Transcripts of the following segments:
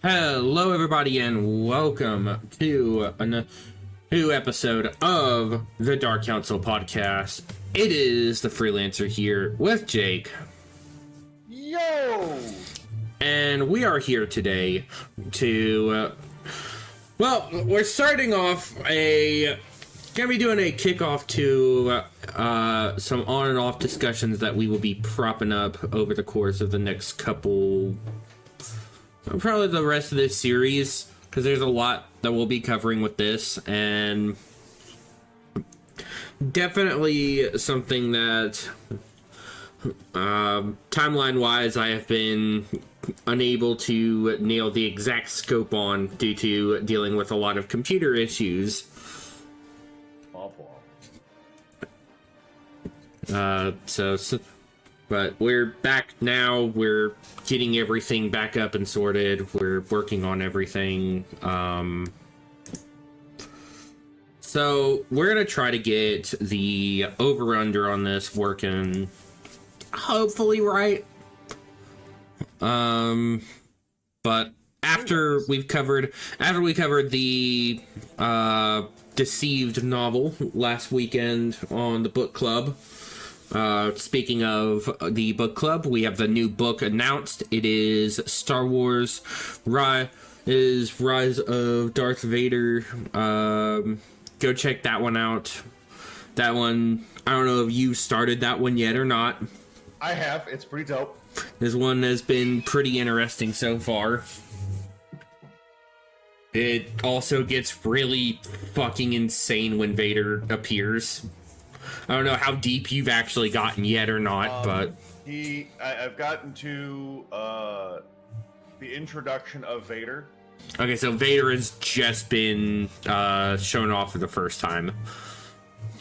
Hello, everybody, and welcome to a new episode of the Dark Council podcast. It is the Freelancer here with Jake. Yo! And we are here today to, we're starting off gonna be doing a kickoff to some on and off discussions that we will be propping up over the course of the next couple, probably the rest of this series, because there's a lot that we'll be covering with this, and definitely something that timeline wise I have been unable to nail the exact scope on due to dealing with a lot of computer issues. But we're back now. We're getting everything back up and sorted. We're working on everything. So we're gonna try to get the over-under on this working, hopefully right. But after we covered the Deceived novel last weekend on the book club. Speaking of the book club, we have the new book announced. It is Star Wars Rise of Darth Vader. Go check that one out. That one, I don't know if you started that one yet or not. I have. It's pretty dope. This one has been pretty interesting so far. It also gets really fucking insane when Vader appears. I don't know how deep you've actually gotten yet or not, but I've gotten to the introduction of Vader. Okay, so Vader has just been shown off for the first time.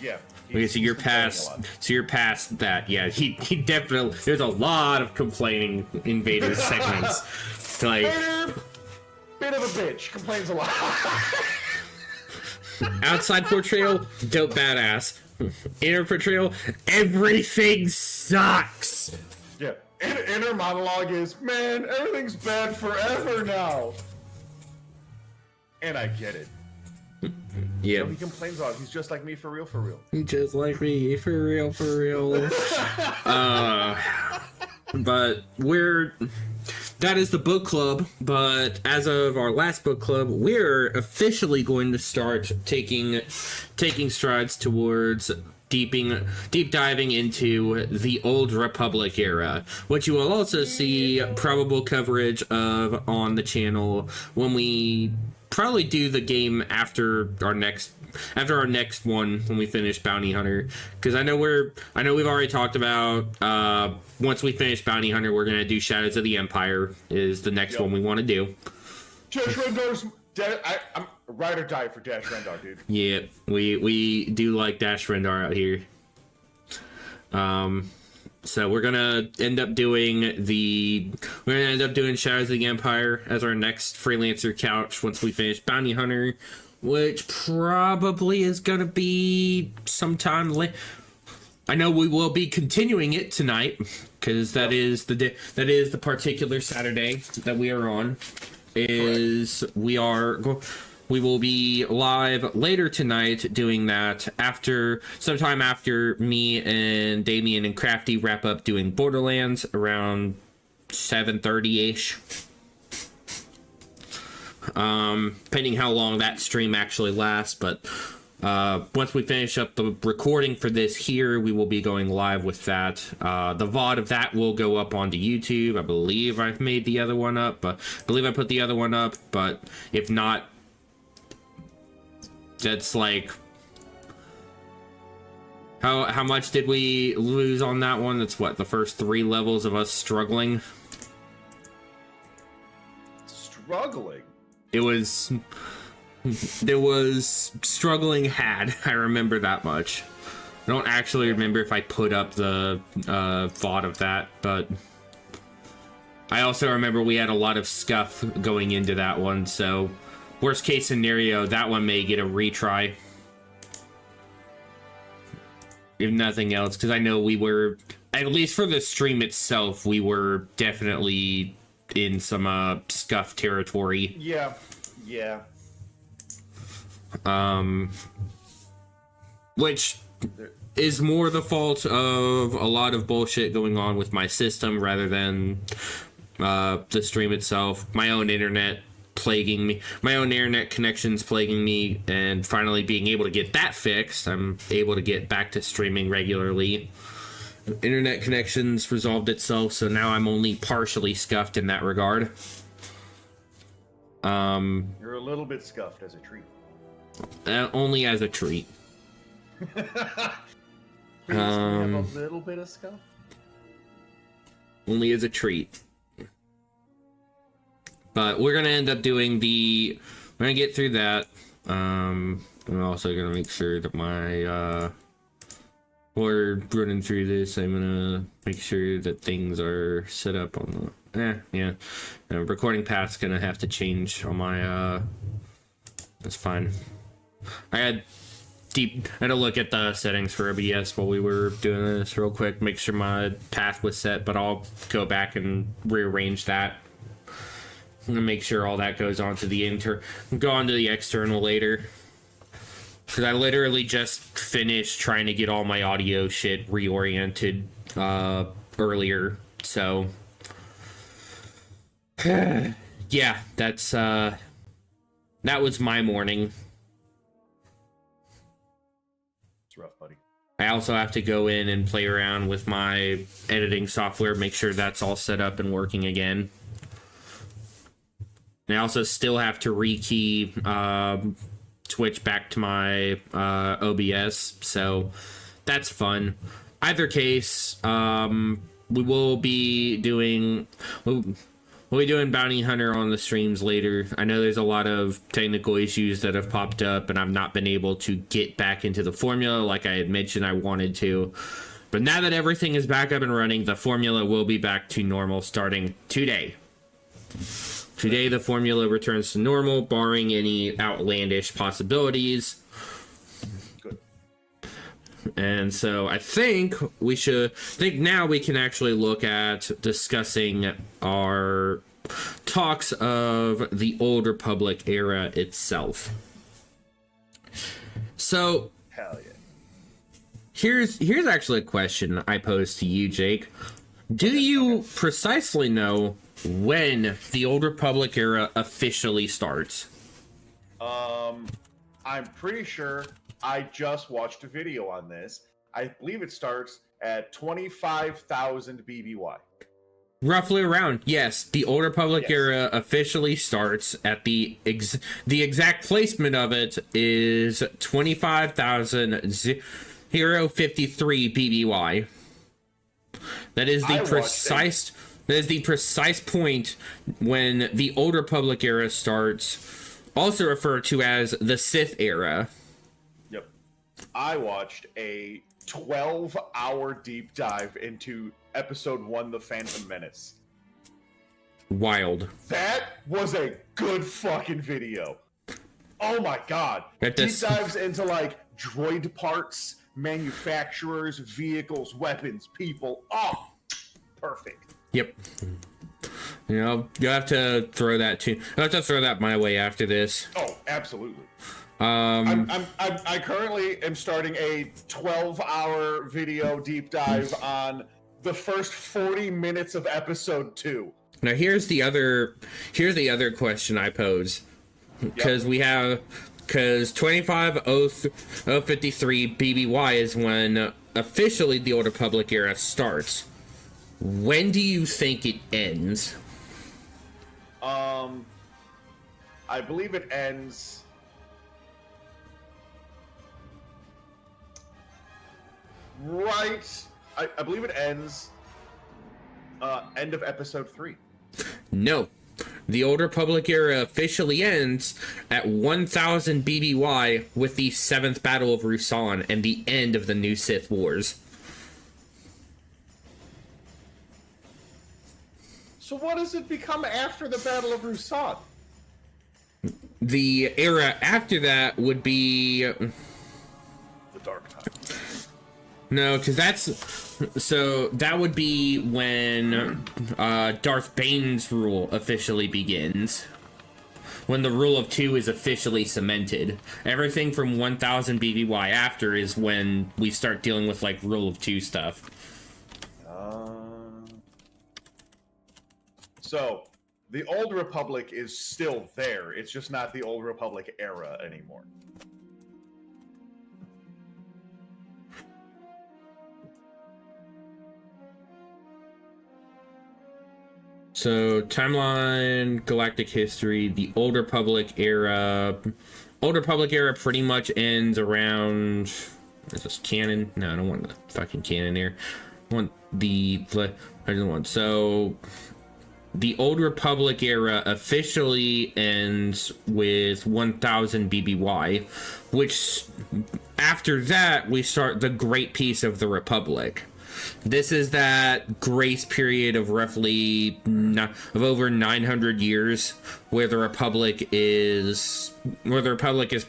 Yeah. Okay, so you're past. So you're past that. Yeah, he definitely. There's a lot of complaining in Vader's segments. Like, Vader, bit of a bitch, complains a lot. outside portrayal, dope badass. Inner portrayal, everything sucks. Yeah. Inner monologue is, man, everything's bad forever now. And I get it. Yeah. He complains a lot. He's just like me for real, for real. Just like me, for real, for real. But that is the book club, but as of our last book club, we're officially going to start taking strides towards deep diving into the Old Republic era, which you will also see probable coverage of on the channel when we probably do the game after our next one, when we finish Bounty Hunter, because I know we've already talked about once we finish Bounty Hunter, we're gonna do Shadows of the Empire is the next one we want to do. Dash Rendar's I'm ride or die for Dash Rendar, dude. Yeah, we do like Dash Rendar out here. So we're gonna end up doing Shadows of the Empire as our next Freelancer couch once we finish Bounty Hunter, which probably is gonna be sometime late. I know we will be continuing it tonight because that is the particular Saturday that we are on. We will be live later tonight doing that sometime after me and Damien and Crafty wrap up doing Borderlands around 7:30-ish. Depending how long that stream actually lasts, but once we finish up the recording for this here, we will be going live with that. The VOD of that will go up onto YouTube. I believe I've made the other one up, but I believe I put the other one up, but if not, that's like, how much did we lose on that one? That's what, the first 3 levels of us struggling? Struggling? There was struggling had. I remember that much. I don't actually remember if I put up the thought of that, but I also remember we had a lot of scuff going into that one, so worst case scenario, that one may get a retry. If nothing else, because I know we were, at least for the stream itself, we were definitely in some scuff territory. Yeah. Yeah. Which is more the fault of a lot of bullshit going on with my system rather than the stream itself. My own internet plaguing me, my own internet connections plaguing me, and finally being able to get that fixed, I'm able to get back to streaming regularly. Internet connections resolved itself, so now I'm only partially scuffed in that regard. You're a little bit scuffed as a treat. Only as a treat. Please, we have a little bit of scuff. Only as a treat. But we're gonna end up doing we're gonna get through that. I'm also gonna make sure that we're running through this. I'm gonna make sure that things are set up on the, recording path's gonna have to change on my, that's fine. I had to look at the settings for OBS while we were doing this real quick, make sure my path was set, but I'll go back and rearrange that. I'm gonna make sure all that goes onto the external later. Because I literally just finished trying to get all my audio shit reoriented earlier, so yeah, that was my morning. It's rough, buddy. I also have to go in and play around with my editing software, make sure that's all set up and working again. And I also still have to rekey Twitch back to my OBS, so that's fun. Either case, we will be doing Bounty Hunter on the streams later. I know there's a lot of technical issues that have popped up, and I've not been able to get back into the formula like I had mentioned I wanted to. But now that everything is back up and running, the formula will be back to normal starting today. Today, the formula returns to normal, barring any outlandish possibilities. Good. And so I think now we can actually look at discussing our talks of the Old Republic era itself. So, Hell yeah. here's actually a question I pose to you, Jake. Do you precisely know when the Old Republic era officially starts? I'm pretty sure I just watched a video on this. I believe it starts at 25,000 BBY. Roughly around, yes. The Old Republic era officially starts at the exact placement of it is 25,053 BBY. That is the precise. That is the precise point when the Old Republic era starts, also referred to as the Sith era. Yep. I watched a 12-hour deep dive into Episode 1, The Phantom Menace. Wild. That was a good fucking video. Oh my god. Deep dives into, like, droid parts, manufacturers, vehicles, weapons, people. Oh, perfect. Yep. You know, you have to throw that too. I have to throw that my way after this. Oh, absolutely. I currently am starting a 12-hour video deep dive on the first 40 minutes of episode 2. Now here's the other question I pose, because because 25,053 BBY is when officially the Old Republic era starts. When do you think it ends? I believe it ends. Right. I believe it ends. End of episode 3. No. The Old Republic era officially ends at 1,000 BBY with the 7th Battle of Ruusan and the end of the New Sith Wars. So what does it become after the Battle of Ruusan? The era after that would be... The Dark Time. No, because So that would be when Darth Bane's rule officially begins. When the rule of 2 is officially cemented. Everything from 1000 BBY after is when we start dealing with, like, rule of 2 stuff. So, the Old Republic is still there. It's just not the Old Republic era anymore. So, timeline, galactic history, the Old Republic era. Old Republic era pretty much ends around... Is this canon? No, I don't want the fucking canon here. I want the other one. So, the Old Republic era officially ends with 1000 BBY, which after that we start the Great Peace of the Republic. This is that grace period of roughly of over 900 years where the Republic is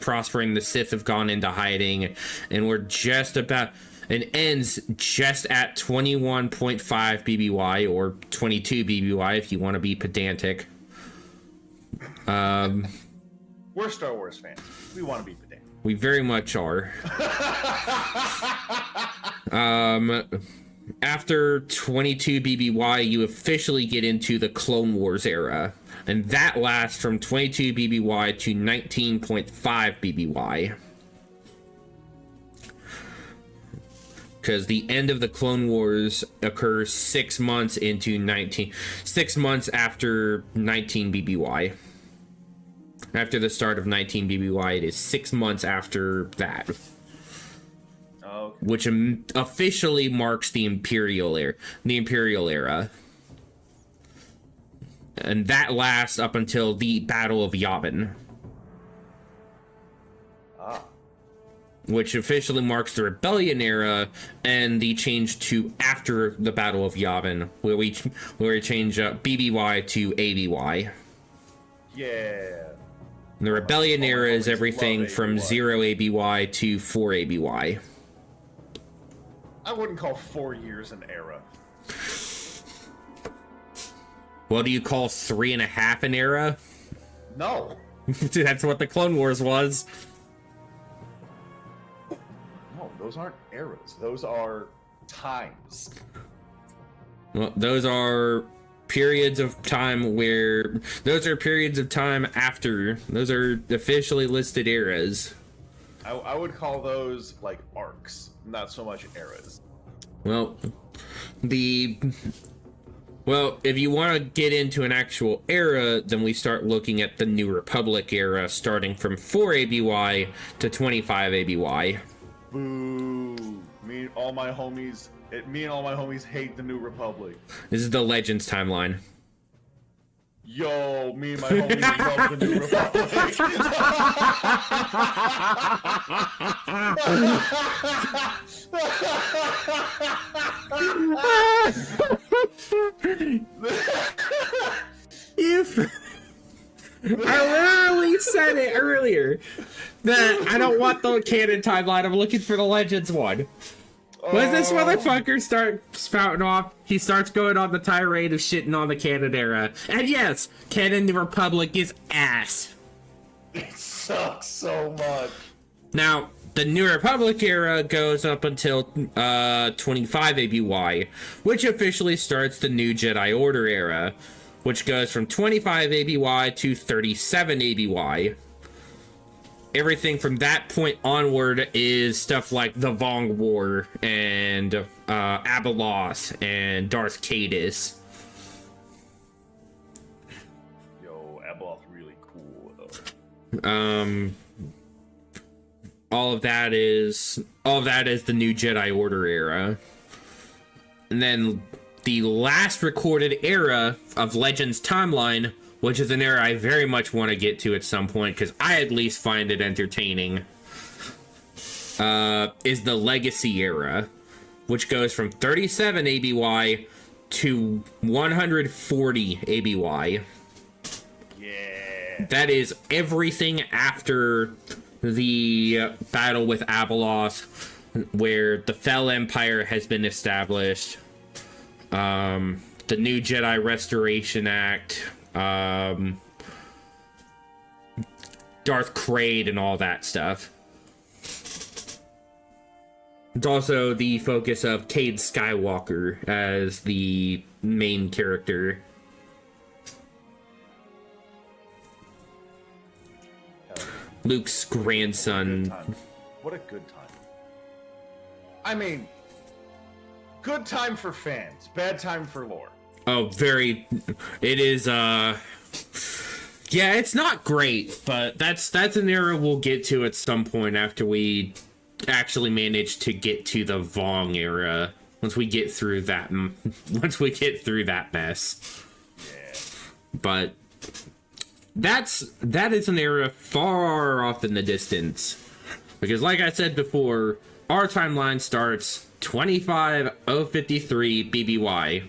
prospering, the Sith have gone into hiding, and we're just about, and ends just at 21.5 BBY or 22 BBY if you want to be pedantic. We're Star Wars fans. We want to be pedantic. We very much are. After 22 BBY, you officially get into the Clone Wars era, and that lasts from 22 BBY to 19.5 BBY. Because the end of the Clone Wars occurs 6 months after 19 BBY. After the start of 19 BBY, it is 6 months after that. Okay. Which officially marks the Imperial era. And that lasts up until the Battle of Yavin. Which officially marks the Rebellion era and the change to after the Battle of Yavin, where we change BBY to ABY. Yeah. And the Rebellion era is everything from 0 ABY to 4 ABY. I wouldn't call 4 years an era. What do you call 3.5 an era? No. That's what the Clone Wars was. No, those aren't eras. Those are times. Well, those are periods of time where... Those are periods of time after. Those are officially listed eras. I would call those, like, arcs, not so much eras. Well, if you want to get into an actual era, then we start looking at the New Republic era, starting from 4 ABY to 25 ABY. Boo! Me and all my homies hate the New Republic. This is the Legends timeline. Yo, me and my homies love the New Republic. I literally said it earlier that I don't want the canon timeline. I'm looking for the Legends one. When this motherfucker starts spouting off, he starts going on the tirade of shitting on the canon era. And yes, canon Republic is ass. It sucks so much. Now, the New Republic era goes up until 25 ABY, which officially starts the New Jedi Order era, which goes from 25 ABY to 37 ABY. Everything from that point onward is stuff like the Vong War and Abeloth and Darth Caedus. Yo, Abeloth really cool though. All of that is the New Jedi Order era. And then the last recorded era of Legends timeline, which is an era I very much want to get to at some point, because I at least find it entertaining, is the Legacy era, which goes from 37 ABY to 140 ABY. Yeah. That is everything after the battle with Abeloth, where the Fell Empire has been established, the New Jedi Restoration Act, Darth Kraid and all that stuff. It's also the focus of Cade Skywalker as the main character. Luke's grandson. What a good time. I mean, good time for fans, bad time for lore. Oh, very. It is, yeah, it's not great, but that's an era we'll get to at some point after we actually manage to get to the Vong era. Once we get through that mess. Yeah. But that is an era far off in the distance. Because like I said before, our timeline starts 25053 BBY.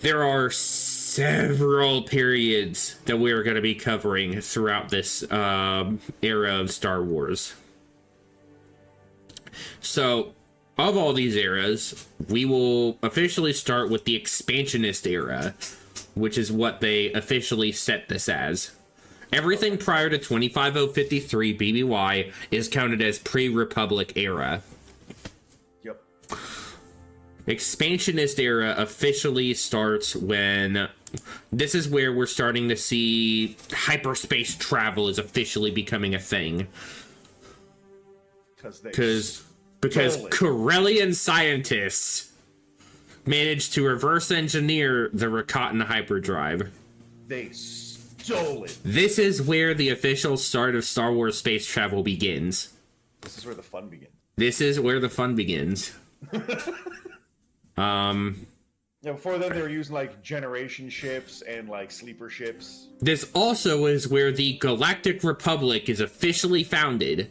There are several periods that we are going to be covering throughout this era of Star Wars. So, of all these eras, we will officially start with the Expansionist era, which is what they officially set this as. Everything prior to 25053 BBY is counted as pre-Republic era. Yep. Expansionist era officially starts when... This is where we're starting to see hyperspace travel is officially becoming a thing. Because Corellian scientists managed to reverse engineer the Rakatan hyperdrive. They stole it. This is where the official start of Star Wars space travel begins. This is where the fun begins. This is where the fun begins. Yeah, before then they were using like generation ships and like sleeper ships. This also is where the Galactic Republic is officially founded,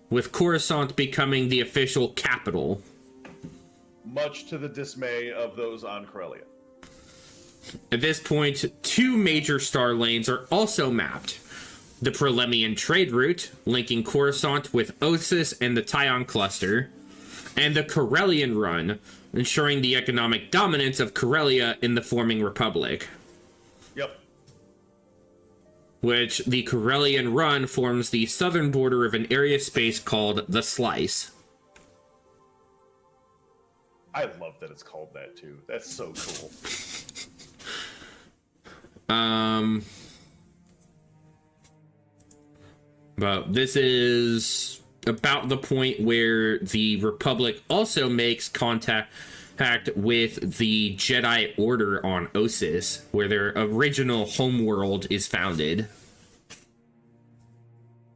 with Coruscant becoming the official capital. Much to the dismay of those on Corellia. At this point, two major star lanes are also mapped. The Prelemian trade route, linking Coruscant with Ossus and the Tion cluster, and the Corellian run, ensuring the economic dominance of Corellia in the forming republic. Yep. Which the Corellian run forms the southern border of an area space called the Slice. I love that it's called that too. That's so cool. But this is about the point where the Republic also makes contact with the Jedi Order on Ossus, where their original homeworld is founded.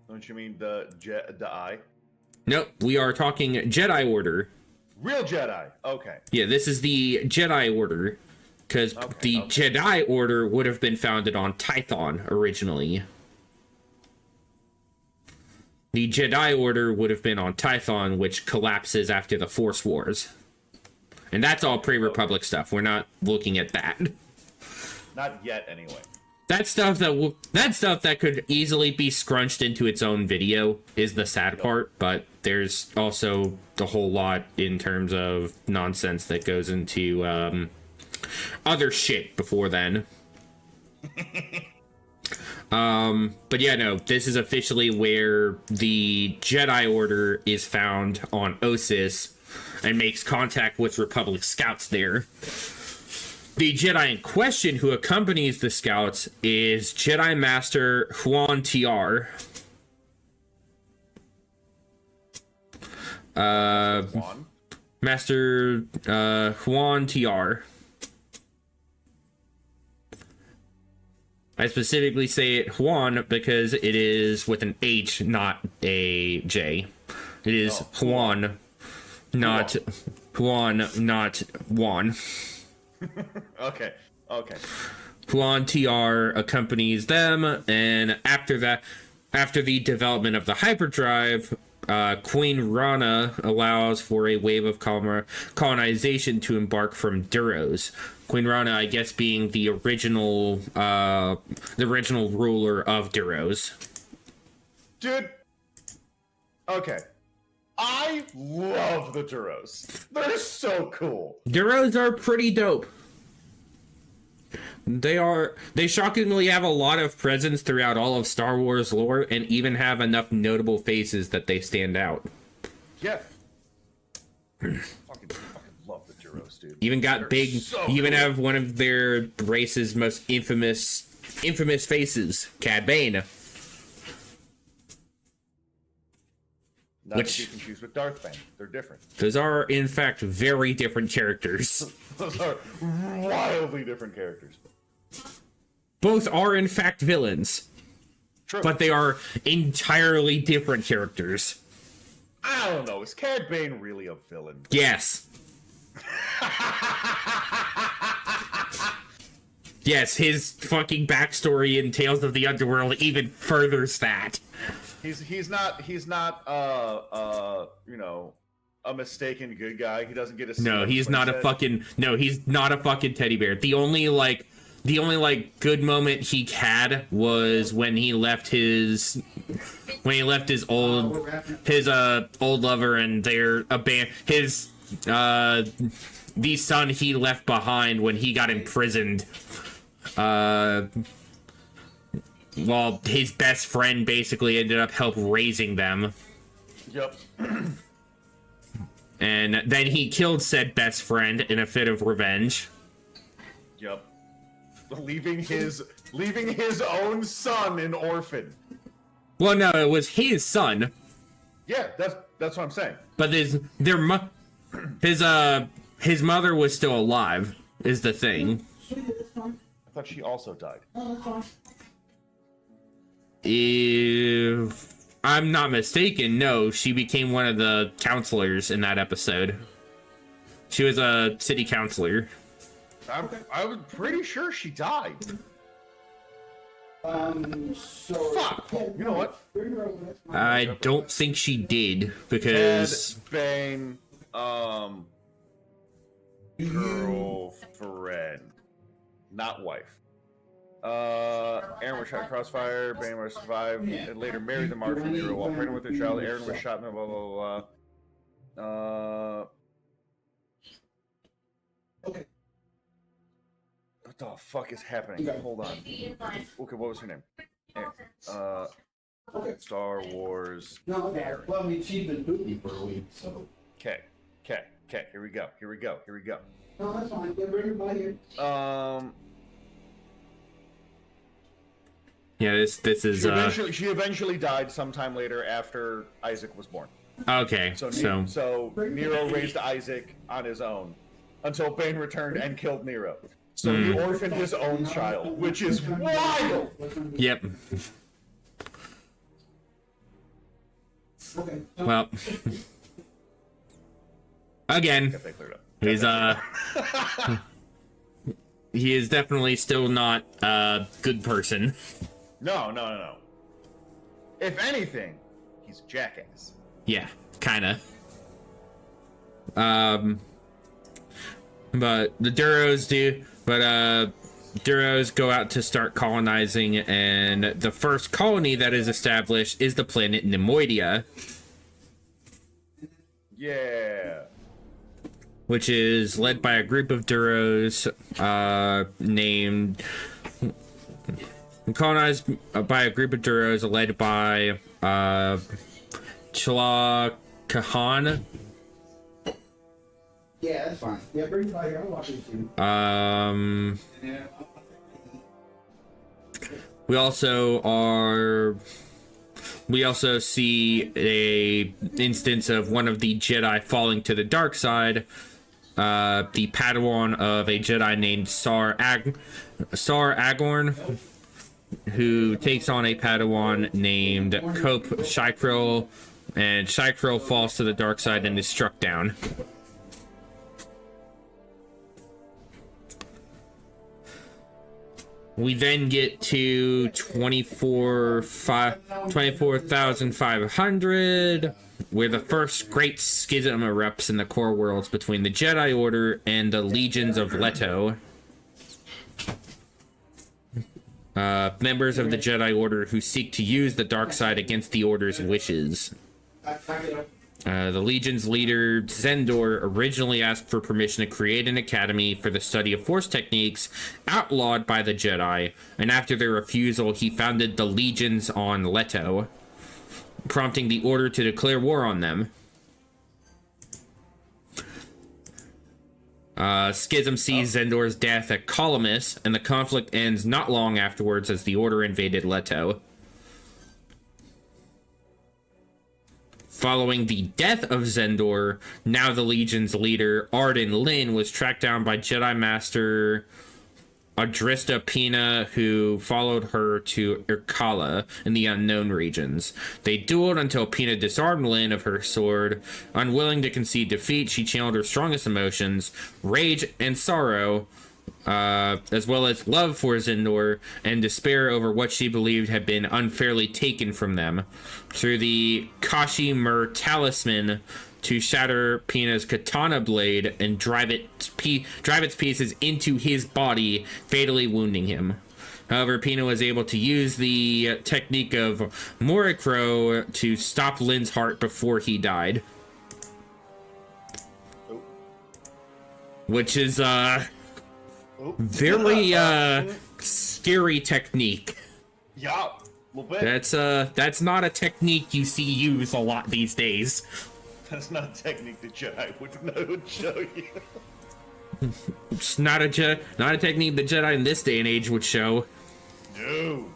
Don't you mean the Jedi? Nope, we are talking Jedi Order. Real Jedi. Okay. Yeah, this is the Jedi Order, because Jedi Order would have been founded on Tython originally. The Jedi Order would have been on Tython, which collapses after the Force Wars. And that's all pre-Republic stuff. We're not looking at that. Not yet, anyway. That stuff that could easily be scrunched into its own video is the sad part, but there's also the whole lot in terms of nonsense that goes into other shit before then. But yeah, no, this is officially where the Jedi Order is found on Ossus and makes contact with Republic scouts there. The Jedi in question who accompanies the scouts is Jedi Master Huan Tiar. Master Huan Tiar. I specifically say it Juan because it is with an H, not a J. It is Juan, not Juan, not Juan. Okay. Huan Tiar accompanies them, and after the development of the hyperdrive, Queen Rana allows for a wave of colonization to embark from Duros. Queen Rana, I guess, being the original ruler of Duros. Dude. Okay. I love the Duros. They're so cool. Duros are pretty dope. They shockingly have a lot of presence throughout all of Star Wars lore and even have enough notable faces that they stand out. Yeah. fucking love the Duros, dude. Even got They're big, so even cool. have one of their race's most infamous faces, Cad Bane. Not Which- to be confused with Darth Bane. They're different. Those are, in fact, very different characters. Those are wildly different characters. Both are, in fact, villains, True. but they are entirely different characters. I don't know. Is Cad Bane really a villain? Yes. Yes, his fucking backstory in Tales of the Underworld even furthers that. He's not you know, a mistaken good guy. He doesn't get a No, he's not a fucking teddy bear. The only good moment he had was when he left his old lover and their the son he left behind when he got imprisoned. While his best friend basically ended up help raising them. Yep. And then he killed said best friend in a fit of revenge. Yep. Leaving his own son an orphan. Well, no, it was his son, Yeah, that's what I'm saying. but his mother was still alive. Is the thing. I thought she also died. If I'm not mistaken, no, she became one of the counselors in that episode. She was a city councilor. I was pretty sure she died. Fuck. You know what? I don't think she did because Cad Bane, girlfriend, not wife. Aaron was shot in Crossfire. Bane was survived and later married the Martian hero while pregnant with their child. Aaron was shot in blah blah blah. Okay. What the fuck is happening? Hold on. Okay, what was her name? Okay. Star Wars. No, okay. Well, I mean, she's been poopy for a week, so. Okay. Here we go. No, that's fine. Yeah, bring her by here. yeah, this is She eventually died sometime later after Isaac was born. okay. So So Nero raised Isaac on his own until Bane returned and killed Nero. So he orphaned his own child, which is wild. yep. Okay. Well, again, Get that cleared up. he's he is definitely still not a good person. No. If anything, he's a jackass. Yeah, kinda. But the Duros Duros go out to start colonizing, and the first colony that is established is the planet Nemoidia, Yeah. which is led by a group of Duros named colonized by a group of Duros led by Chla Kahan. Yeah, that's fine. Yeah, bring her by here. I'll watch it too. We also see a instance of one of the Jedi falling to the dark side. The Padawan of a Jedi named Sar Agorn, who takes on a Padawan named Cope Shikril, and Shikril falls to the dark side and is struck down. We then get to 24,500, where the first great schism erupts in the core worlds between the Jedi Order and the Legions of Leto. Members of the Jedi Order who seek to use the dark side against the Order's wishes. The Legion's leader, Zendor, originally asked for permission to create an academy for the study of Force techniques outlawed by the Jedi, and after their refusal, he founded the Legions on Leto, prompting the Order to declare war on them. Schism sees Zendor's death at Colomus, and the conflict ends not long afterwards as the Order invaded Leto. Following the death of Zendor, now the Legion's leader, Arden Lyn, was tracked down by Jedi Master Adrista Pina, who followed her to Irkala in the unknown regions. They dueled until Pina disarmed Lyn of her sword. Unwilling to concede defeat, she channeled her strongest emotions, rage and sorrow, as well as love for Zendor and despair over what she believed had been unfairly taken from them, through the Kashi Mur talisman to shatter Pina's katana blade and drive its pieces into his body, fatally wounding him. However, Pina was able to use the technique of Morikro to stop Lyn's heart before he died. Which is, very, scary technique. Yeah, a little bit. That's not a technique you see used a lot these days. That's not a technique the Jedi would show you. It's not a technique the Jedi in this day and age would show. No.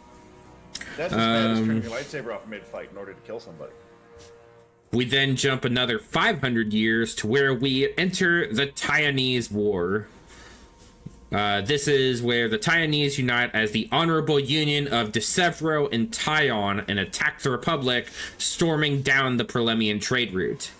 That's as bad as turning your lightsaber off mid-fight in order to kill somebody. We then jump another 500 years to where we enter the Taiwanese War. This is where the Taiwanese unite as the Honorable Union of Desevro and Taion and attack the Republic, storming down the Prelemian trade route.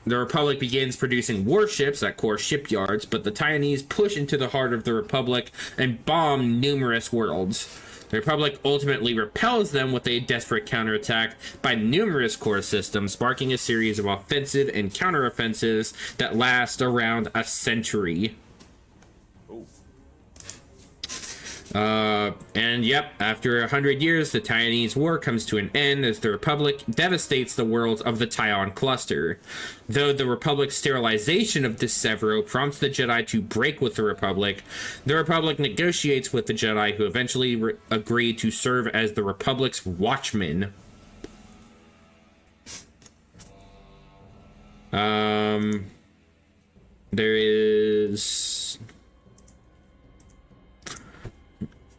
The Republic begins producing warships at core shipyards, but the Taiwanese push into the heart of the Republic and bomb numerous worlds. The Republic ultimately repels them with a desperate counterattack by numerous core systems, sparking a series of offensive and counteroffensives that last around a century. And yep, after 100 years, the Taiwanese War comes to an end as the Republic devastates the worlds of the Taion cluster. Though the Republic's sterilization of Desevro prompts the Jedi to break with the Republic negotiates with the Jedi, who eventually agree to serve as the Republic's watchmen.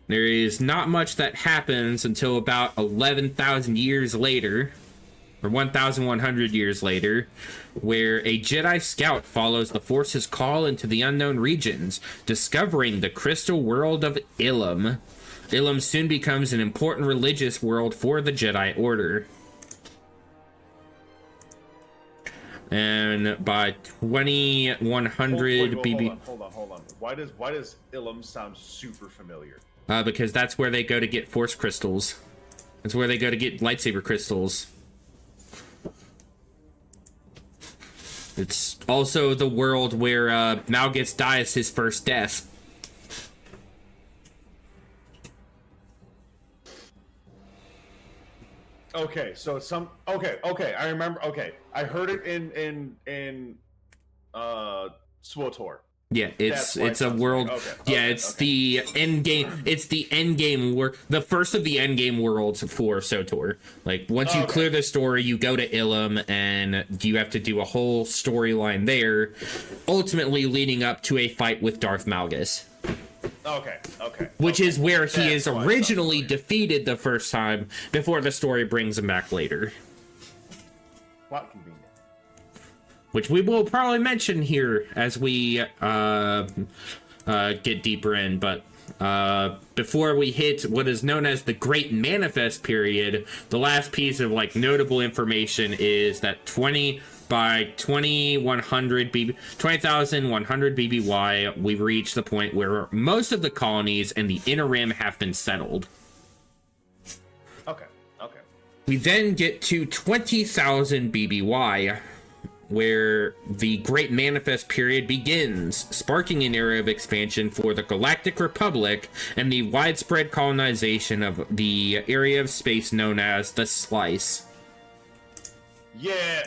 There is not much that happens until about 11,000 years later, or 1,100 years later, where a Jedi scout follows the Force's call into the unknown regions, discovering the crystal world of Ilum. Ilum soon becomes an important religious world for the Jedi Order. And by 2100 BB... Hold on. Why does Ilum sound super familiar? Because that's where they go to get Force crystals. That's where they go to get lightsaber crystals. It's also the world where Malgus dies his first death. Okay, so okay, I remember. Okay, I heard it in SWTOR. Yeah, it's a world. The end game. It's the end game war. The first of the end game worlds for SWTOR. Like once you clear the story, you go to Ilum, and you have to do a whole storyline there, ultimately leading up to a fight with Darth Malgus. Okay. Which is where he is originally defeated the first time before the story brings him back later. Plot convenient. Which we will probably mention here as we get deeper in, but before we hit what is known as the Great Manifest period, the last piece of like notable information is that 20,100 BBY, we reach the point where most of the colonies and the Inner Rim have been settled. Okay. We then get to 20,000 BBY, where the Great Manifest period begins, sparking an era of expansion for the Galactic Republic and the widespread colonization of the area of space known as the Slice. Yeah.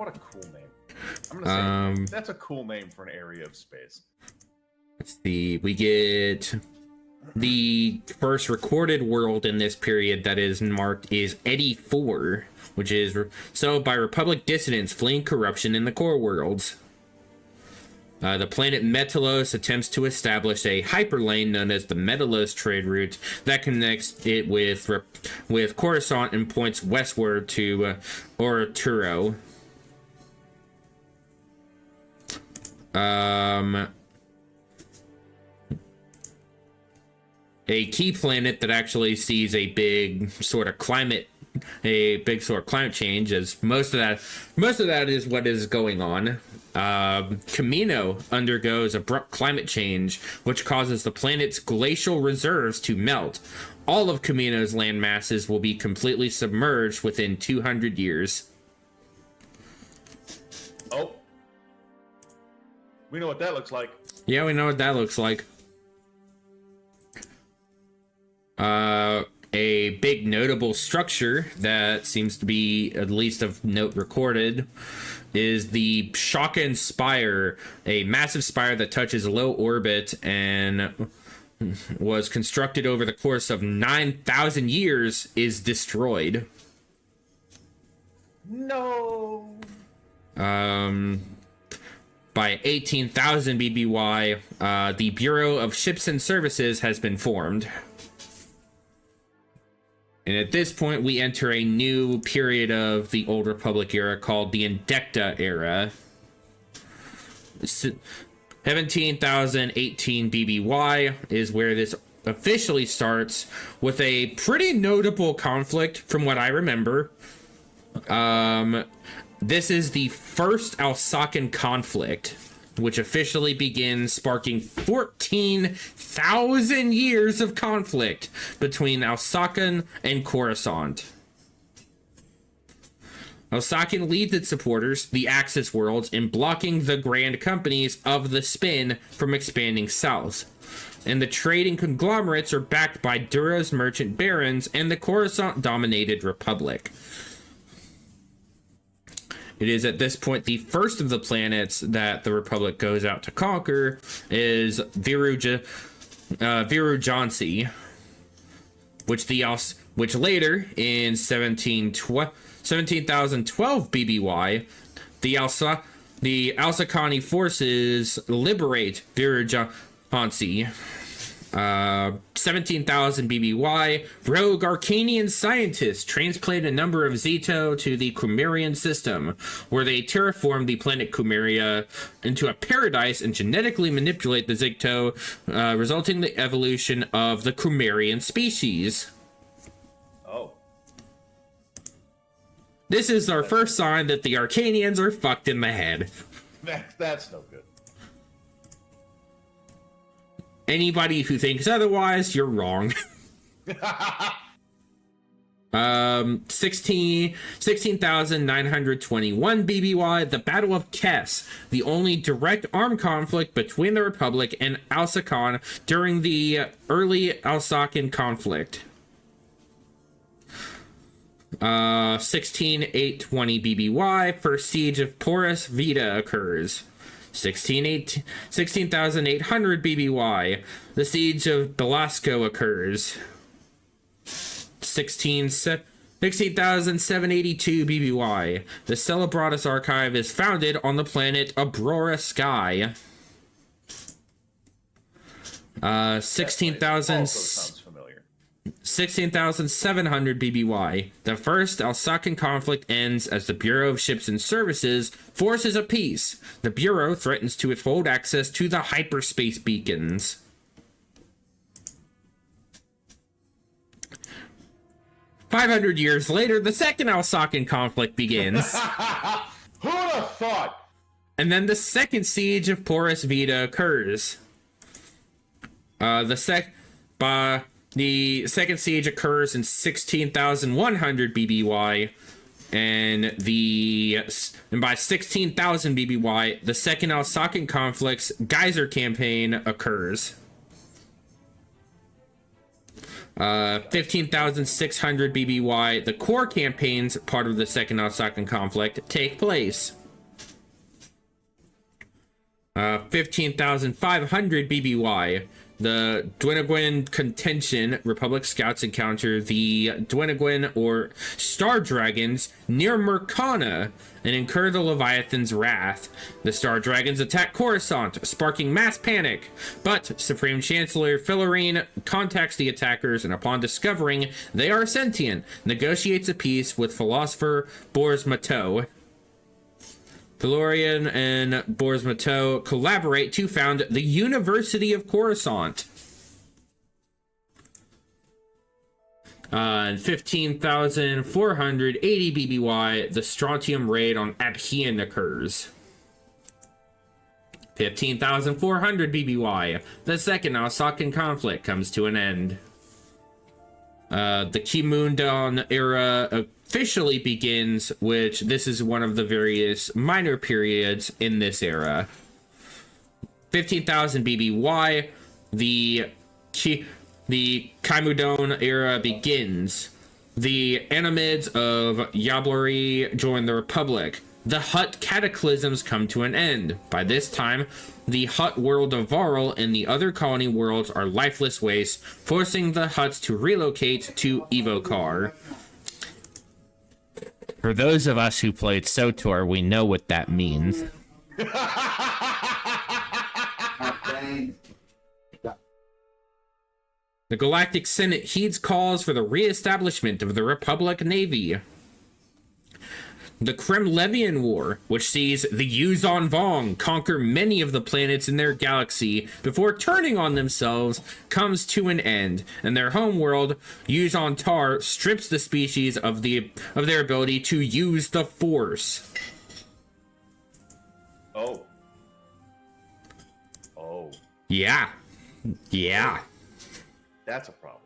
What a cool name. I'm gonna say that's a cool name for an area of space. Let's see. We get the first recorded world in this period that is marked is Eddy 4, which is settled by Republic dissidents fleeing corruption in the core worlds. The planet Metalos attempts to establish a hyperlane known as the Metalos trade route that connects it with Coruscant and points westward to Orturo. A key planet that actually sees a big sort of climate change, as most of that is what is going on. Camino undergoes abrupt climate change, which causes the planet's glacial reserves to melt. All of Camino's land masses will be completely submerged within 200 years. Oh. We know what that looks like. Yeah, we know what that looks like. A big notable structure that seems to be at least of note recorded is the Shakan Spire, a massive spire that touches low orbit and was constructed over the course of 9,000 years, is destroyed. No. By 18,000 BBY, the Bureau of Ships and Services has been formed. And at this point, we enter a new period of the Old Republic era called the Indecta era. 17,018 BBY is where this officially starts, with a pretty notable conflict from what I remember. This is the first Alsakan conflict, which officially begins, sparking 14,000 years of conflict between Alsakan and Coruscant. Alsakan leads its supporters, the Axis worlds, in blocking the grand companies of the Spin from expanding south. And the trading conglomerates are backed by Dura's merchant barons and the Coruscant-dominated Republic. It is at this point the first of the planets that the Republic goes out to conquer is Virujansi, which later in 17,012 BBY, the Alsakani forces liberate Virujansi. 17,000 BBY, rogue Arcanian scientists transplant a number of Zito to the Kumarian system, where they terraform the planet Kumaria into a paradise and genetically manipulate the Zito, resulting in the evolution of the Kumarian species. Oh. This is our first sign that the Arcanians are fucked in the head. That's no good. Anybody who thinks otherwise, you're wrong. 16,921 BBY, the Battle of Kess, the only direct armed conflict between the Republic and Alsakan during the early Alsakan conflict. 16,820 BBY, first siege of Porus Vita occurs. 16,800 BBY, the siege of Belasco occurs. 16,782 BBY, the Celebratus archive is founded on the planet Aurora Sky. 16,700 BBY. The first Alsakan conflict ends as the Bureau of Ships and Services forces a peace. The Bureau threatens to withhold access to the hyperspace beacons. 500 years later, the second Alsakan conflict begins. Who'd have thought? And then the second siege of Porus Vita occurs. The second siege occurs in 16,100 BBY, and by 16,000 BBY, the second Alsakan conflict's Geyser campaign occurs. 15,600 BBY, the core campaigns, part of the Second Alsacan conflict, take place. 15,500 BBY, the Dwynagwyn contention, Republic scouts encounter the Dwynagwyn or Star Dragons near Murkana and incur the Leviathan's wrath. The Star Dragons attack Coruscant, sparking mass panic, but Supreme Chancellor Filorine contacts the attackers and upon discovering they are sentient, negotiates a peace with philosopher Bors Matteau. Filorian and Bors Matteau collaborate to found the University of Coruscant. 15,480 BBY, the Strontium raid on Abhian occurs. 15,400 BBY, the Second Alsacan conflict comes to an end. The Kimundon era officially begins, which this is one of the various minor periods in this era. 15,000 BBY, the Kimundon era begins. The Animids of Yablouri join the Republic. The Hutt cataclysms come to an end. By this time, the Hutt world of Varl and the other colony worlds are lifeless wastes, forcing the Hutts to relocate to Evokar. For those of us who played SOTOR, we know what that means. The Galactic Senate heeds calls for the re-establishment of the Republic Navy. The Kremlevian War, which sees the Yuzon Vong conquer many of the planets in their galaxy before turning on themselves, comes to an end, and their homeworld, Yuzon Tar, strips the species of their ability to use the Force. Oh. Yeah. That's a problem.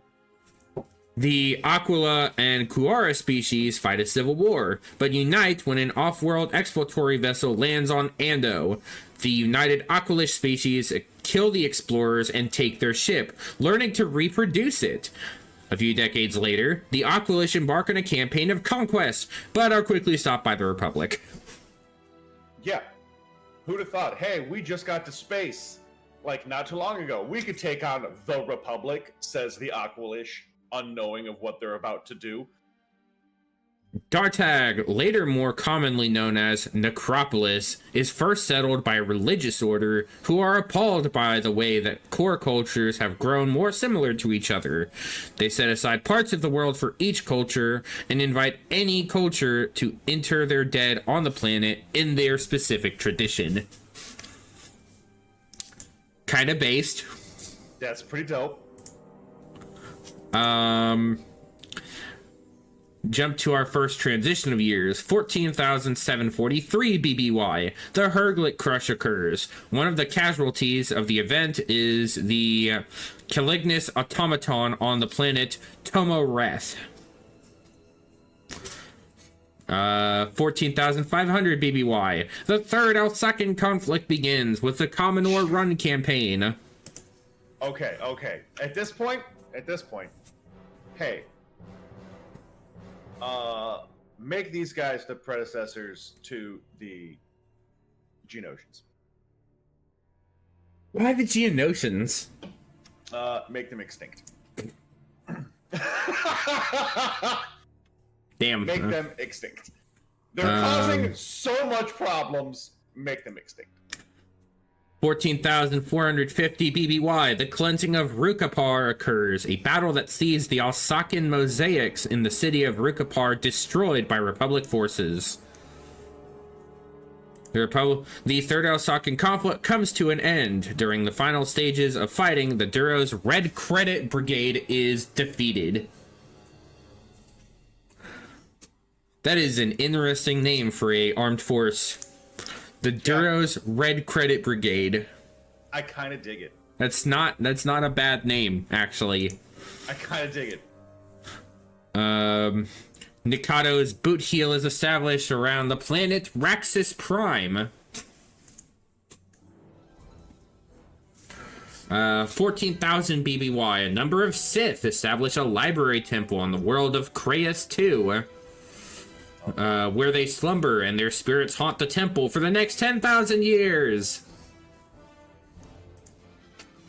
The Aquila and Kuara species fight a civil war, but unite when an off-world exploratory vessel lands on Ando. The united Aquilish species kill the explorers and take their ship, learning to reproduce it. A few decades later, the Aquilish embark on a campaign of conquest, but are quickly stopped by the Republic. Yeah. Who'd have thought, hey, we just got to space, like, not too long ago. We could take on the Republic, says the Aquilish, unknowing of what they're about to do. Dartag, later more commonly known as Necropolis, is first settled by a religious order who are appalled by the way that core cultures have grown more similar to each other. They set aside parts of the world for each culture and invite any culture to inter their dead on the planet in their specific tradition. Kind of based. That's pretty dope. Jump to our first transition of years, 14,743 BBY. The Herglit Crush occurs. One of the casualties of the event is the Calignis automaton on the planet Tomoreth. 14,500 BBY. The Third Alsacan conflict begins with the Commodore Run campaign. Okay. At this point, hey, make these guys the predecessors to the Geonosians. Why the Geonosians? Make them extinct. Damn. Make them extinct. They're causing so much problems. Make them extinct. 14,450 BBY. The cleansing of Rukapar occurs, a battle that sees the Alsacan mosaics in the city of Rukapar destroyed by Republic forces. The Third Alsacan conflict comes to an end. During the final stages of fighting, the Duros Red Credit Brigade is defeated. That is an interesting name for a armed force. The Duros Red Credit Brigade. I kind of dig it. That's not a bad name, actually. I kind of dig it. Nikado's boot heel is established around the planet Raxus Prime. 14,000 BBY, a number of Sith establish a library temple on the world of Crayus 2, where they slumber and their spirits haunt the temple for the next 10,000 years.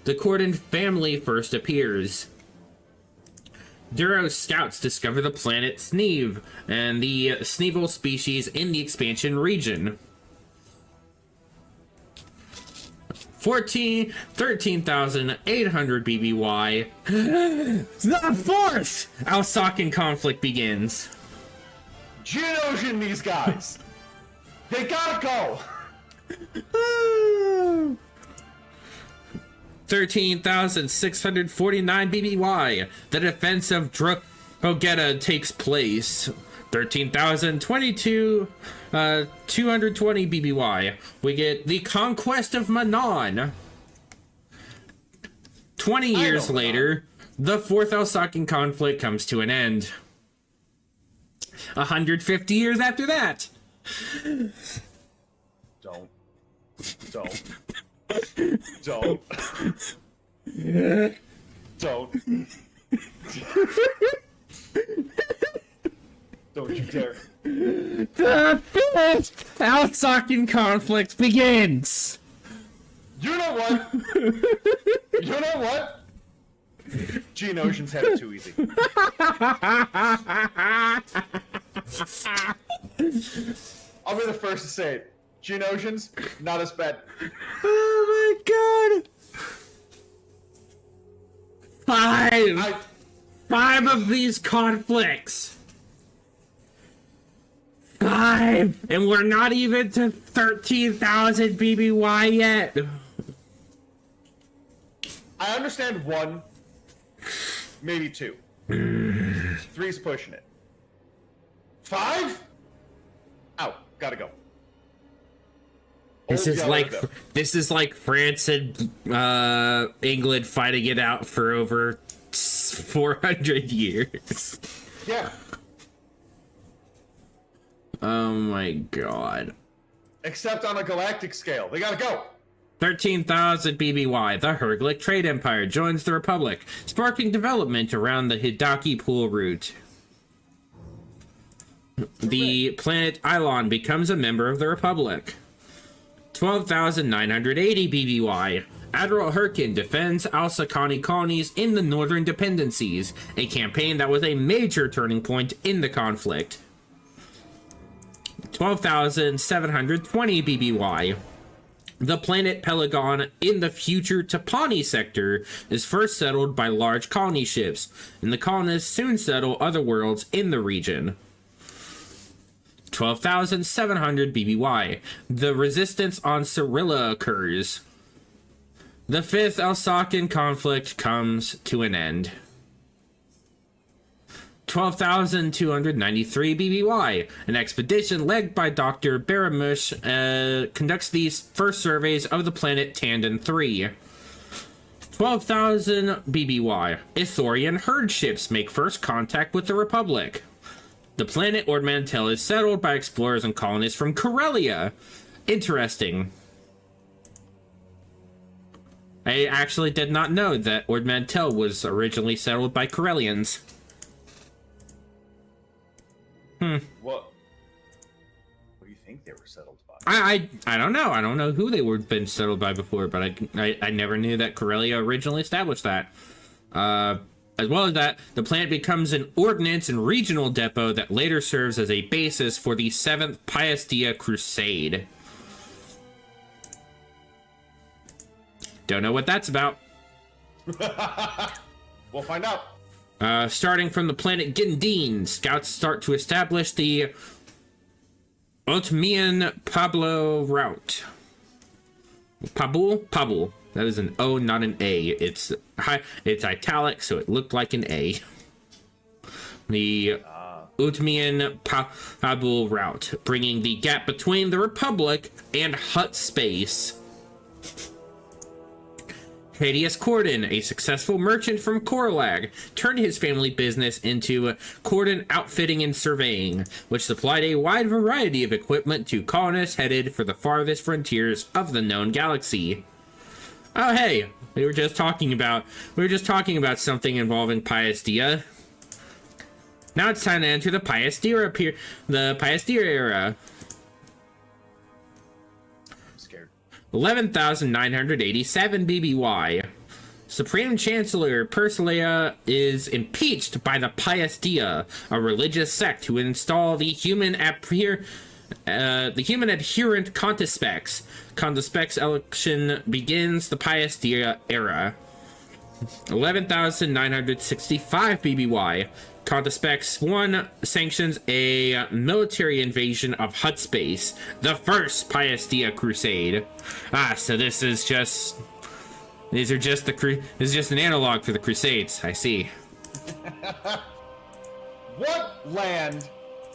The Corden family first appears. Duro's scouts discover the planet Sneeve and the Sneevil species in the expansion region. 13,800 BBY. The fourth Alsacian conflict begins. Geonosian, these guys. They gotta go. 13,649 BBY. The defense of Drogeta takes place. 13,022, 220 BBY. We get the conquest of Manon. 20 years later, the fourth Alsacian conflict comes to an end. 150 years after that. Don't. Don't you dare. The fifth Alsacian conflict begins. You know what? Geonosians have it too easy. I'll be the first to say it. Geonosians, not as bad. Oh my god! Five of these conflicts. 5! And we're not even to 13,000 BBY yet. I understand 1, maybe 2. 3's pushing it. 5? Out. Gotta go. This is like France and England fighting it out for over 400 years. Yeah. Oh my god. Except on a galactic scale. They gotta go. 13,000 BBY. The Herglic Trade Empire joins the Republic, sparking development around the Hidaki Pool route. The planet Ilon becomes a member of the Republic. 12,980 BBY. Admiral Herkin defends Alsacani colonies in the Northern Dependencies, a campaign that was a major turning point in the conflict. 12,720 BBY. The planet Pelagon in the future Tapani sector is first settled by large colony ships, and the colonists soon settle other worlds in the region. 12,700 BBY. The resistance on Cyrilla occurs. The fifth Alsacian conflict comes to an end. 12,293 BBY. An expedition led by Dr. Baramush conducts these first surveys of the planet Tandon 3. 12,000 BBY. Ithorian herd ships make first contact with the Republic. The planet Ord Mantell is settled by explorers and colonists from Corellia. Interesting. I actually did not know that Ord Mantell was originally settled by Corellians. What do you think they were settled by? I don't know. I don't know who they were been settled by before, but I never knew that Corellia originally established that. As well as that, the planet becomes an ordnance and regional depot that later serves as a basis for the 7th Piastia Crusade. Don't know what that's about. We'll find out. Starting from the planet Gindine, scouts start to establish the Otmian Pablo route. Pabul. That is an O, not an A. It's italic, so it looked like an A. The Utmian Pabul route, bringing the gap between the Republic and Hutt space. Hadius Corden, a successful merchant from Korlag, turned his family business into Corden Outfitting and Surveying, which supplied a wide variety of equipment to colonists headed for the farthest frontiers of the known galaxy. Oh, hey, we were just talking about something involving Paiustia. Now it's time to enter the Paiustia era. I'm scared. 11,987 BBY. Supreme Chancellor Persilea is impeached by the Paiustia, a religious sect who install the human adherent Contispex. Contispex election begins the Paiustia era. 11,965 BBY. Contispex 1 sanctions a military invasion of Hutt space, the first Paiustia crusade. So this is just an analog for the Crusades. I see. What land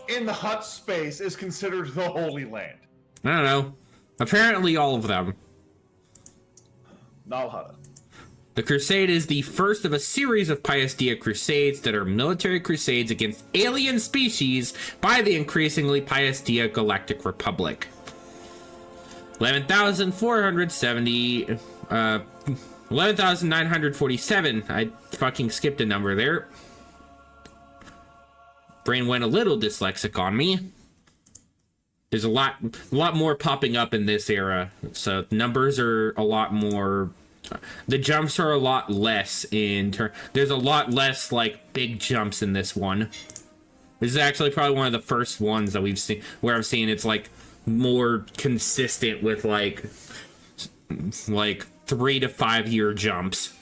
in the Hutt space is considered the Holy Land? I don't know. Apparently all of them. Nalhada. The Crusade is the first of a series of Paiustia crusades that are military crusades against alien species by the increasingly Paiustia Galactic Republic. 11,947. I fucking skipped a number there. Brain went a little dyslexic on me. There's a lot more popping up in this era, so numbers are a lot more. The jumps are a lot less there's a lot less like big jumps in this one. This is actually probably one of the first ones that we've seen where I've seen it's like more consistent with like 3 to 5 year jumps.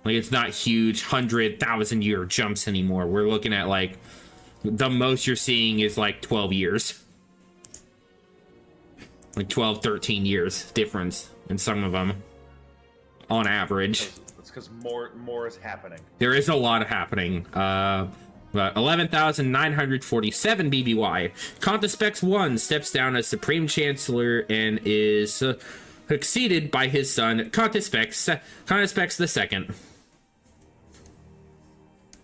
Like it's not huge 100,000 year jumps anymore. We're looking at like the most you're seeing is like 12 years. Like 12, 13 years difference in some of them on average. It's because more is happening. There is a lot happening. 11,947 BBY. Contispex 1 steps down as Supreme Chancellor and is succeeded by his son, Contispex II.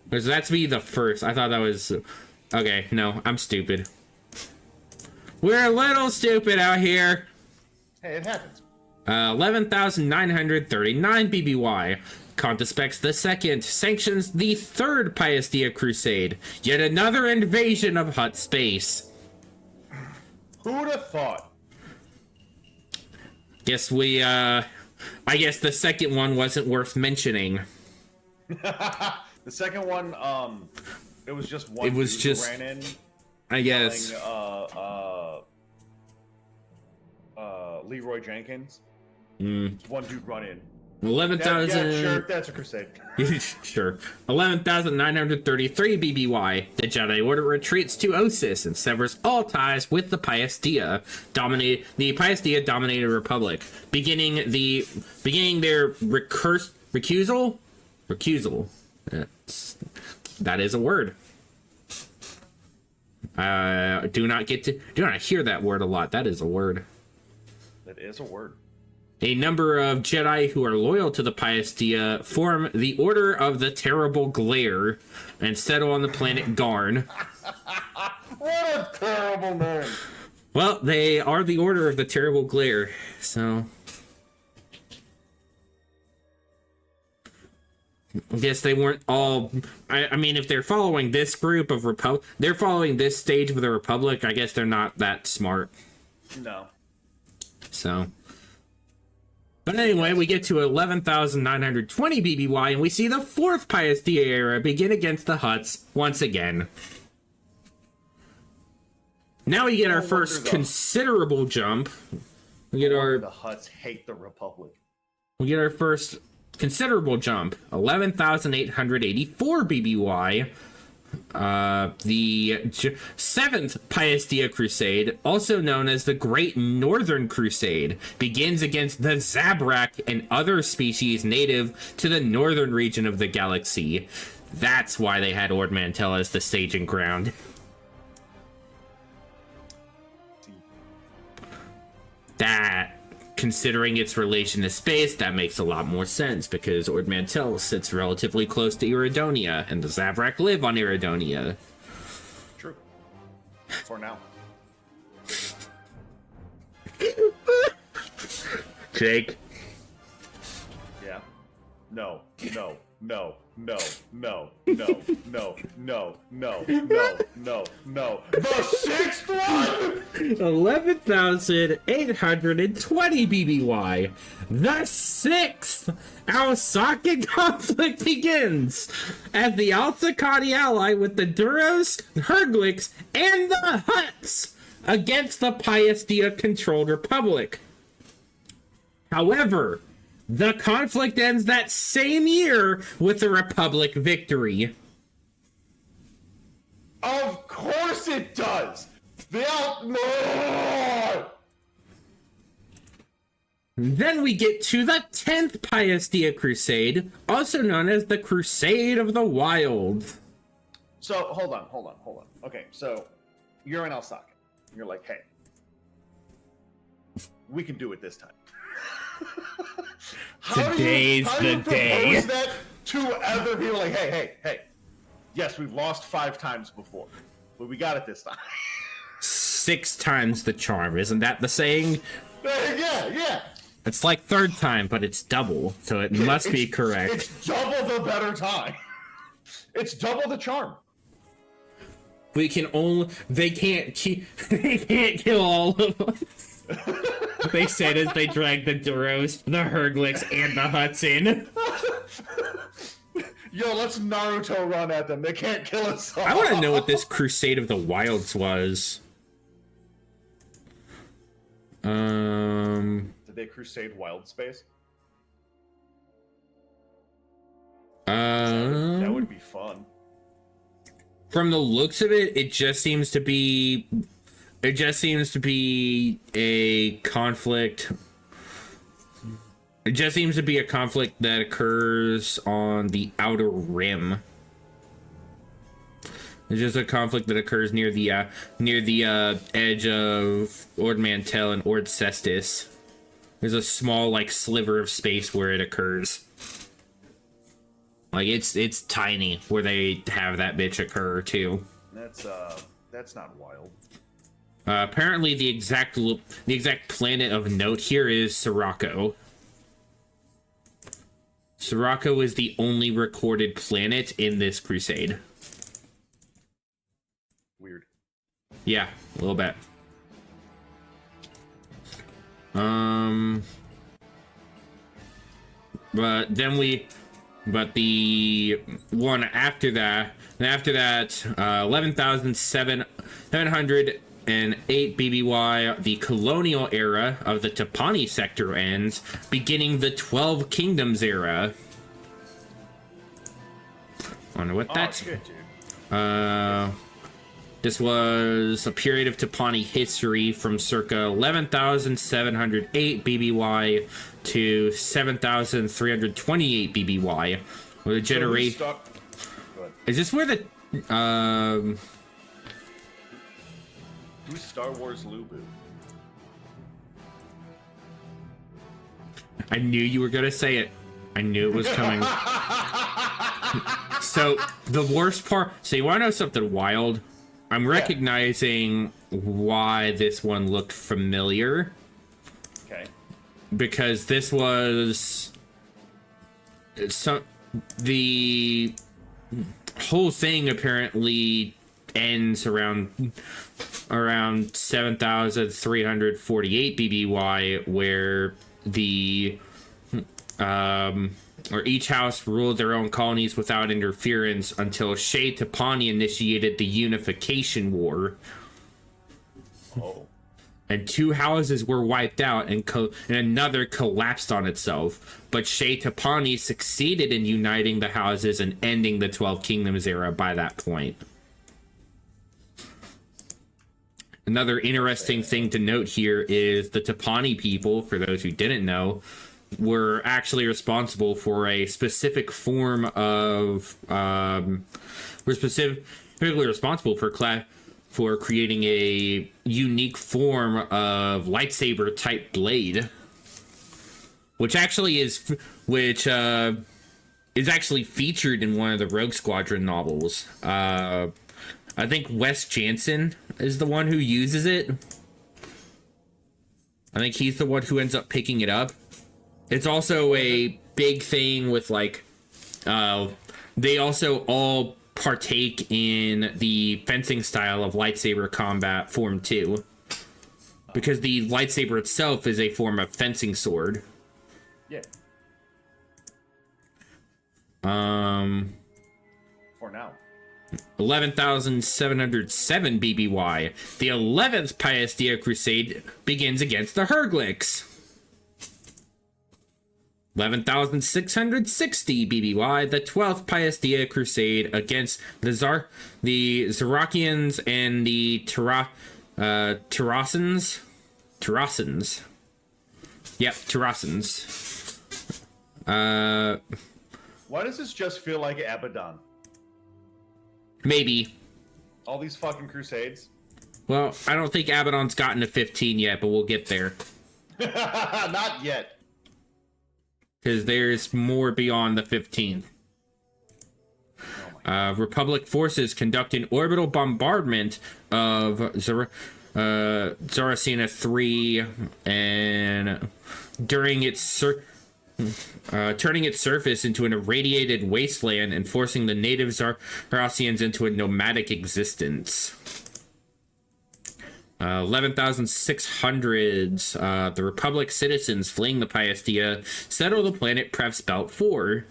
That's be the first. I thought that was... Okay, no, I'm stupid. We're a little stupid out here. Hey, it happens. 11,939 BBY. Contispex II sanctions the third Paiustia crusade. Yet another invasion of Hutt space. Who'd have thought? I guess the second one wasn't worth mentioning. The second one, it was just one. It was just, ran in, I guess. Leroy Jenkins. One dude run in. 11,000. Yeah, sure, that's a crusade. Sure. 11,933 BBY. The Jedi Order retreats to Ossus and severs all ties with the Paiustia. The Paiustia dominated Republic, beginning their recusal. That is a word. Do not hear that word a lot. That is a word. That is a word. A number of Jedi who are loyal to the Paiustia form the Order of the Terrible Glare and settle on the planet Garn. What a terrible name. Well, they are the Order of the Terrible Glare, so... I guess they weren't all... I mean, if they're following this group of they're following this stage of the Republic, I guess they're not that smart. No. So... But anyway, we get to 11,920 BBY, and we see the fourth Paiustia era begin against the Hutts once again. Now we get our first considerable jump. We get our... The Hutts hate the Republic. We get our first considerable jump. 11,884 BBY. The seventh Paiustia Crusade, also known as the Great Northern Crusade, begins against the Zabrak and other species native to the northern region of the galaxy. That's why they had Ord Mantell as the staging ground. That, considering its relation to space, that makes a lot more sense, because Ord Mantell sits relatively close to Iridonia, and the Zabrak live on Iridonia. True. For now. Jake, Yeah. No. No. No. No. No. No. No. No. No. No. No. No. The sixth one. 11,820 BBY. The sixth Aosaka conflict begins as the Alsakani ally with the Duros, Herglics, and the Huts against the Paiastia-controlled Republic. However, the conflict ends that same year with a Republic victory. Of course it does. No! Then we get to the 10th Paiastia Crusade, also known as the Crusade of the Wild. So, hold on. Okay, so you're in Alsaka. You're like, hey, we can do it this time. Today's the day. Propose that to other people? Like, hey. Yes, we've lost 5 times before, but we got it this time. 6 times the charm, isn't that the saying? Yeah. It's like third time, but it's double, so it must be correct. It's double the better time. It's double the charm. They can't kill all of us. They said as they dragged the Duros, the Herglics, and the Huts in. Yo, let's Naruto run at them. They can't kill us all. I want to know what this Crusade of the Wilds was. Did they crusade wild space? That would be fun. From the looks of it, it just seems to be a conflict. It just seems to be a conflict that occurs on the Outer Rim. It's just a conflict that occurs near the edge of Ord Mantell and Ord Cestus. There's a small like sliver of space where it occurs. Like it's tiny where they have that bitch occur too. That's not wild. Apparently the exact planet of note here is Sirocco. Sirocco is the only recorded planet in this crusade. Weird. Yeah, a little bit. But the one after that, 11,708 BBY, the colonial era of the Topani sector ends, beginning the 12 Kingdoms era. Wonder what that's. Shit, dude. This was a period of Topani history from circa 11,708 BBY to 7,328 BBY. With a generation. Is this where the Who's Star Wars Lubu? I knew you were gonna say it. I knew it was coming. So the worst part. So you want to know something wild? I'm recognizing why this one looked familiar. Okay. Because this was the whole thing apparently ends around 7,348 BBY, where or each house ruled their own colonies without interference until Shea Topani initiated the Unification War. Oh. And 2 houses were wiped out, and another collapsed on itself. But Shea Topani succeeded in uniting the houses and ending the 12 Kingdoms era by that point. Another interesting thing to note here is the Topani people, for those who didn't know, were actually responsible for a specific form of were specifically responsible for creating a unique form of lightsaber type blade, which is actually featured in one of the Rogue Squadron novels. I think Wes Jansen is the one who uses it. I think he's the one who ends up picking it up. It's also a big thing with like they also all partake in the fencing style of lightsaber combat form 2, because the lightsaber itself is a form of fencing sword. Yeah. For now. 11,707 BBY. The 11th Pius Dia Crusade begins against the Herglics. 11,660 BBY. The 12th Pius Dia Crusade against the Zarakians and the Terrasans. Yep, Terrasans. Why does this just feel like Abaddon? Maybe. All these fucking crusades? Well, I don't think Abaddon's gotten to 15 yet, but we'll get there. Not yet. Because there's more beyond the 15th. Republic forces conduct an orbital bombardment of Zaracena 3, and during its turning its surface into an irradiated wasteland and forcing the native Zaracians into a nomadic existence. 11,600s. The Republic citizens fleeing the Pius Dia settle the planet Prevspelt 4.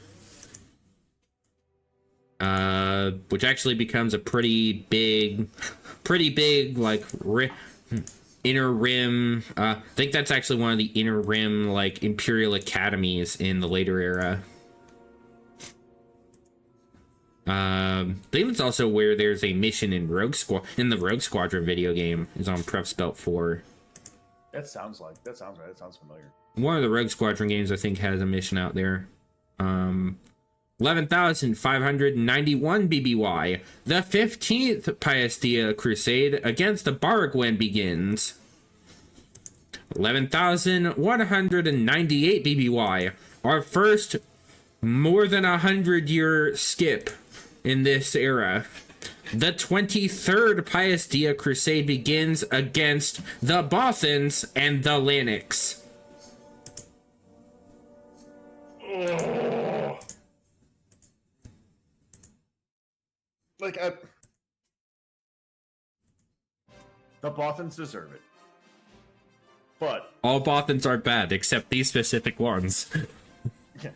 Which actually becomes a pretty big, like, inner rim. I think that's actually one of the inner rim, like, Imperial academies in the later era. I think it's also where there's a mission in the Rogue Squadron video game is on Prevspelt 4. That sounds right. That sounds familiar. One of the Rogue Squadron games, I think, has a mission out there. 11,591 BBY. The 15th Pius Dia Crusade against the Baragwen begins. 11,198 BBY. Our first more than 100-year skip in this era. The 23rd Pius Dia Crusade begins against the Bothans and the Lanix. Like, the Bothans deserve it. But all Bothans are bad, except these specific ones. Yeah.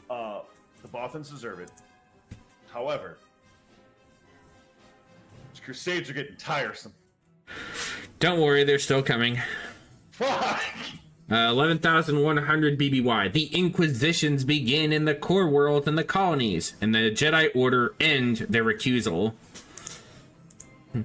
The Bothans deserve it. However, these Crusades are getting tiresome. Don't worry, they're still coming. Fuck! 11,100 BBY. The Inquisitions begin in the core world and the colonies, and the Jedi Order end their recusal. The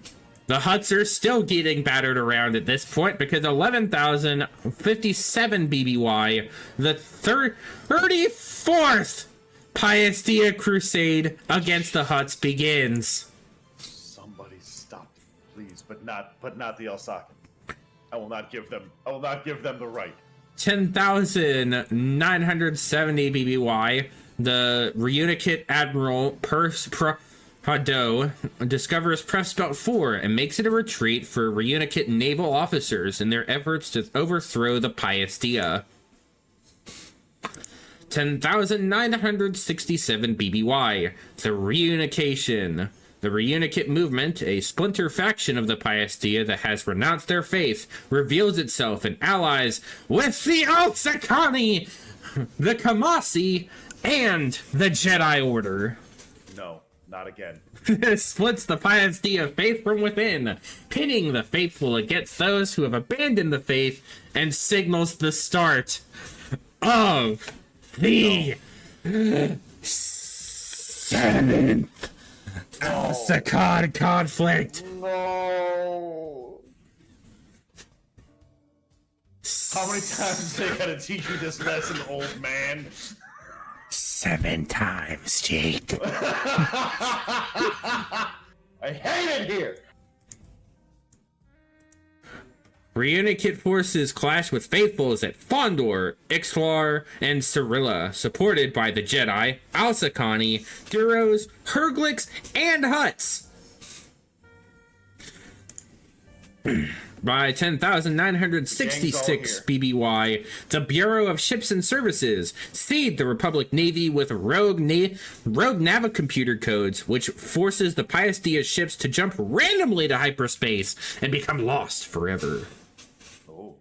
Hutts are still getting battered around at this point because 11,057 BBY, the 34th Pius Dia Crusade against the Hutts begins. Somebody stop, please, but not the Elsakan. I will not give them the right. 10,970 BBY. The Reunicate Admiral Hado discovers Prevspelt 4 and makes it a retreat for Reunicate naval officers in their efforts to overthrow the Pius Dia. 10,967 BBY. The Reunification. The Reunicate movement, a splinter faction of the Pius Dia that has renounced their faith, reveals itself and allies with the Alsakani, the Kamasi, and the Jedi Order. No, not again. This splits the Pius Dia faith from within, pitting the faithful against those who have abandoned the faith, and signals the start of the seventh Alsakan conflict. No. How many times they gotta teach you this lesson, old man? 7 times, Jake. I hate it here. Reunicate forces clash with faithfuls at Fondor, Ixtlar, and Cirilla, supported by the Jedi, Alsakani, Duros, Herglics, and Hutts. by 10,966 BBY, the Bureau of Ships and Services seed the Republic Navy with rogue navicomputer codes, which forces the Paiustia ships to jump randomly to hyperspace and become lost forever. Oh.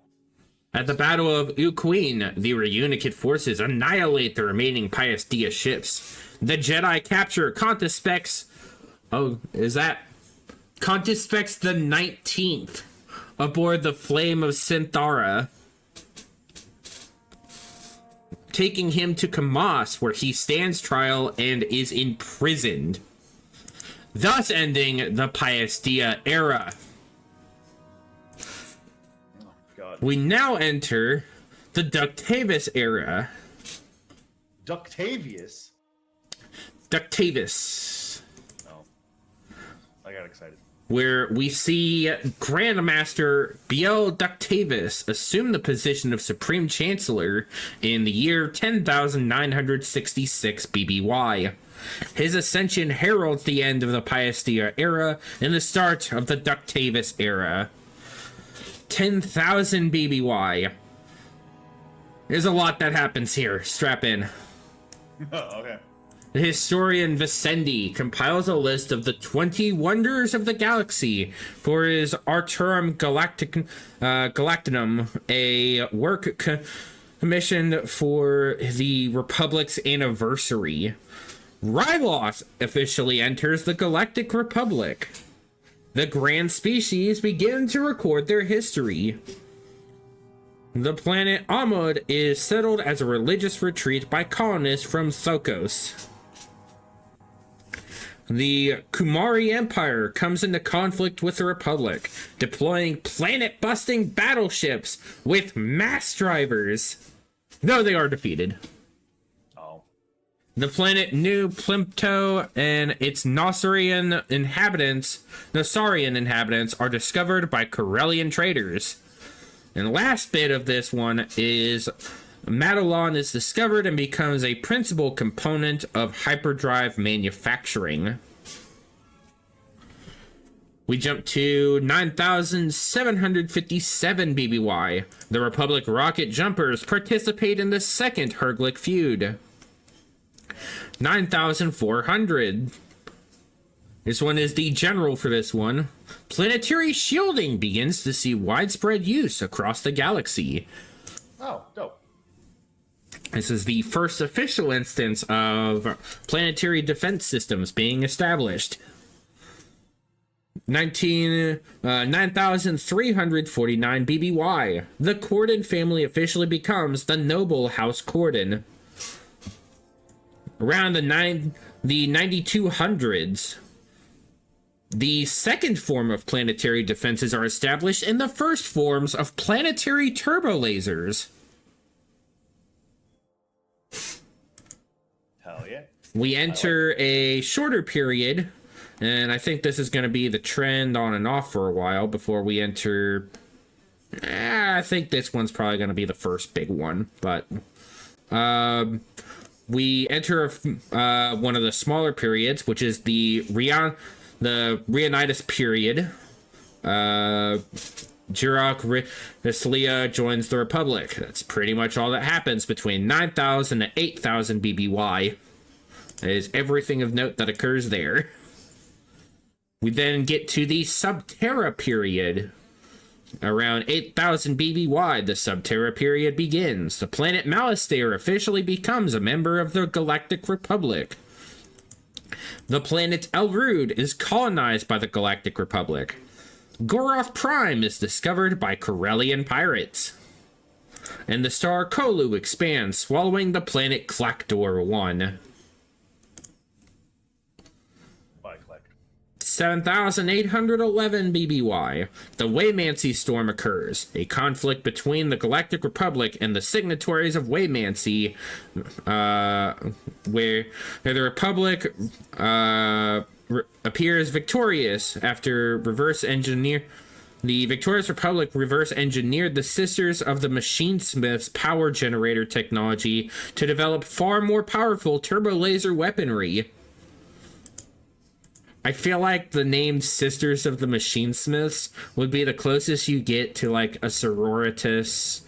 At the Battle of Uqueen, the Reunicate forces annihilate the remaining Paiustia ships. The Jedi capture Contispex. Oh, is that Contispex the 19th aboard the Flame of Synthara, taking him to Kamas, where he stands trial and is imprisoned, thus ending the Paiustia era. Oh, God. We now enter the Ductavis era. Ductavius? Ductavis. Oh. I got excited. Where we see Grandmaster Biel Ductavis assume the position of Supreme Chancellor in the year 10,966 BBY. His ascension heralds the end of the Paiustia era and the start of the Ductavis era. 10,000 BBY. There's a lot that happens here. Strap in. Okay. The historian Vicendi compiles a list of the 20 wonders of the galaxy for his Arturum Galactinum, a work commissioned for the Republic's anniversary. Rylos officially enters the Galactic Republic. The Grand Species begin to record their history. The planet Amud is settled as a religious retreat by colonists from Thokos. The Kumari Empire comes into conflict with the Republic, deploying planet-busting battleships with mass drivers, though they are defeated. Oh. The planet New Plimto and its Nosarian inhabitants are discovered by Corellian traders. And the last bit of this one is Madelon is discovered and becomes a principal component of hyperdrive manufacturing. We jump to 9,757 BBY. The Republic rocket jumpers participate in the second Herglick feud. 9,400. This one is the general for this one. Planetary shielding begins to see widespread use across the galaxy. Oh, dope. This is the first official instance of planetary defense systems being established. 9,349 BBY. The Corden family officially becomes the noble House Corden. Around the 9200s, the second form of planetary defenses are established in the first forms of planetary turbolasers. Hell yeah. We enter a shorter period, and I think this is going to be the trend on and off for a while before we enter... I think this one's probably going to be the first big one, but... we enter one of the smaller periods, which is the Reunitas period. Jirok Veslia joins the Republic. That's pretty much all that happens between 9,000 and 8,000 BBY. That is everything of note that occurs there. We then get to the Subterra period. Around 8,000 BBY, the Subterra period begins. The planet Malastare officially becomes a member of the Galactic Republic. The planet Elrud is colonized by the Galactic Republic. Goroth Prime is discovered by Corellian pirates. And the star Kolu expands, swallowing the planet Clactor 1. 7,811 BBY. The Waymancy Storm occurs, a conflict between the Galactic Republic and the signatories of Waymancy, where the Republic appears victorious after the Victorious Republic reverse engineered the Sisters of the Machinesmith's power generator technology to develop far more powerful turbo laser weaponry. I feel like the name Sisters of the Machinesmiths would be the closest you get to like a sororitas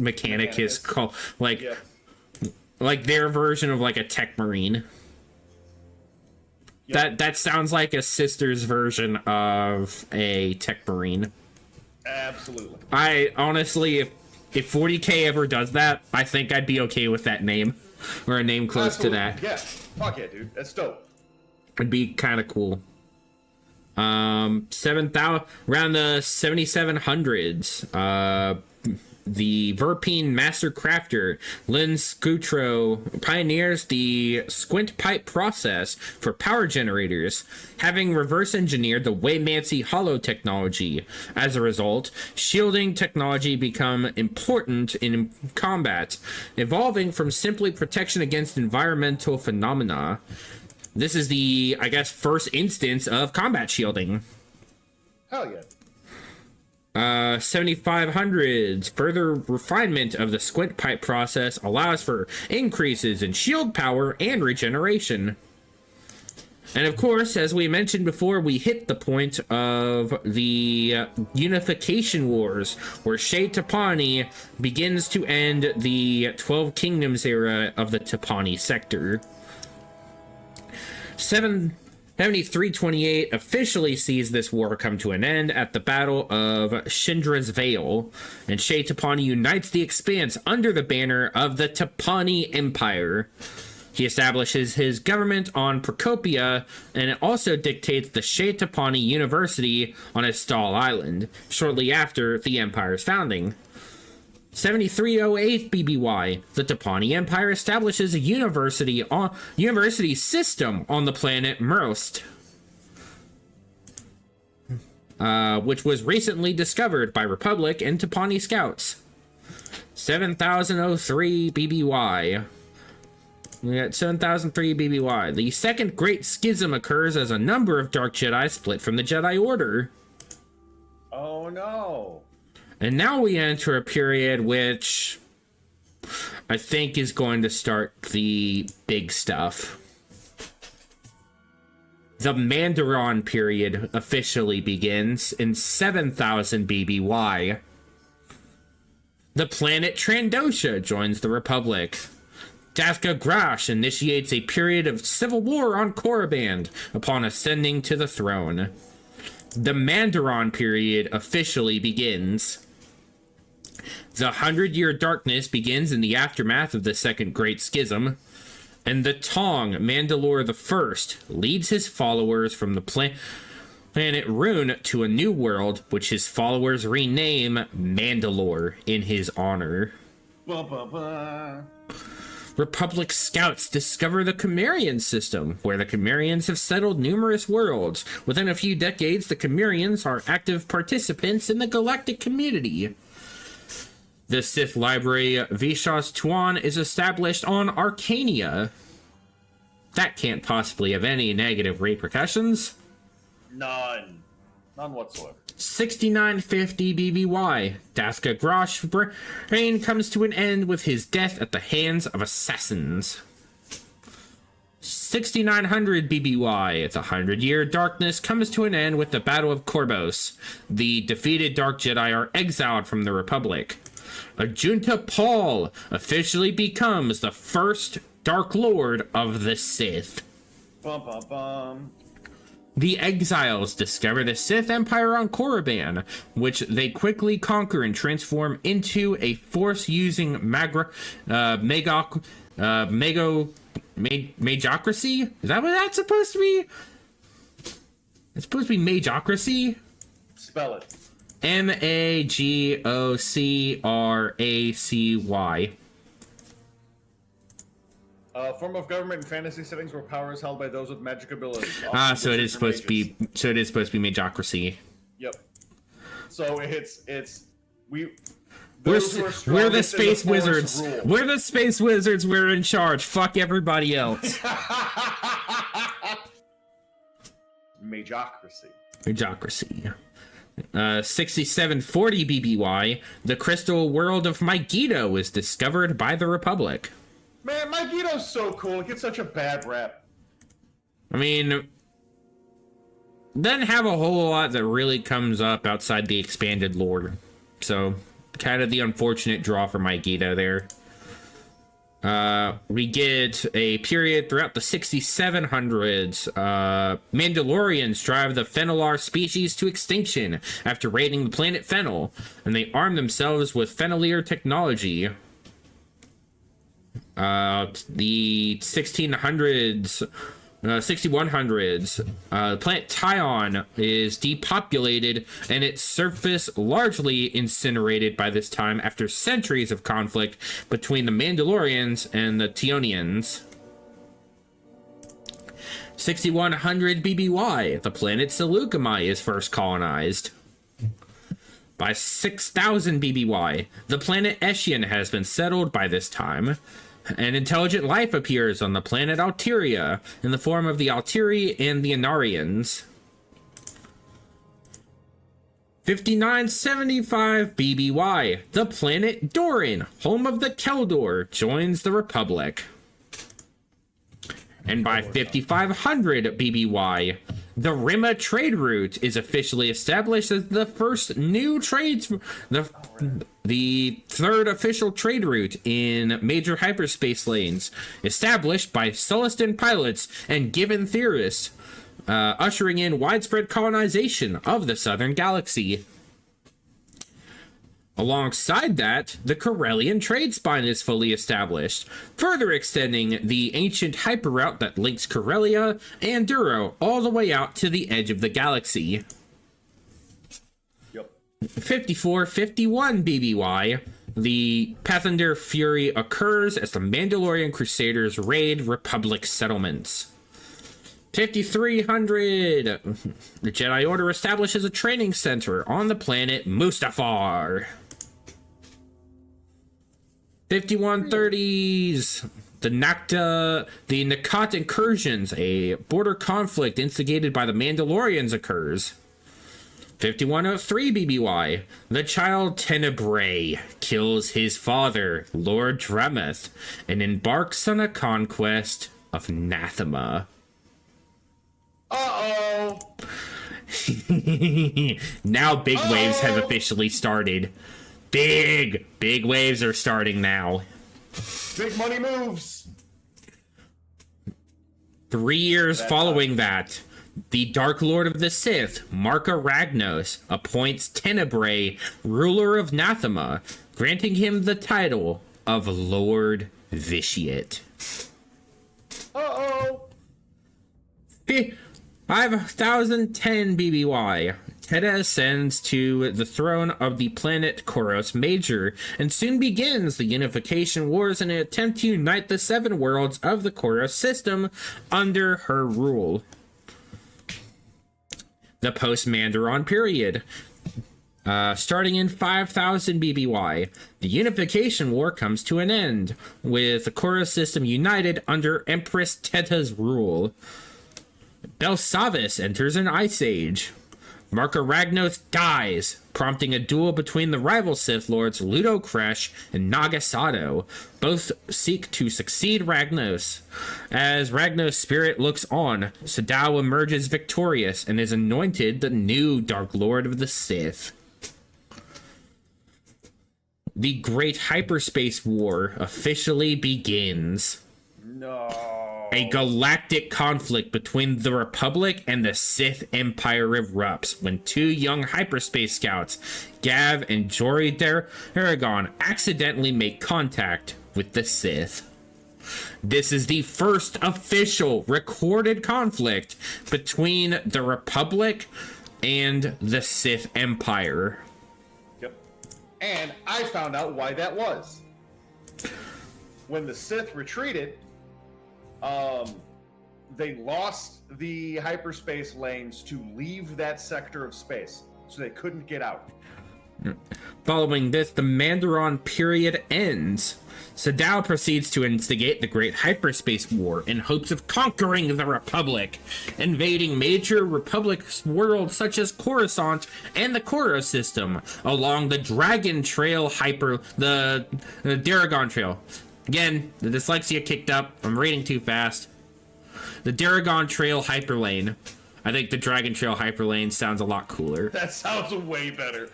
mechanicus call, like Yeah. like their version of like a tech marine. Yep. That sounds like a sister's version of a tech marine. Absolutely. I honestly, if 40K ever does that, I think I'd be okay with that name, or a name close Absolutely. to that. Yeah. Fuck yeah, dude. That's dope. It'd be kind of cool. 7,000 around the 7700s. The Verpine Master Crafter Lynn Scutro pioneers the squint pipe process for power generators, having reverse engineered the Waymancy hollow technology. As a result, shielding technology become important in combat, evolving from simply protection against environmental phenomena. This is the, I guess, first instance of combat shielding. Hell yeah. 7500s. Further refinement of the squint pipe process allows for increases in shield power and regeneration. And of course, as we mentioned before, we hit the point of the Unification Wars, where Shea Tapani begins to end the 12 Kingdoms era of the Tapani sector. 7328 officially sees this war come to an end at the Battle of Shindra's Vale, and Shea Tapani unites the Expanse under the banner of the Tapani Empire. He establishes his government on Procopia, and it also dictates the Shea Tapani University on Estal Island, shortly after the Empire's founding. 7308 BBY, the Tapani Empire establishes a university system on the planet Murst, which was recently discovered by Republic and Tapani scouts. 7003 BBY. We got 7003 BBY. The Second Great Schism occurs as a number of Dark Jedi split from the Jedi Order. Oh no. And now we enter a period which I think is going to start the big stuff. The Mandaron period officially begins in 7000 BBY. The planet Trandosha joins the Republic. Dazka Grash initiates a period of civil war on Korriban upon ascending to the throne. The Mandaron period officially begins. The 100-Year Darkness begins in the aftermath of the Second Great Schism, and the Tong Mandalore I leads his followers from the planet Rune to a new world, which his followers rename Mandalore in his honor. Ba, ba, ba. Republic scouts discover the Cimmerian system, where the Cimmerians have settled numerous worlds. Within a few decades, the Cimmerians are active participants in the galactic community. The Sith library Vishas Tuan is established on Arcania. That can't possibly have any negative repercussions. None. None whatsoever. 6950 BBY. Dazka Grosh reign comes to an end with his death at the hands of assassins. 6900 BBY. The 100-Year Darkness comes to an end with the Battle of Korbos. The defeated Dark Jedi are exiled from the Republic. Ajunta Paul officially becomes the first Dark Lord of the Sith. Bum, bum, bum. The Exiles discover the Sith Empire on Korriban, which they quickly conquer and transform into a force-using magocracy? Is that what that's supposed to be? It's supposed to be magocracy? Spell it. Magocracy. Form of government in fantasy settings where power is held by those with magic abilities. So it is supposed to be. So it is supposed to be magocracy. Yep. So we're the space wizards. We're the space wizards. We're in charge. Fuck everybody else. Magocracy. Magocracy. 6740 BBY. The crystal world of Megiddo is discovered by the Republic. Man, Megiddo's so cool. It gets such a bad rap. I mean, doesn't have a whole lot that really comes up outside the expanded lore. So, kind of the unfortunate draw for Mygeeto there. We get a period throughout the 6700s. Mandalorians drive the Fenelar species to extinction after raiding the planet Fennel, and they arm themselves with Fenalier technology. The 6100s, the planet Tyon is depopulated and its surface largely incinerated by this time after centuries of conflict between the Mandalorians and the Tionians. 6100 BBY, the planet Seleucami is first colonized. By 6000 BBY, the planet Eshian has been settled by this time. An intelligent life appears on the planet Alteria in the form of the Alteri and the Inarians. 5975 BBY, the planet Doran, home of the Keldor, joins the Republic. And by 5500 BBY, the Rima trade route is officially established as the first new trades, the third official trade route in major hyperspace lanes, established by Sullustan pilots and Given theorists, ushering in widespread colonization of the southern galaxy. Alongside that, the Corellian trade spine is fully established, further extending the ancient hyperroute that links Corellia and Duro all the way out to the edge of the galaxy. Yep. 5451 BBY, the Pathander Fury occurs as the Mandalorian Crusaders raid Republic settlements. 5300, the Jedi Order establishes a training center on the planet Mustafar. 5130s, the Nakat incursions, a border conflict instigated by the Mandalorians occurs. 5103 BBY, the child Tenebrae kills his father, Lord Dremeth, and embarks on a conquest of Nathema. Uh-oh! Now big waves have officially started. Big waves are starting now. Big money moves! 3 years following that, the Dark Lord of the Sith, Marka Ragnos, appoints Tenebrae ruler of Nathema, granting him the title of Lord Vitiate. Uh-oh! 5010 BBY. Teta ascends to the throne of the planet Koros Major, and soon begins the Unification Wars in an attempt to unite the 7 worlds of the Koros system under her rule. The post-Mandaron period. Starting in 5000 BBY, the Unification War comes to an end, with the Koros system united under Empress Teta's rule. Belsavis enters an ice age. Marka Ragnos dies, prompting a duel between the rival Sith Lords Ludo Kresh and Nagasado. Both seek to succeed Ragnos. As Ragnos' spirit looks on, Sadao emerges victorious and is anointed the new Dark Lord of the Sith. The Great Hyperspace War officially begins. No. A galactic conflict between the Republic and the Sith Empire erupts when 2 young hyperspace scouts, Gav and Jory Aragon, accidentally make contact with the Sith. This is the first official recorded conflict between the Republic and the Sith Empire. Yep. And I found out why that was. When the Sith retreated, they lost the hyperspace lanes to leave that sector of space, so they couldn't get out. Following this, the Mandaron period ends. Sadao proceeds to instigate the Great Hyperspace War in hopes of conquering the Republic, invading major Republic worlds such as Coruscant and the Koros system, along the Dragon Trail the Daragon Trail. Again, the dyslexia kicked up. I'm reading too fast. The Daragon Trail hyperlane. I think the Dragon Trail Hyperlane sounds a lot cooler. That sounds way better.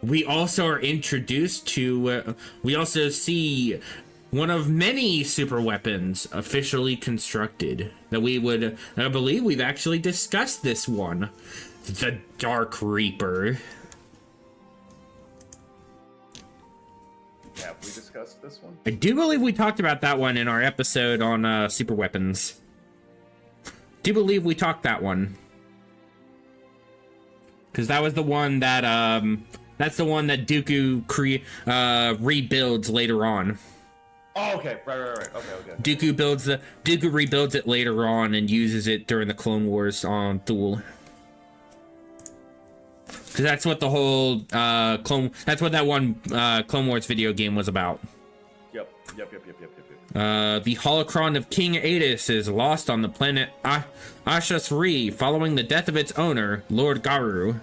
We also are introduced to, we also see one of many super weapons officially constructed that we would, I believe we've actually discussed this one. The Dark Reaper. Have we discussed this one? I do believe we talked about that one in our episode on super weapons. Do believe we talked that one. Because that was the one that, that's the one that Dooku rebuilds later on. Oh, okay. Right. Okay. Dooku rebuilds it later on and uses it during the Clone Wars on Thule. Because that's what the whole that's what that one Clone Wars video game was about. Yep. The holocron of King Adis is lost on the planet Ashas Re following the death of its owner, Lord Garu.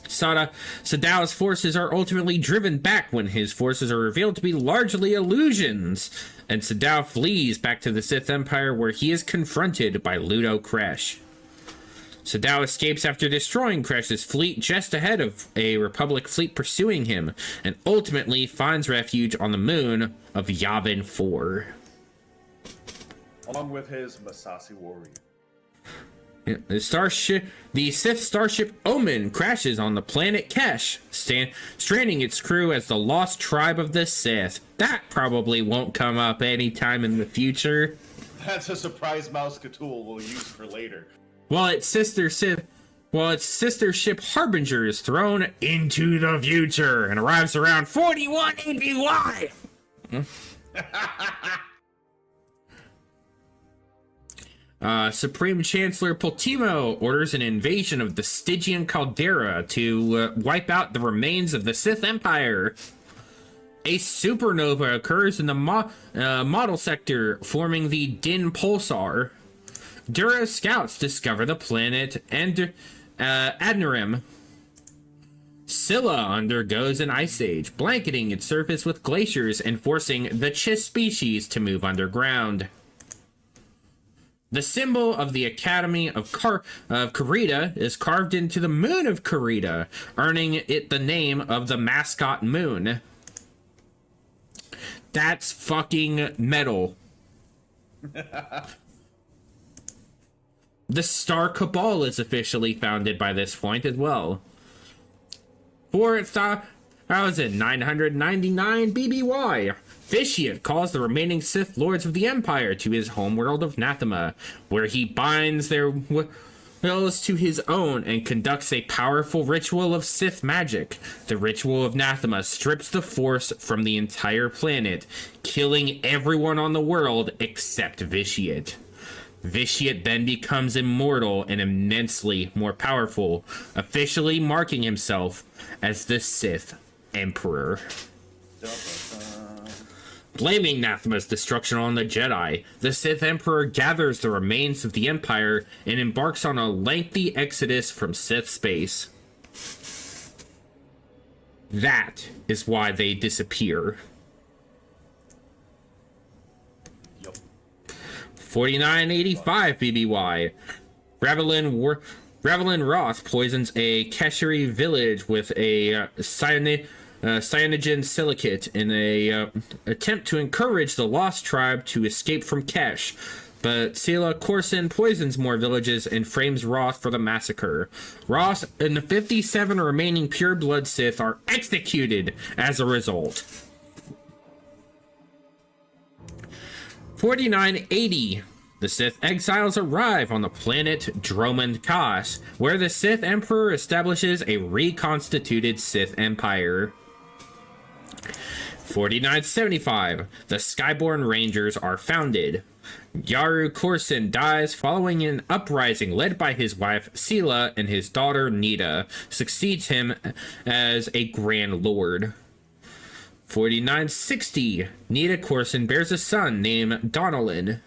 Sadao's forces are ultimately driven back when his forces are revealed to be largely illusions, and Sadao flees back to the Sith Empire where he is confronted by Ludo Kresh. Sadao escapes after destroying Kresh's fleet just ahead of a Republic fleet pursuing him, and ultimately finds refuge on the moon of Yavin 4. Along with his Massassi warrior. The Sith starship Omen crashes on the planet Kesh, stranding its crew as the lost tribe of the Sith. That probably won't come up anytime in the future. That's a surprise Mouse Cthulhu we'll use for later. While its sister ship Harbinger is thrown into the future and arrives around 41 ABY. Supreme Chancellor Poltimo orders an invasion of the Stygian Caldera to wipe out the remains of the Sith Empire. A supernova occurs in the model sector, forming the Din Pulsar. Dura scouts discover the planet Adnarim. Scylla undergoes an ice age, blanketing its surface with glaciers and forcing the Chiss species to move underground. The symbol of the Academy of Karita is carved into the moon of Karita, earning it the name of the mascot moon. That's fucking metal. The Star Cabal is officially founded by this point as well. 4,999 BBY. Vitiate calls the remaining Sith Lords of the Empire to his homeworld of Nathema, where he binds their wills to his own and conducts a powerful ritual of Sith magic. The ritual of Nathema strips the Force from the entire planet, killing everyone on the world except Vitiate. Vitiate then becomes immortal and immensely more powerful, officially marking himself as the Sith Emperor. Blaming Nathema's destruction on the Jedi, the Sith Emperor gathers the remains of the Empire and embarks on a lengthy exodus from Sith space. That is why they disappear. 4985 BBY. Ravelin Roth poisons a Keshari village with a cyanogen silicate in a attempt to encourage the lost tribe to escape from Kesh. But Sela Corson poisons more villages and frames Roth for the massacre. Roth and the 57 remaining pure blood Sith are executed as a result. 4980. The Sith exiles arrive on the planet Dromund Kaas, where the Sith Emperor establishes a reconstituted Sith Empire. 4975. The Skyborn Rangers are founded. Yaru Corson dies following an uprising led by his wife Sela, and his daughter Nita succeeds him as a Grand Lord. 4960. Nita Corson bears a son named Donalyn.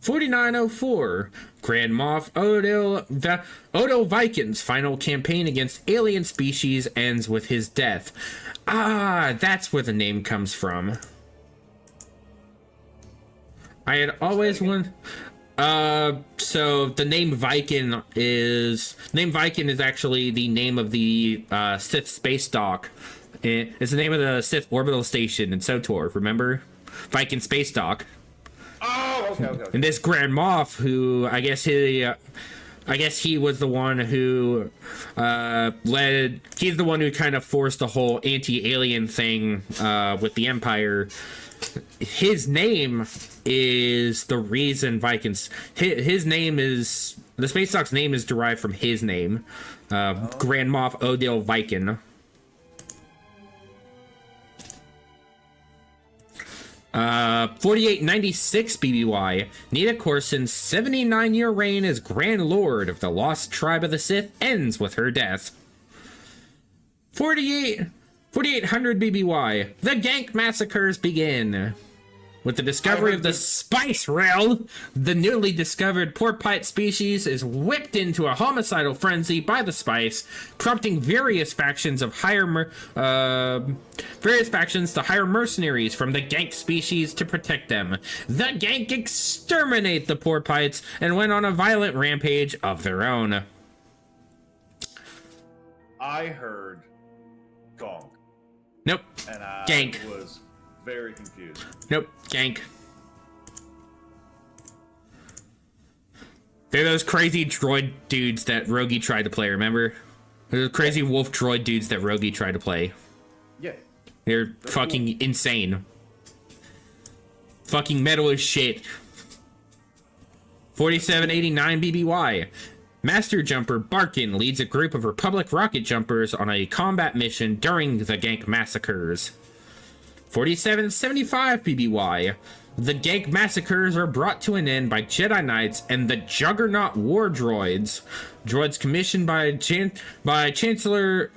4904. Grand Moff Odo Viken's final campaign against alien species ends with his death. Ah, that's where the name comes from. I had always wanted. So the name Viking is actually the name of the Sith space dock. It's the name of the Sith orbital station in SOTOR. Remember, Viking space dock. Oh, okay. And this Grand Moff, who I guess he was the one who he's the one who kind of forced the whole anti-alien thing with the Empire. His name is the reason Vikings. His name is the space dock's name is derived from his name, Grand Moff Odile Viking. 4896 BBY. Nita Corson's 79-year reign as Grand Lord of the Lost Tribe of the Sith ends with her death. 4800 BBY. The Gank massacres begin. With the discovery of the Spice Rail, the newly discovered porpite species is whipped into a homicidal frenzy by the Spice, prompting various factions to hire mercenaries from the Gank species to protect them. The Gank exterminate the porpites and went on a violent rampage of their own. I heard Gong. Nope. And I Gank. was very confused. Nope. Gank. They're those crazy droid dudes that Rogi tried to play, remember? They're those crazy wolf droid dudes that Rogi tried to play. Yeah. They're fucking cool. Insane. Fucking metal as shit. 4789 BBY. Master Jumper Barkin leads a group of Republic rocket jumpers on a combat mission during the Gank massacres. 4775 BBY. The Gank massacres are brought to an end by Jedi Knights and the Juggernaut War Droids. Droids commissioned by Chancellor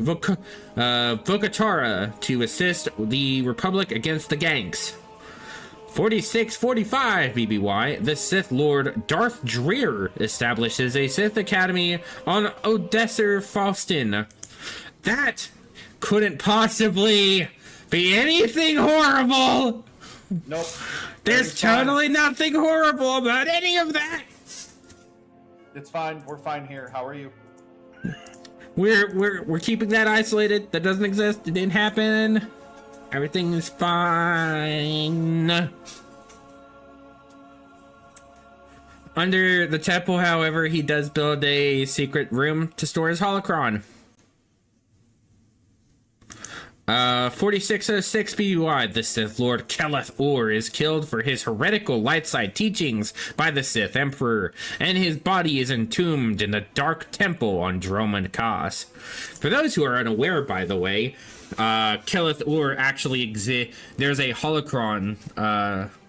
Vokatara to assist the Republic against the Ganks. 4645 BBY. The Sith Lord Darth Dreer establishes a Sith Academy on Odesser Faustin. That couldn't possibly be anything horrible. Nope. There's totally nothing horrible about any of that. It's fine. We're fine here. How are you? We're keeping that isolated. That doesn't exist. It didn't happen. Everything is fine. Under the temple, however, he does build a secret room to store his holocron. 4606 BUI. The Sith Lord Keleth Orr is killed for his heretical light side teachings by the Sith Emperor, and his body is entombed in the Dark Temple on Dromund Kaas. For those who are unaware, by the way, Keleth Orr actually exists. There's a holocron.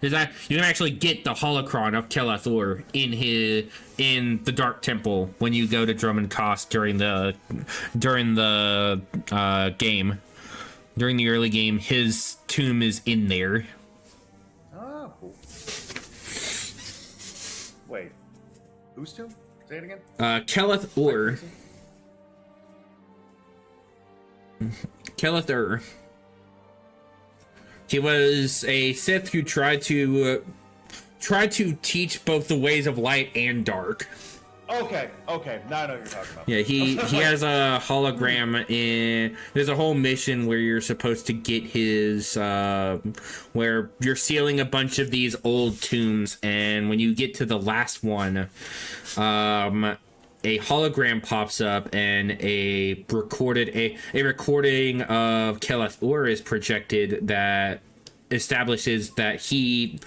You can actually get the holocron of Keleth Orr in the Dark Temple when you go to Dromund Kaas during the game. During the early game, his tomb is in there. Oh, cool. Wait, whose tomb? Say it again. Keleth Orr. Keleth Orr. He was a Sith who tried to teach both the ways of light and dark. Okay. Now I know what you're talking about. Yeah, he has a hologram in. There's a whole mission where you're supposed to get his, where you're sealing a bunch of these old tombs, and when you get to the last one, a hologram pops up, and a recording of Keleth Orr is projected that establishes that his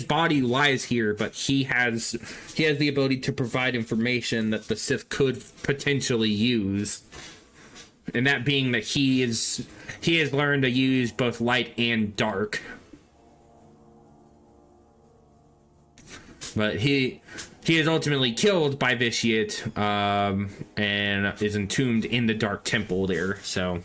body lies here, but he has the ability to provide information that the Sith could potentially use, and that being that he has learned to use both light and dark. But he is ultimately killed by Vitiate, and is entombed in the Dark Temple there. So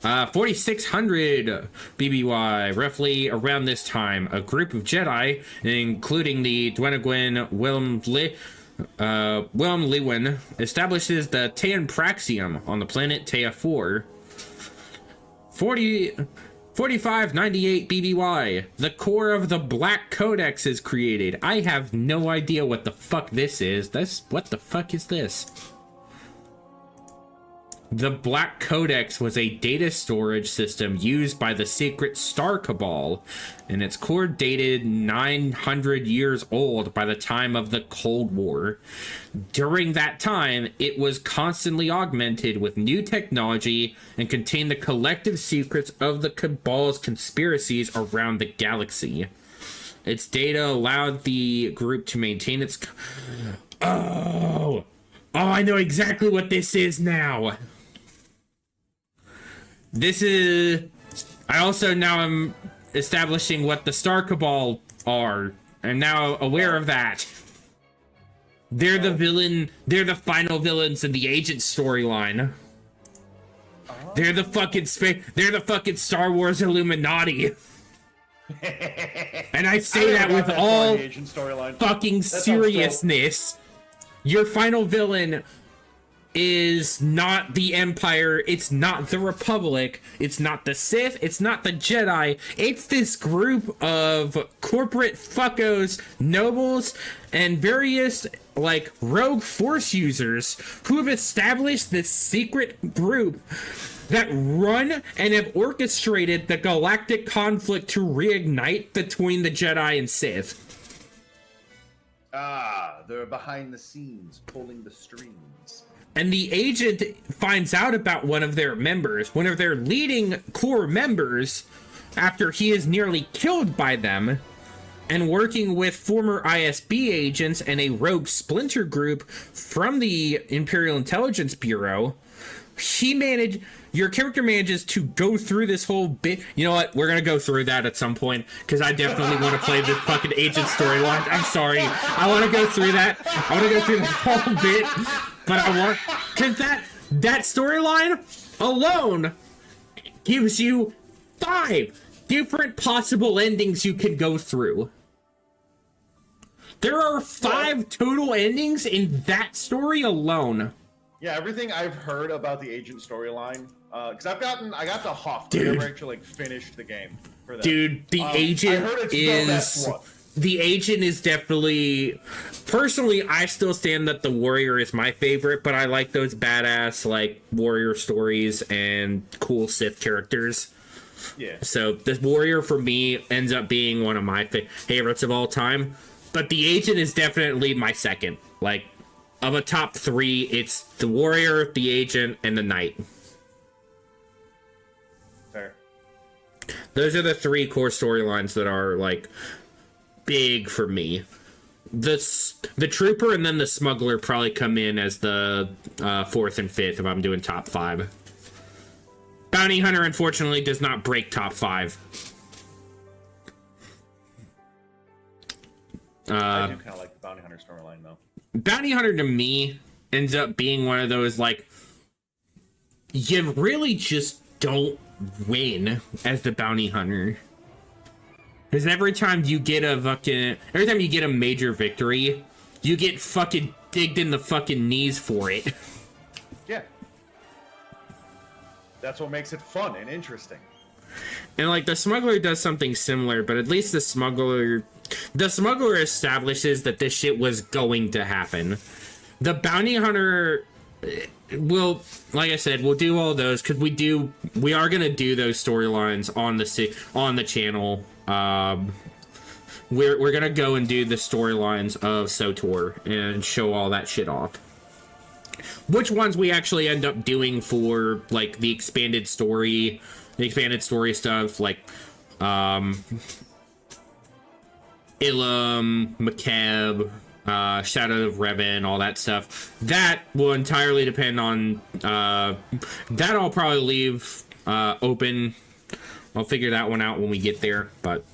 4600 BBY. Roughly around this time, a group of Jedi, including the Dwenaguin Willem Lewin, establishes the Tean Praxium on the planet Tea 4. 4598 BBY. The core of the Black Codex is created. I have no idea what the fuck this is. What the fuck is this? The Black Codex was a data storage system used by the secret Star Cabal, and its core dated 900 years old by the time of the Cold War. During that time, it was constantly augmented with new technology and contained the collective secrets of the Cabal's conspiracies around the galaxy. Its data allowed the group to maintain its... Oh, I know exactly what this is now. This is... I also now am establishing what the Star Cabal are. I'm now aware of that. They're the villain. They're the final villains in the Agent storyline. They're the fucking They're the fucking Star Wars Illuminati. And I say that with all fucking seriousness. Your final villain is not the Empire, it's not the Republic, it's not the Sith, it's not the Jedi, it's this group of corporate fuckos, nobles, and various, like, rogue force users who have established this secret group that run and have orchestrated the galactic conflict to reignite between the Jedi and Sith. They're behind the scenes, pulling the strings. And the agent finds out about one of their members, one of their leading core members, after he is nearly killed by them, and working with former ISB agents and a rogue splinter group from the Imperial Intelligence Bureau. Your character manages to go through this whole bit. You know what? We're going to go through that at some point, because I definitely want to play this fucking agent storyline. I'm sorry. I want to go through that. I want to go through the whole bit. But I want... Because that storyline alone gives you 5 different possible endings you can go through. There are 5 total endings in that story alone. Yeah, everything I've heard about the Agent storyline, because I got the Huff, but I never actually finished the game for that. Dude, the Agent I heard it's is... the best one. The Agent is definitely... Personally, I still stand that the Warrior is my favorite, but I like those badass, like, Warrior stories and cool Sith characters. Yeah. So, the Warrior, for me, ends up being one of my favorites of all time. But the Agent is definitely my second. Like, of a top 3, it's the Warrior, the Agent, and the Knight. Fair. Those are the 3 core storylines that are, like... big for me. The Trooper and then the Smuggler probably come in as the 4th and 5th if I'm doing top 5. Bounty Hunter, unfortunately, does not break top 5. I do kind of like the Bounty Hunter storyline, though. Bounty Hunter, to me, ends up being one of those, like, you really just don't win as the Bounty Hunter. Because every time you get a major victory, you get fucking digged in the fucking knees for it. Yeah. That's what makes it fun and interesting. And, like, the Smuggler does something similar, but at least the Smuggler establishes that this shit was going to happen. The Bounty Hunter will, like I said, we'll do all those, because we are going to do those storylines on the channel. We're gonna go and do the storylines of SWTOR and show all that shit off. Which ones we actually end up doing for, like, the expanded story stuff, like Ilum, Makeb, Shadow of Revan, all that stuff. That will entirely depend on that I'll probably leave open. I'll figure that one out when we get there, but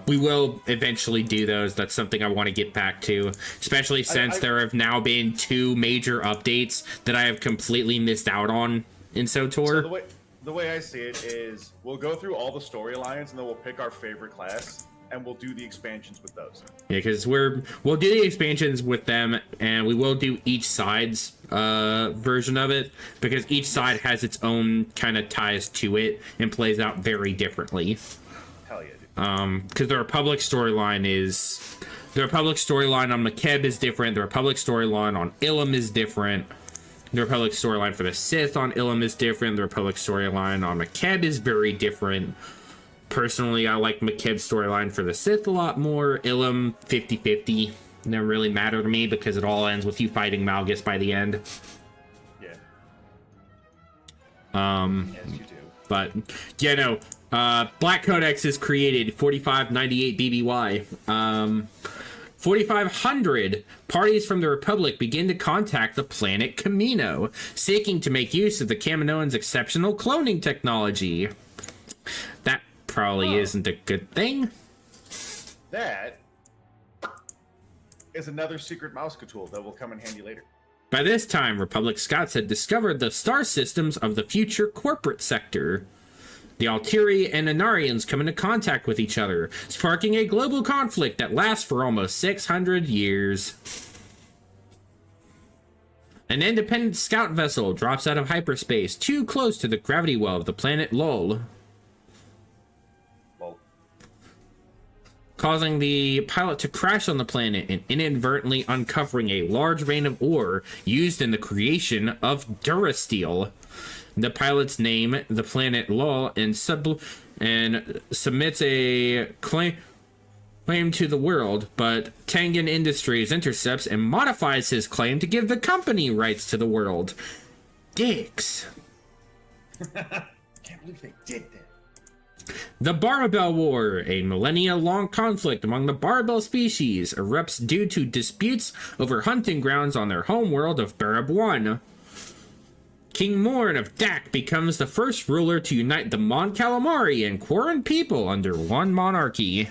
we will eventually do those. That's something I want to get back to, especially since there have now been 2 major updates that I have completely missed out on in SWTOR. So the way I see it is we'll go through all the storylines and then we'll pick our favorite class, and we'll do the expansions with those. Yeah, because we'll do the expansions with them, and we will do each side's version of it, because each side has its own kind of ties to it and plays out very differently. Hell yeah, dude. Because the Republic storyline on Makeb is different. The Republic storyline on Ilum is different. The Republic storyline for the Sith on Ilum is different. The Republic storyline on Makeb is very different. Personally, I like Makeb's storyline for the Sith a lot more. Ilum, 50-50. Never really matter to me because it all ends with you fighting Malgus by the end. Yeah. Yes, you do. But, yeah, no. Black Codex is created 4598 BBY. 4500 parties from the Republic begin to contact the planet Kamino, seeking to make use of the Kaminoans' exceptional cloning technology. That probably isn't a good thing. That is another secret Mauska tool that will come in handy later. By this time, Republic scouts had discovered the star systems of the future corporate sector. The Alteri and Anarians come into contact with each other, sparking a global conflict that lasts for almost 600 years. An independent scout vessel drops out of hyperspace too close to the gravity well of the planet Lol, causing the pilot to crash on the planet and inadvertently uncovering a large vein of ore used in the creation of Durasteel. The pilot's name, the planet Lol, and submits a claim to the world, but Tengen Industries intercepts and modifies his claim to give the company rights to the world. Dicks. Can't believe they did that. The Barbel War, a millennia-long conflict among the Barbel species, erupts due to disputes over hunting grounds on their homeworld of Barab 1. King Morn of Dak becomes the first ruler to unite the Mon Calamari and Quarren people under one monarchy.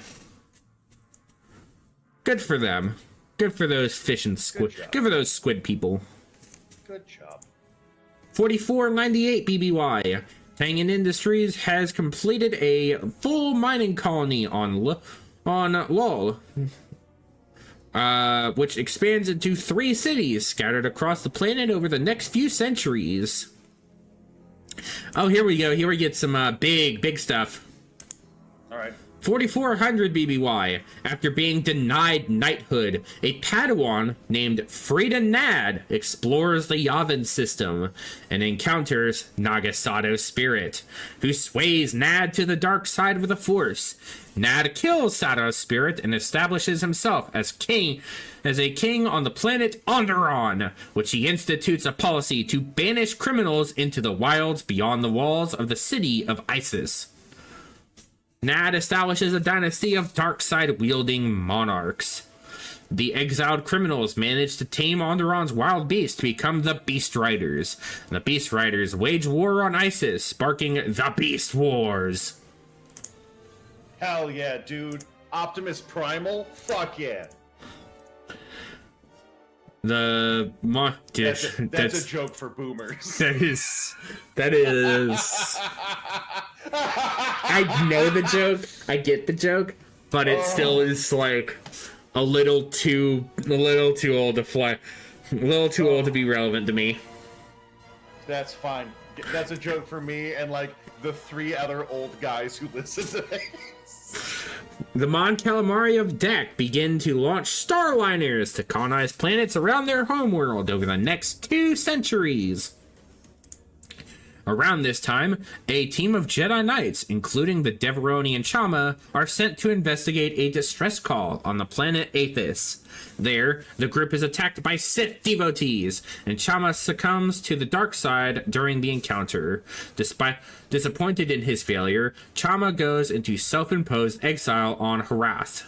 Good for them. Good for those fish and squid. Good for those squid people. Good job. 4498 BBY. Tengen Industries has completed a full mining colony on Lol, which expands into 3 cities scattered across the planet over the next few centuries. Oh, here we go. Here we get some big stuff. All right. 4400 BBY. After being denied knighthood, a Padawan named Frida Nad explores the Yavin system and encounters Nagasato's spirit, who sways Nad to the dark side of the Force. Nad kills Sato's spirit and establishes himself as a king on the planet Onderon, which he institutes a policy to banish criminals into the wilds beyond the walls of the city of Isis. Nad establishes a dynasty of dark-side-wielding monarchs. The exiled criminals manage to tame Onderon's wild beast to become the Beast Riders. The Beast Riders wage war on Isis, sparking the Beast Wars. Hell yeah, dude. Optimus Primal? Fuck yeah. That's a joke for boomers. That is I know the joke, I get the joke, but it still is like a little too old to fly, a little too old to be relevant to me. That's fine. That's a joke for me and like the 3 other old guys who listen to this. The Mon Calamari of Dak begin to launch starliners to colonize planets around their homeworld over the next 2 centuries. Around this time, a team of Jedi Knights, including the Deveroni and Chama, are sent to investigate a distress call on the planet Athis. There, the group is attacked by Sith devotees, and Chama succumbs to the dark side during the encounter. Disappointed in his failure, Chama goes into self-imposed exile on Harath.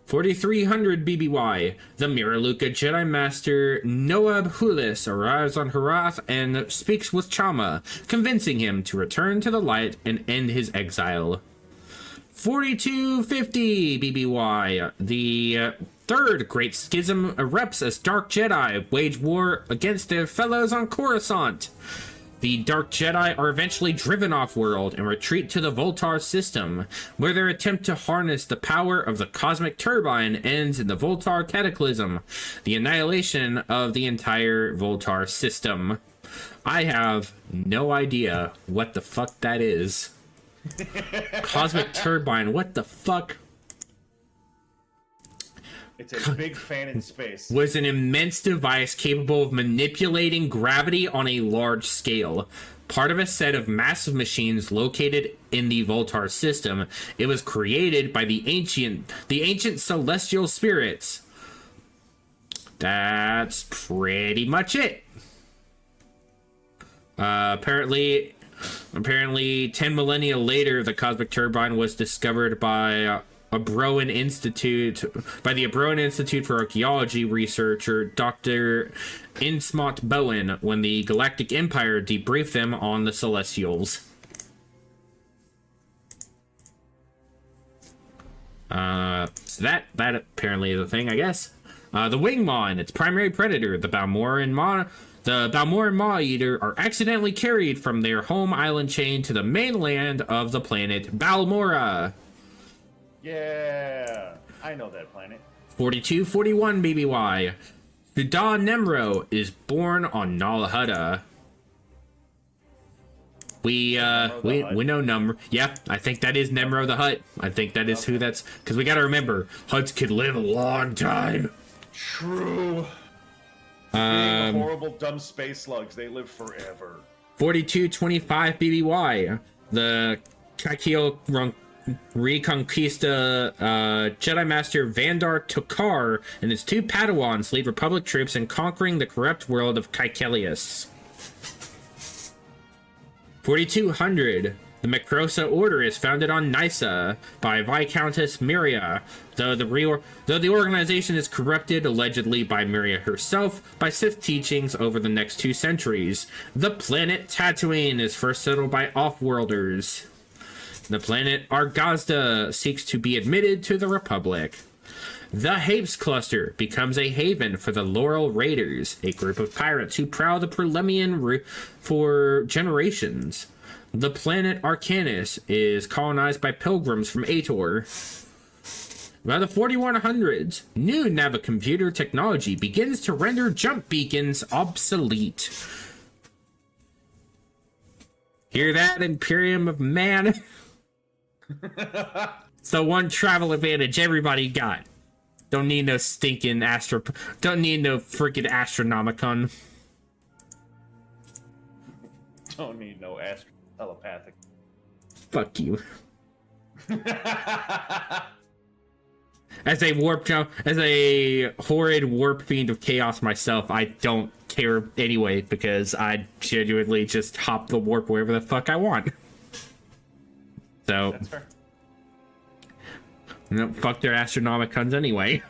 4300 BBY. The Miraluka Jedi Master Noab Hulis arrives on Harath and speaks with Chama, convincing him to return to the light and end his exile. 4250 BBY. The Third Great Schism erupts as Dark Jedi wage war against their fellows on Coruscant. The Dark Jedi are eventually driven off-world and retreat to the Voltar system, where their attempt to harness the power of the cosmic turbine ends in the Voltar Cataclysm, the annihilation of the entire Voltar system. I have no idea what the fuck that is. Cosmic turbine, what the fuck? It's a big fan in space. Was an immense device capable of manipulating gravity on a large scale. Part of a set of massive machines located in the Voltar system, it was created by the ancient celestial spirits. That's pretty much it. Apparently 10 millennia later, the cosmic turbine was discovered by the Abroan Institute for Archaeology researcher Dr. Innsmouth Bowen when the Galactic Empire debriefed them on the Celestials. So that apparently is a thing, I guess. The Wingmon, its primary predator, the Balmoran Maw Eater, are accidentally carried from their home island chain to the mainland of the planet Balmora. Yeah, I know that planet. 4241 BBY. Fida Nemro is born on Nal Hutta. We know Nemro. Yeah, I think that is Nemro the Hutt. I think that is who that's, because we got to remember, Hutts could live a long time. True. Being horrible, dumb space slugs, they live forever. 4225 BBY. The Kaikio Reconquista Jedi Master Vandar Tokar and his two Padawans lead Republic troops in conquering the corrupt world of Kaikelius. 4200. The Macrosa Order is founded on Nysa by Viscountess Myria, though the organization is corrupted allegedly by Myria herself by Sith teachings over the next 2 centuries. The planet Tatooine is first settled by Offworlders. The planet Argazda seeks to be admitted to the Republic. The Hapes Cluster becomes a haven for the Laurel Raiders, a group of pirates who prowl the Prelemian for generations. The planet Arcanus is colonized by pilgrims from Ator. By the 4100s, new navicomputer technology begins to render jump beacons obsolete. Hear that, Imperium of Man? It's the one travel advantage everybody got. Don't need no stinking don't need no freaking Astronomicon. Don't need no telepathic. Fuck you. As a horrid warp fiend of chaos myself, I don't care anyway, because I genuinely just hop the warp wherever the fuck I want. So, that's fair. No, fuck their Astronomicons anyway.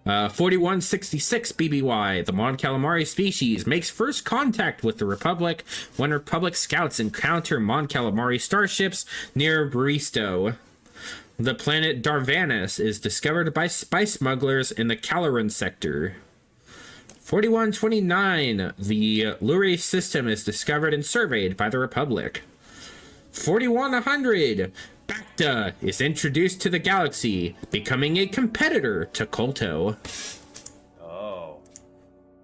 4166 BBY. The Mon Calamari species makes first contact with the Republic when Republic scouts encounter Mon Calamari starships near Bristow. The planet Darvanis is discovered by spice smugglers in the Caloran sector. 4129. The Luray system is discovered and surveyed by the Republic. 4100. Bacta is introduced to the galaxy, becoming a competitor to Kolto. Oh.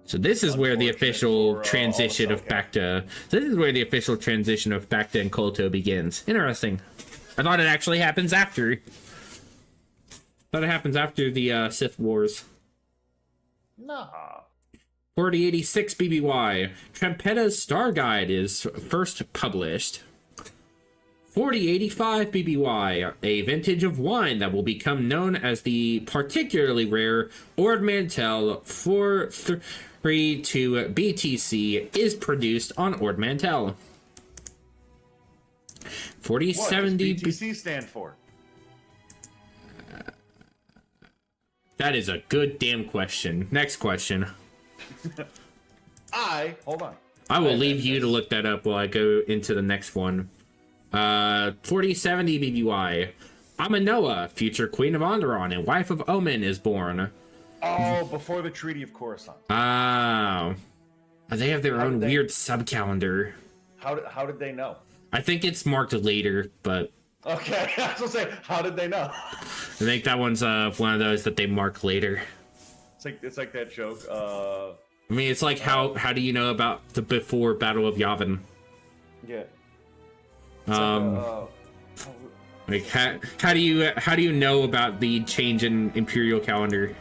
So this is where the official transition of Bacta. This is where the official transition of Bacta and Kolto begins. Interesting. I thought it actually happens after. Thought it happens after the Sith Wars. Nah. 4086 BBY. Trempetta's Star Guide is first published. 4085 BBY, a vintage of wine that will become known as the particularly rare Ord Mantell 432 BTC is produced on Ord Mantell. 4070 What does BTC stand for? That is a good damn question. Next question. Hold on. I will leave you to look that up while I go into the next one. 4070 BBY. Amanoa, future Queen of Onderon and wife of Omen, is born. Oh, before the Treaty of Coruscant. Oh. They have their own weird sub-calendar. How did they know? I think it's marked later, but... Okay, I was gonna say, how did they know? I think that one's one of those that they mark later. It's like that joke. I mean, it's like how do you know about the before Battle of Yavin? Yeah. Like how do you know about the change in Imperial calendar?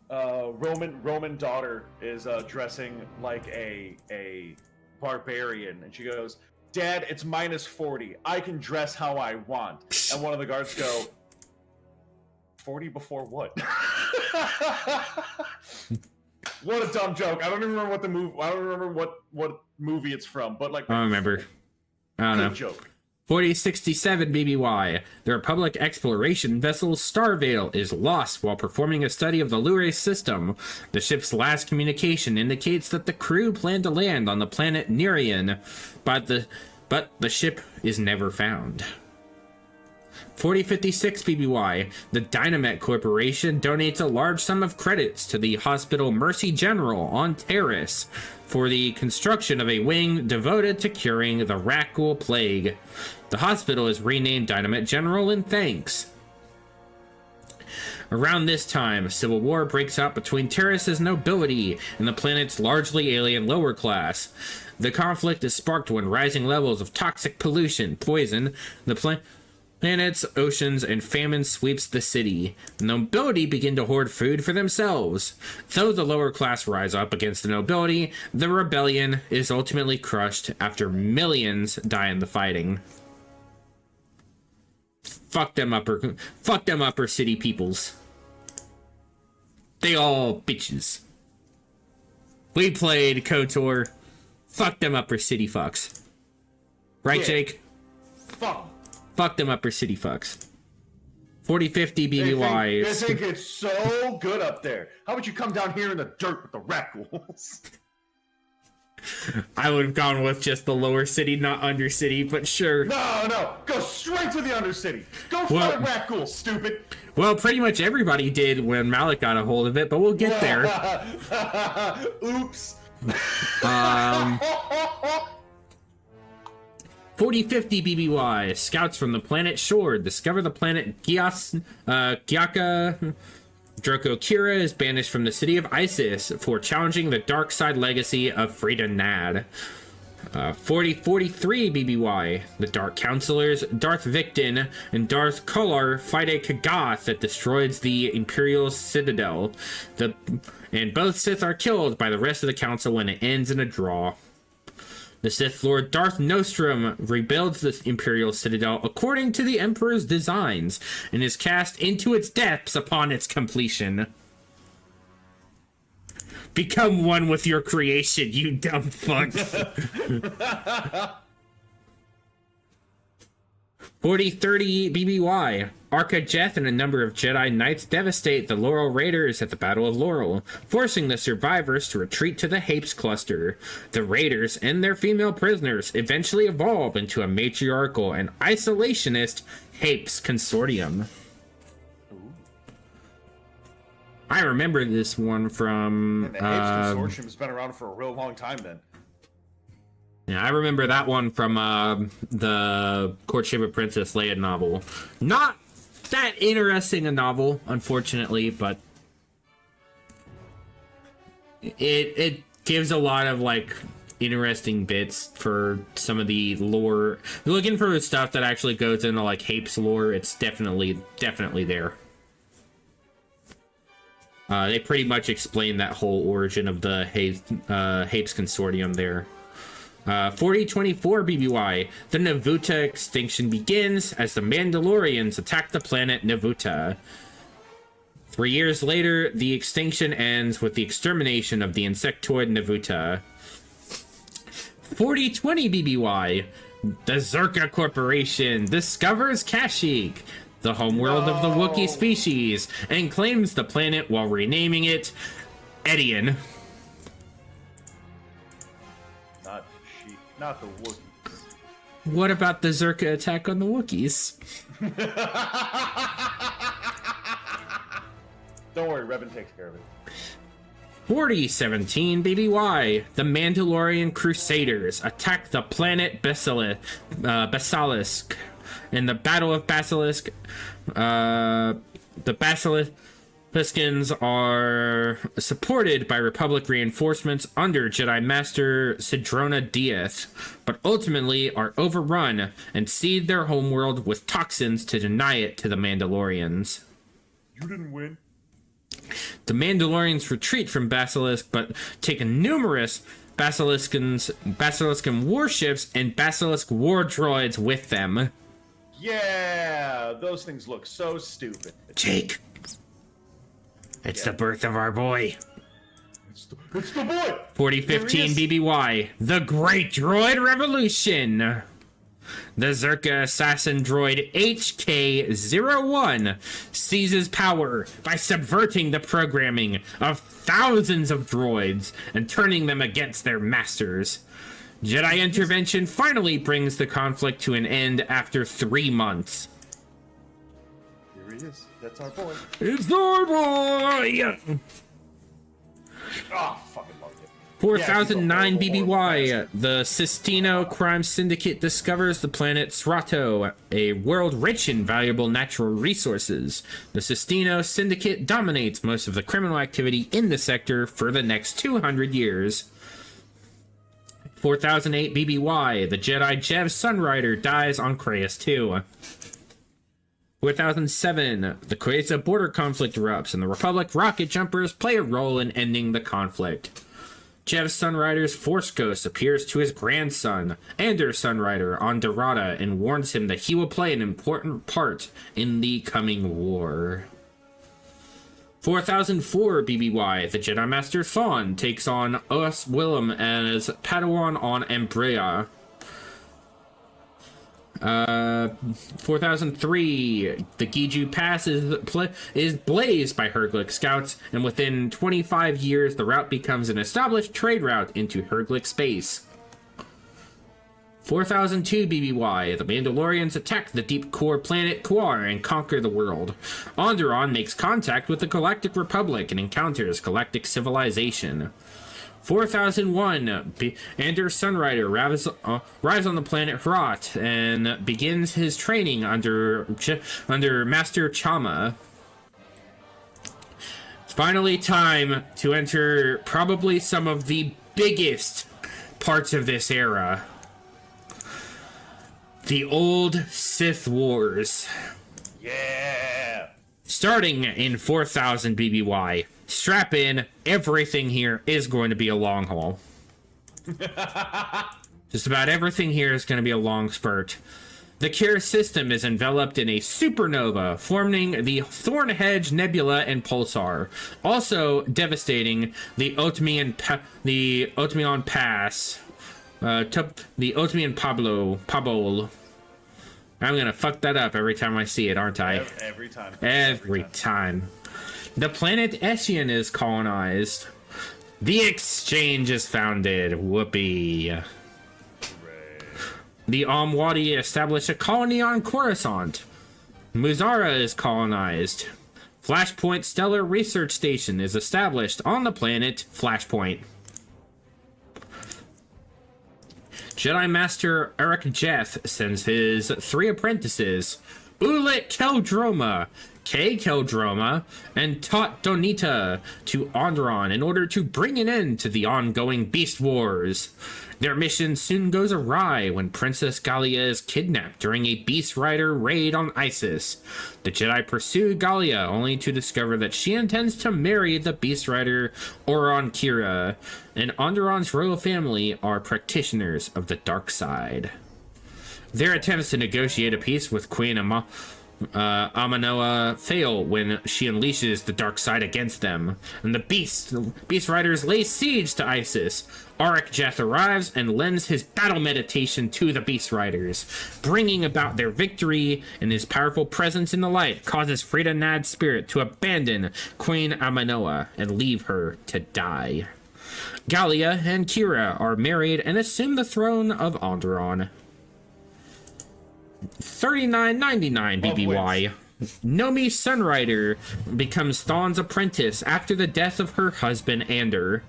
Roman daughter is dressing like a barbarian, and she goes, "Dad, it's -40. I can dress how I want." And one of the guards go, "40 before what?" What a dumb joke. I don't even remember what the movie. I don't remember what movie it's from, but like. I don't remember. I don't know. Joke. 4067 BBY. The Republic exploration vessel Starvale is lost while performing a study of the Lure system. The ship's last communication indicates that the crew plan to land on the planet Nerian, but the ship is never found. 4056 BBY. The Dynamet Corporation donates a large sum of credits to the hospital Mercy General on Terrace for the construction of a wing devoted to curing the Rakghoul plague. The hospital is renamed Dynamet General in thanks. Around this time, a civil war breaks out between Terrace's nobility and the planet's largely alien lower class. The conflict is sparked when rising levels of toxic pollution poison the planet's oceans, and famine sweeps the city. The nobility begin to hoard food for themselves. Though the lower class rise up against the nobility, the rebellion is ultimately crushed after millions die in the fighting. Fuck them upper city peoples. They all bitches. We played KOTOR. Fuck them upper city fucks. Right, yeah. Jake? Fuck them upper city fucks. 4050 BBY. They think it's so good up there. How about you come down here in the dirt with the Rakghouls? I would have gone with just the lower city, not undercity, but sure. No. Go straight to the undercity. Go fight Rakghoul, stupid. Well, pretty much everybody did when Malik got a hold of it, but we'll get there. Oops. 4050 BBY. Scouts from the planet Shore discover the planet Gyaka. Draco Kira is banished from the city of Isis for challenging the dark side legacy of Frida Nad. 4043 BBY. The Dark Counselors, Darth Victon and Darth Kolar fight a Kagath that destroys the Imperial Citadel. And both Sith are killed by the rest of the Council when it ends in a draw. The Sith Lord Darth Nostrum rebuilds the Imperial Citadel according to the Emperor's designs and is cast into its depths upon its completion. Become one with your creation, you dumb fuck. 4030 BBY. Arca Jeth and a number of Jedi Knights devastate the Laurel Raiders at the Battle of Laurel, forcing the survivors to retreat to the Hapes cluster. The Raiders and their female prisoners eventually evolve into a matriarchal and isolationist Hapes consortium. I remember this one from... And the Hapes consortium's been around for a real long time then. Yeah, I remember that one from the Courtship of Princess Leia novel. Not that interesting a novel, unfortunately, but it gives a lot of like interesting bits for some of the lore. If you're looking for stuff that actually goes into like Hapes lore, it's definitely there. They pretty much explain that whole origin of the Hapes consortium there. 4024 BBY. The Navuta extinction begins as the Mandalorians attack the planet Navuta. 3 years later, the extinction ends with the extermination of the insectoid Navuta. 4020 BBY. The Zerka Corporation discovers Kashyyyk, the homeworld of the Wookiee species, and claims the planet while renaming it Edion. Not the Wookiees. What about the Zerka attack on the Wookiees? Don't worry, Revan takes care of it. 4017 BBY, the Mandalorian Crusaders attack the planet Basilisk. In the Battle of Basilisk, the Basiliskans are supported by Republic reinforcements under Jedi Master Sidrona Dieth, but ultimately are overrun and seed their homeworld with toxins to deny it to the Mandalorians. You didn't win. The Mandalorians retreat from Basilisk, but take numerous Basiliscan warships and Basilisk war droids with them. Yeah, those things look so stupid. Jake, it's the birth of our boy. It's the boy! 4015 BBY, the Great Droid Revolution. The Zerka assassin droid HK-01 seizes power by subverting the programming of thousands of droids and turning them against their masters. Jedi intervention finally brings the conflict to an end after 3 months. Here he is. That's our boy. It's our boy! Oh, fucking love it. 4009 BBY, the Sistino crime syndicate discovers the planet Srato, a world rich in valuable natural resources. The Sistino syndicate dominates most of the criminal activity in the sector for the next 200 years. 4008 BBY, the Jedi Jev Sunrider dies on Crais 2. 4007, the Krayza border conflict erupts, and the Republic rocket jumpers play a role in ending the conflict. Jev Sunrider's Force Ghost appears to his grandson, Anders Sunrider, on Dorada and warns him that he will play an important part in the coming war. 4004 BBY, the Jedi Master Thawne takes on Os Willem as Padawan on Ambrea. 4003, the Giju Pass is blazed by Herglick scouts, and within 25 years the route becomes an established trade route into Herglick space. 4002 BBY, the Mandalorians attack the deep core planet Kuar and conquer the world. Onderon makes contact with the Galactic Republic and encounters galactic civilization. 4001, Anders Sunrider arrives on the planet Hrot and begins his training under Master Chama. It's finally time to enter probably some of the biggest parts of this era. The Old Sith Wars. Yeah! Starting in 4000 BBY. Strap in, everything here is going to be a long haul. Just about everything here is going to be a long spurt. The Kira system is enveloped in a supernova, forming the Thornhedge Nebula and Pulsar, also devastating the Otmian Pass, the Otmian Pabol. I'm going to fuck that up every time I see it, aren't I? Every time. Every time. The planet Eshian is colonized. The Exchange is founded. Whoopee. Hooray. The Amwadi establish a colony on Coruscant. Muzara is colonized. Flashpoint Stellar Research Station is established on the planet Flashpoint. Jedi Master Eric Jeth sends his 3 apprentices, Ulit Keldroma, Kay Keldroma, and Tot Donita, to Onderon in order to bring an end to the ongoing Beast Wars. Their mission soon goes awry when Princess Gallia is kidnapped during a Beast Rider raid on Isis. The Jedi pursue Gallia only to discover that she intends to marry the Beast Rider Oron Kira, and Onderon's royal family are practitioners of the dark side. Their attempts to negotiate a peace with Queen Amanoa fail when she unleashes the dark side against them, and the Beast Riders lay siege to Isis. Arik Jeth arrives and lends his battle meditation to the Beast Riders, bringing about their victory, and his powerful presence in the light causes Frida Nad's spirit to abandon Queen Amanoa and leave her to die. Gallia and Kira are married and assume the throne of Onderon. 3999 BBY. Nomi Sunrider becomes Thawne's apprentice after the death of her husband, Ander.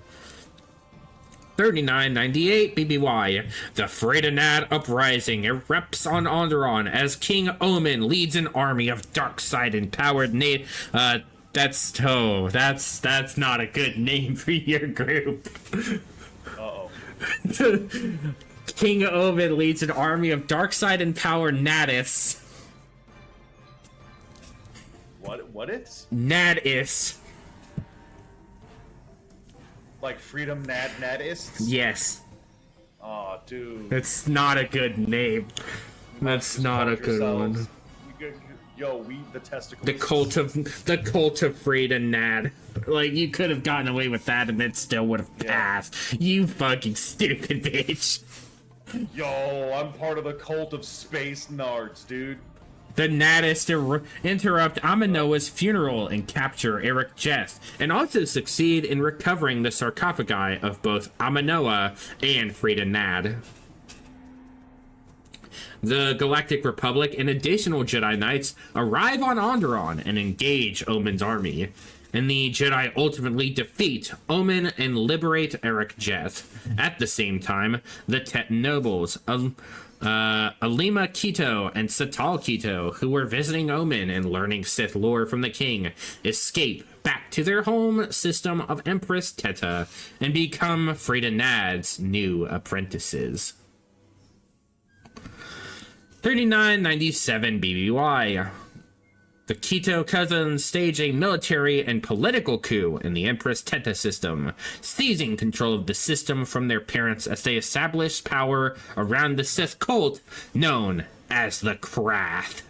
3998 BBY. The Freydinad uprising erupts on Onderon as King Omen leads an army of dark-side empowered that's not a good name for your group. Uh-oh. King Omen leads an army of dark-side empowered Nadis. What it's? Nadis. Like Freedom Nadists? Yes. Aw, dude. That's not a good name. That's not a good one. Yo, we the testicles. The cult of Frida Nad. Like, you could have gotten away with that and it still would have passed. You fucking stupid bitch. Yo, I'm part of the cult of space nards, dude. The Nadis interrupt Amanoa's funeral and capture Eric Jeth, and also succeed in recovering the sarcophagi of both Amanoa and Frida Nad. The Galactic Republic and additional Jedi Knights arrive on Onderon and engage Omen's army, and the Jedi ultimately defeat Omen and liberate Eric Jeth. At the same time, the Tet nobles, Alima Keto and Satal Keto, who were visiting Omen and learning Sith lore from the king, escape back to their home system of Empress Teta and become Frida Nad's new apprentices. 3997 BBY. The Keto cousins stage a military and political coup in the Empress Teta system, seizing control of the system from their parents as they establish power around the Sith cult known as the Krath.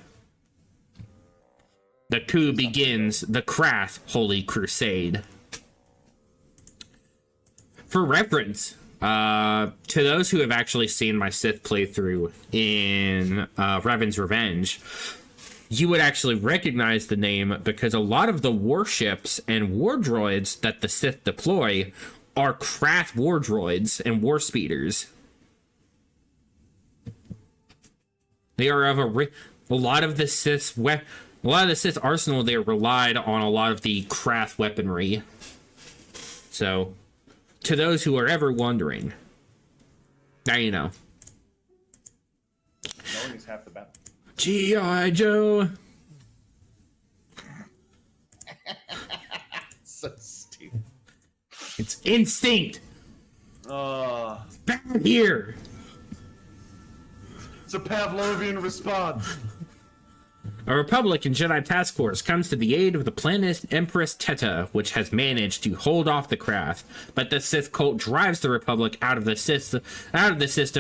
The coup begins the Krath Holy Crusade. For reference, to those who have actually seen my Sith playthrough in Revan's Revenge, you would actually recognize the name because a lot of the warships and war droids that the Sith deploy are Krath war droids and war speeders. They are of a lot of the Sith's arsenal. They relied on a lot of the Krath weaponry. So, to those who are ever wondering, now you know. Knowing is half the battle. G.I. Joe. So stupid. It's instinct. Back here. It's a Pavlovian response. A Republican Jedi task force comes to the aid of the planet Empress Teta, which has managed to hold off the Krath, but the Sith cult drives the Republic out of the system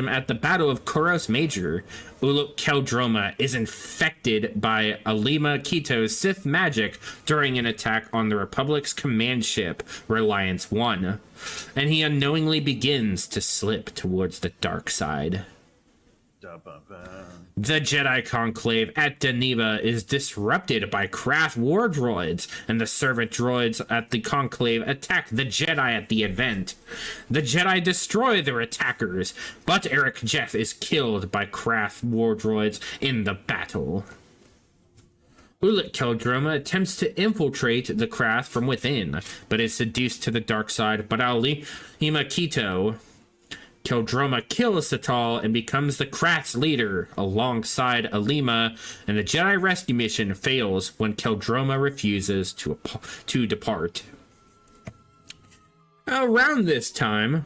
at the Battle of Koros Major. Uluk Keldroma is infected by Alima Keto's Sith magic during an attack on the Republic's command ship, Reliance 1, and he unknowingly begins to slip towards the dark side. The Jedi Conclave at Daniba is disrupted by Krath war droids, and the servant droids at the Conclave attack the Jedi at the event. The Jedi destroy their attackers, but Eric Jeth is killed by Krath war droids in the battle. Uluk Keldroma attempts to infiltrate the Krath from within, but is seduced to the dark side by Alima Keto. Keldroma kills Satal and becomes the Krath's leader alongside Alima, and the Jedi rescue mission fails when Keldroma refuses to depart. Around this time,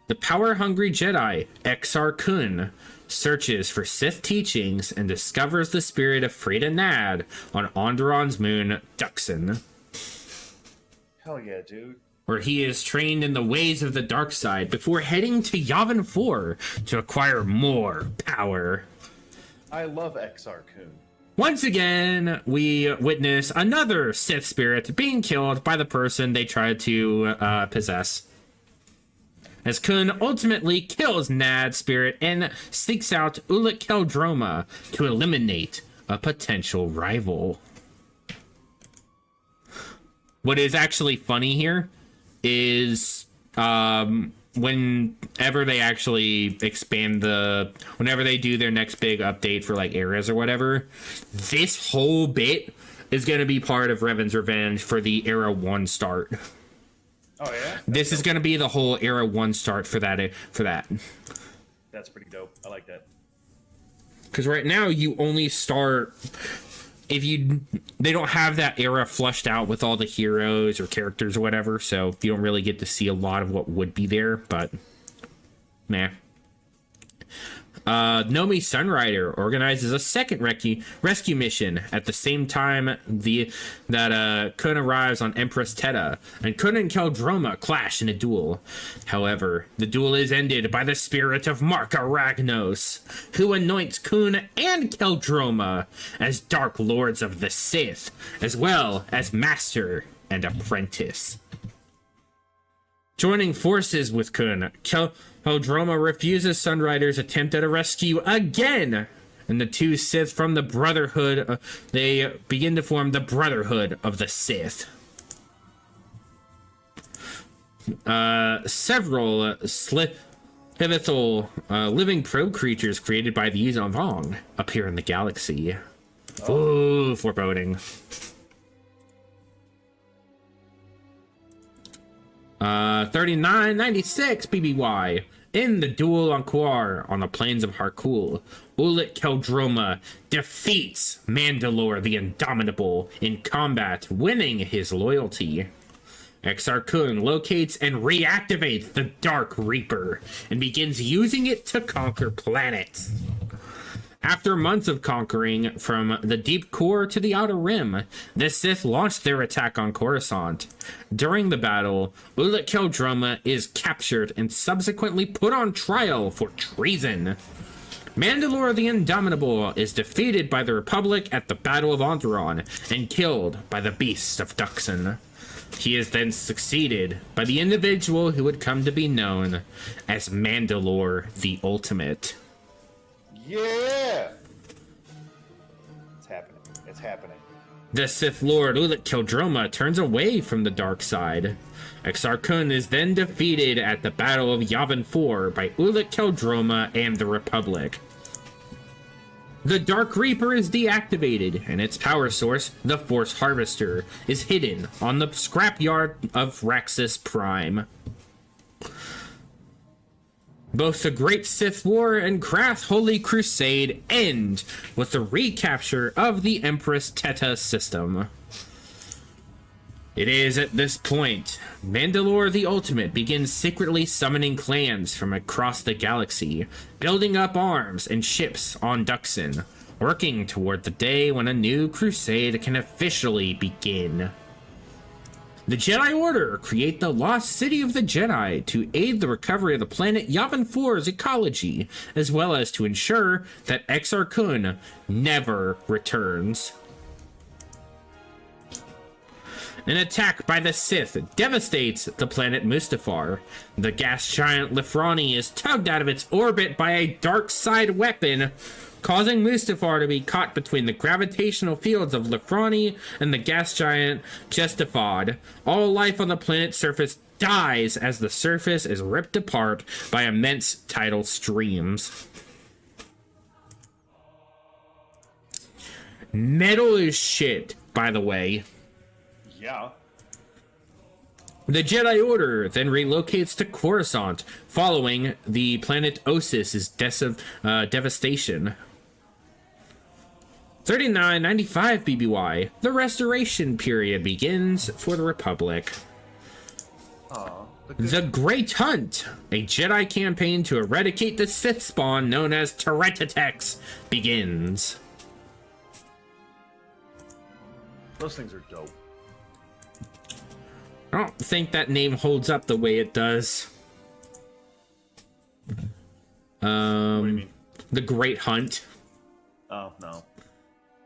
the power-hungry Jedi, Exar Kun, searches for Sith teachings and discovers the spirit of Frida Nad on Onderon's moon, Duxon. Hell yeah, dude. Where he is trained in the ways of the dark side before heading to Yavin 4 to acquire more power. I love Exar Kun. Once again, we witness another Sith spirit being killed by the person they tried to possess. As Kun ultimately kills Nad's spirit and seeks out Uluk Keldroma to eliminate a potential rival. What is actually funny here is whenever they actually expand whenever they do their next big update for like eras or whatever, this whole bit is going to be part of Revan's Revenge for the Era 1 start. Oh yeah? This is going to be the whole Era 1 start for that. That's pretty dope. I like that. Because right now you only start they don't have that era flushed out with all the heroes or characters or whatever, so you don't really get to see a lot of what would be there, but nah. Nomi Sunrider organizes a second rescue mission at the same time that Kun arrives on Empress Teta, and Kun and Keldroma clash in a duel. However, the duel is ended by the spirit of Marka Ragnos, who anoints Kun and Keldroma as Dark Lords of the Sith, as well as Master and Apprentice. Joining forces with Kun, Keldroma refuses Sunrider's attempt at a rescue again, and the two Sith from the Brotherhood, they begin to form the Brotherhood of the Sith. Several pivotal living probe creatures created by the Yuuzhan Vong appear in the galaxy. Ooh, foreboding. 3996 BBY. In the duel on Quar on the plains of Harkul, Ulic Keldroma defeats Mandalore the Indomitable in combat, winning his loyalty. Exar Kun locates and reactivates the Dark Reaper and begins using it to conquer planets. After months of conquering from the deep core to the outer rim, the Sith launched their attack on Coruscant. During the battle, Ulic Keldroma is captured and subsequently put on trial for treason. Mandalore the Indomitable is defeated by the Republic at the Battle of Onderon and killed by the Beast of Duxon. He is then succeeded by the individual who would come to be known as Mandalore the Ultimate. Yeah! It's happening. It's happening. The Sith Lord Ulic Keldroma turns away from the dark side. Exar Kun is then defeated at the Battle of Yavin 4 by Ulic Keldroma and the Republic. The Dark Reaper is deactivated, and its power source, the Force Harvester, is hidden on the scrapyard of Raxus Prime. Both the Great Sith War and Krath Holy Crusade end with the recapture of the Empress Teta system. It is at this point, Mandalore the Ultimate begins secretly summoning clans from across the galaxy, building up arms and ships on Duxon, working toward the day when a new crusade can officially begin. The Jedi Order create the Lost City of the Jedi to aid the recovery of the planet Yavin 4's ecology, as well as to ensure that Exar Kun never returns. An attack by the Sith devastates the planet Mustafar. The gas giant Lefrani is tugged out of its orbit by a dark side weapon, causing Mustafar to be caught between the gravitational fields of Lefrani and the gas giant Jestafad. All life on the planet's surface dies as the surface is ripped apart by immense tidal streams. Metal is shit, by the way. Yeah. The Jedi Order then relocates to Coruscant, following the planet Osis's devastation. 3995 BBY. The Restoration period begins for the Republic. The Great Hunt, a Jedi campaign to eradicate the Sith spawn known as Terratatex, begins. Those things are dope. I don't think that name holds up the way it does. What do you mean? The Great Hunt. Oh, no.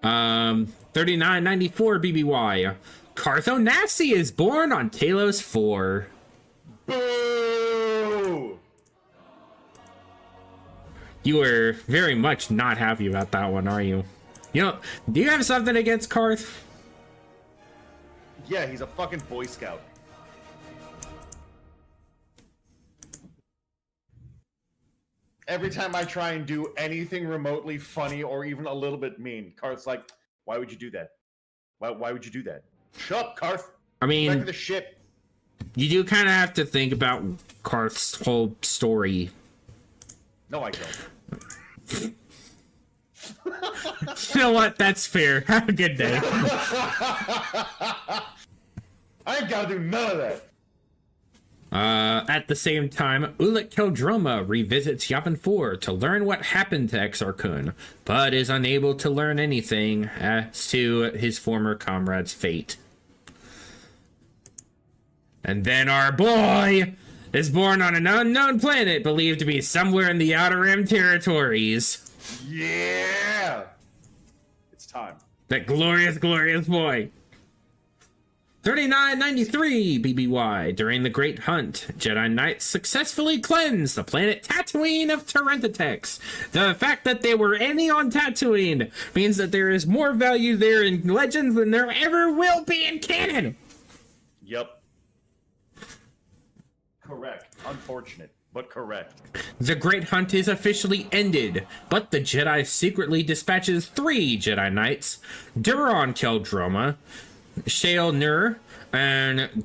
3994 BBY. Cartho Nassi is born on Talos 4. Boo! You are very much not happy about that one, are you? You know, do you have something against Carth? Yeah, he's a fucking Boy Scout. Every time I try and do anything remotely funny or even a little bit mean, Karth's like, "Why would you do that? Why would you do that? Shut up, Karth. I mean, Back to the ship." you do kind of have to think about Karth's whole story. No, I don't. You know what? That's fair. Have a good day. I ain't gotta do none of that. At the same time, Ulic Qel-Droma revisits Yavin 4 to learn what happened to Exar-Kun, but is unable to learn anything as to his former comrade's fate. And then our boy is born on an unknown planet believed to be somewhere in the Outer Rim territories. Yeah! It's time. That glorious, glorious boy. 3993 BBY. During the Great Hunt, Jedi Knights successfully cleansed the planet Tatooine of Terentatex. The fact that they were any on Tatooine means that there is more value there in Legends than there ever will be in canon. Yep. Correct. Unfortunate, but correct. The Great Hunt is officially ended, but the Jedi secretly dispatches 3 Jedi Knights, Duron Qel-Droma, Shael Nur, and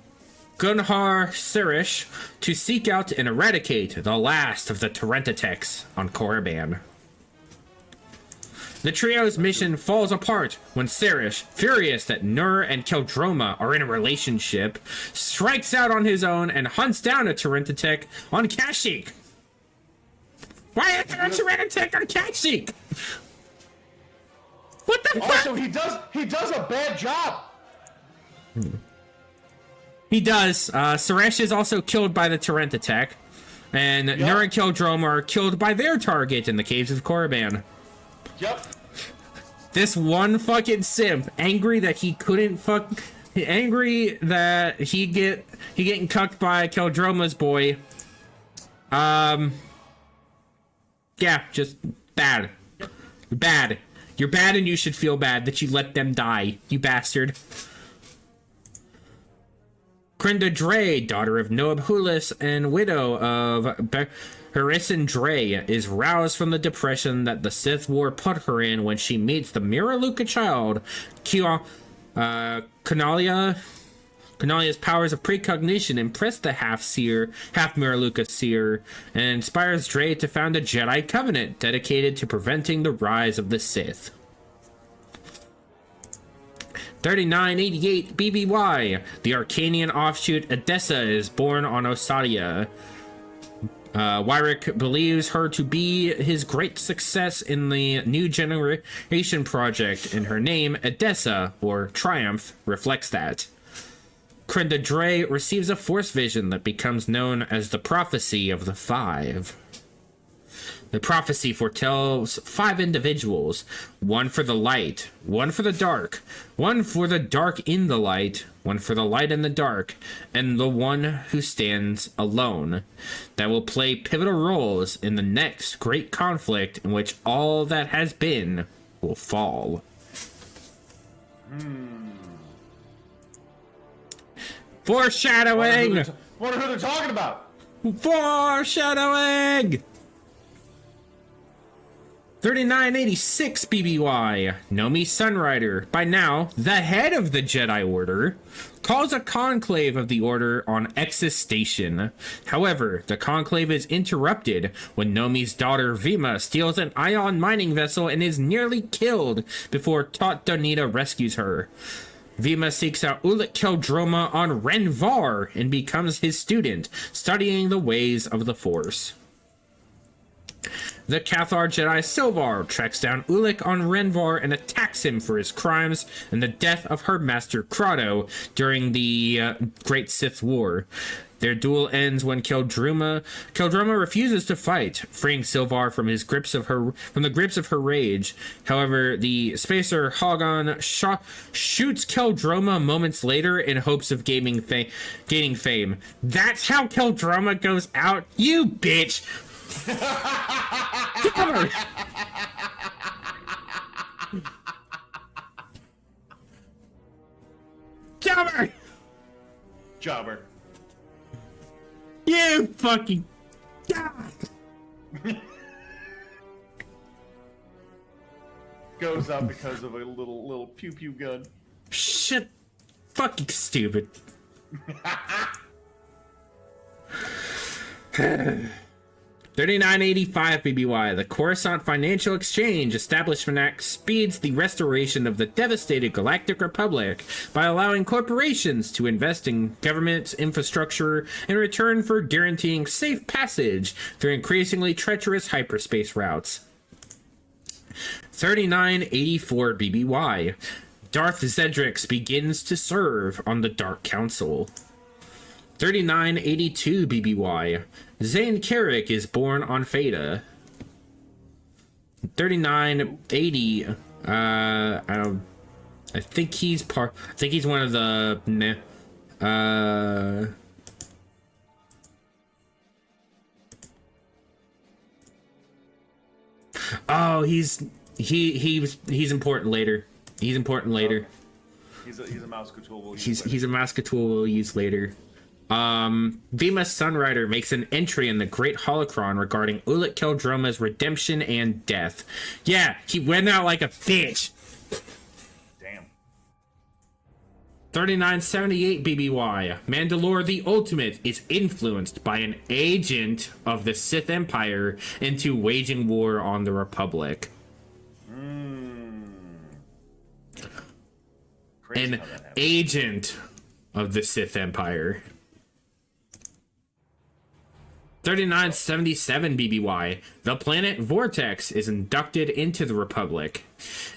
Gunhar Sirish, to seek out and eradicate the last of the Terentatex on Korriban. The trio's mission falls apart when Sirish, furious that Nur and Qel-Droma are in a relationship, strikes out on his own and hunts down a Terentatek on Kashyyyk. Why is there a Terentatek on Kashyyyk? What the fuck? Also, he does a bad job. He does. Suresh is also killed by the Terentatek, and Nur and Qel-Droma are killed by their target in the caves of Korriban. Yep. This one fucking simp, angry that he couldn't angry that he getting cucked by Qel-Droma's boy. Yeah, just bad. Bad. You're bad, and you should feel bad that you let them die, you bastard. Krenda Dre, daughter of Noab Hulis and widow of Harrison Dre, is roused from the depression that the Sith War put her in when she meets the Miraluka child, Kanalia. Kanalia's powers of precognition impress the half-Miraluka seer, and inspires Dre to found a Jedi Covenant dedicated to preventing the rise of the Sith. 3988 BBY. The Arcanian offshoot Edessa is born on Osadia. Wyrick believes her to be his great success in the New Generation project, and her name, Edessa, or Triumph, reflects that. Krenda Dre receives a Force vision that becomes known as the Prophecy of the Five. The prophecy foretells 5 individuals, one for the light, one for the dark, one for the dark in the light, one for the light in the dark, and the one who stands alone, that will play pivotal roles in the next great conflict in which all that has been will fall. Foreshadowing! Wonder who they're talking about. Foreshadowing! 3986 BBY. Nomi Sunrider, by now the head of the Jedi Order, calls a conclave of the Order on Exis Station. However, the conclave is interrupted when Nomi's daughter Vima steals an ion mining vessel and is nearly killed before Taut Donita rescues her. Vima seeks out Ulic Qel-Droma on Renvar and becomes his student, studying the ways of the Force. The Cathar Jedi Silvar tracks down Ulic on Renvar and attacks him for his crimes and the death of her master Crotto during the Great Sith War. Their duel ends when Qel-Droma refuses to fight, freeing Silvar from the grips of her rage. However, the spacer Hogon shoots Qel-Droma moments later in hopes of gaining fame. That's how Qel-Droma goes out, you bitch! Jobber! Jobber! Jobber. You fucking... goes up because of a little pew pew gun. Shit. Fucking stupid. 3985 BBY. The Coruscant Financial Exchange Establishment Act speeds the restoration of the devastated Galactic Republic by allowing corporations to invest in government infrastructure in return for guaranteeing safe passage through increasingly treacherous hyperspace routes. 3984 BBY. Darth Zedrix begins to serve on the Dark Council. 3982 BBY. Zane Carrick is born on Theta. 3980. I think he's part. I think he's one of the. Oh, he's important later. He's important later. He's a mouse tool. He's a mouse tool we'll use later. Vima Sunrider makes an entry in the Great Holocron regarding Ulic Keldroma's redemption and death. Yeah, he went out like a bitch. Damn. 3978 BBY. Mandalore the Ultimate is influenced by an agent of the Sith Empire into waging war on the Republic. An agent of the Sith Empire. 3977 BBY. The planet Vortex is inducted into the Republic.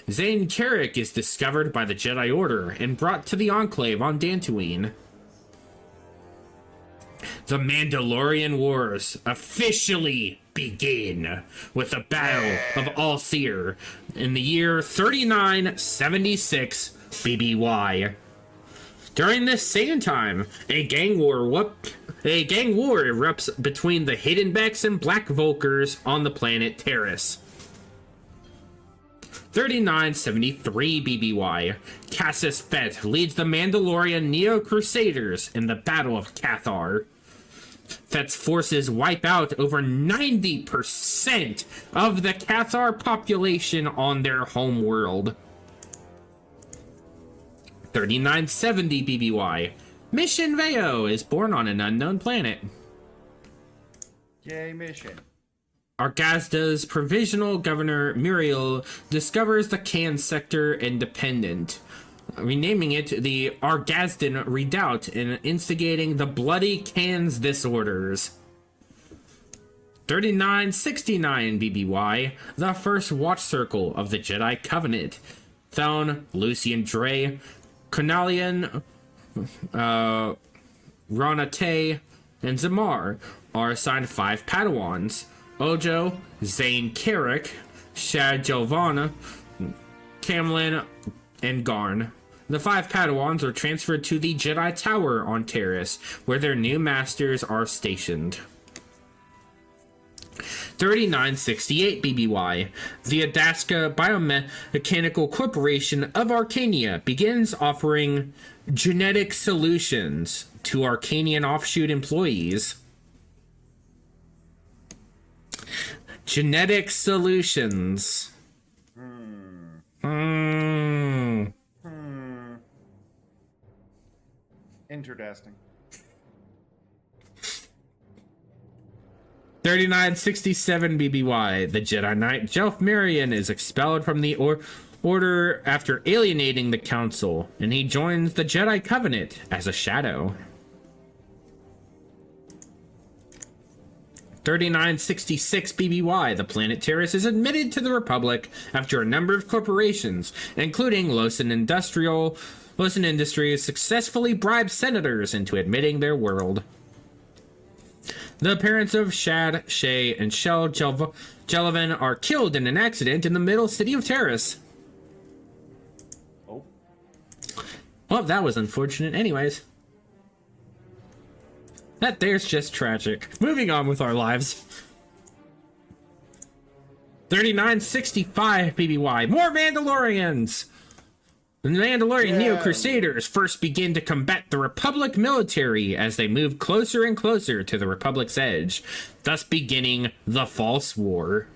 Zane Carrick is discovered by the Jedi Order and brought to the Enclave on Dantooine. The Mandalorian Wars officially begin with the Battle of Althir in the year 3976 BBY. During this same time, a gang war erupts between the Hiddenbecks and Black Vulkars on the planet Terrace. 3973 BBY. Cassus Fett leads the Mandalorian Neo Crusaders in the Battle of Cathar. Fett's forces wipe out over 90% of the Cathar population on their home world. 3970 BBY. Mission Veo is born on an unknown planet. Yay, mission. Argazda's provisional governor Muriel discovers the Can Sector Independent, renaming it the Argazdan Redoubt and instigating the Bloody Can's disorders. 3969 BBY. The first watch circle of the Jedi Covenant. Thone, Lucian Dre, Konalian, Ronate, and Zamar are assigned 5 Padawans. Ojo, Zane Carrick, Shad Jovana, Camlin, and Garn. The 5 Padawans are transferred to the Jedi Tower on Terrace, where their new masters are stationed. 3968 BBY. The Adaska Biomechanical Corporation of Arcania begins offering genetic solutions to Arcanian offshoot employees. Genetic solutions. Interesting. 3967 BBY. The Jedi Knight Jelf Marion is expelled from the Order after alienating the Council, and he joins the Jedi Covenant as a shadow. 3966 BBY. The planet Terrace is admitted to the Republic after a number of corporations, including Losen Industries, successfully bribed senators into admitting their world. The parents of Shad, Shay, and Shel Jelavan are killed in an accident in the middle city of Terrace. Oh. Well, that was unfortunate anyways. That there's just tragic. Moving on with our lives. 3965 BBY. More Mandalorians! The Mandalorian Neo Crusaders first begin to combat the Republic military as they move closer and closer to the Republic's edge, thus beginning the False War.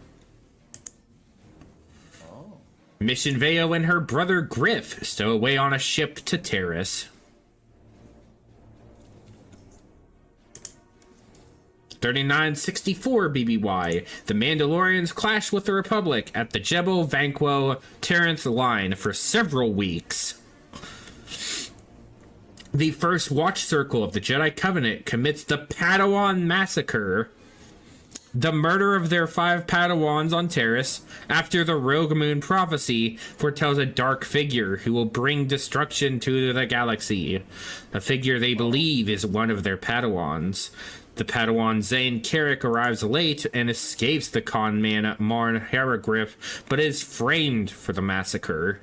Mission Veo and her brother Griff stow away on a ship to Terrace. 3964 BBY. The Mandalorians clash with the Republic at the Jebel Vanquo Terrence line for several weeks. The First Watch Circle of the Jedi Covenant commits the Padawan Massacre, the murder of their 5 Padawans on Terrace, after the Rogue Moon prophecy foretells a dark figure who will bring destruction to the galaxy. A figure they believe is one of their Padawans. The Padawan Zane Carrick arrives late and escapes the con man Marn Haragriff, but is framed for the massacre.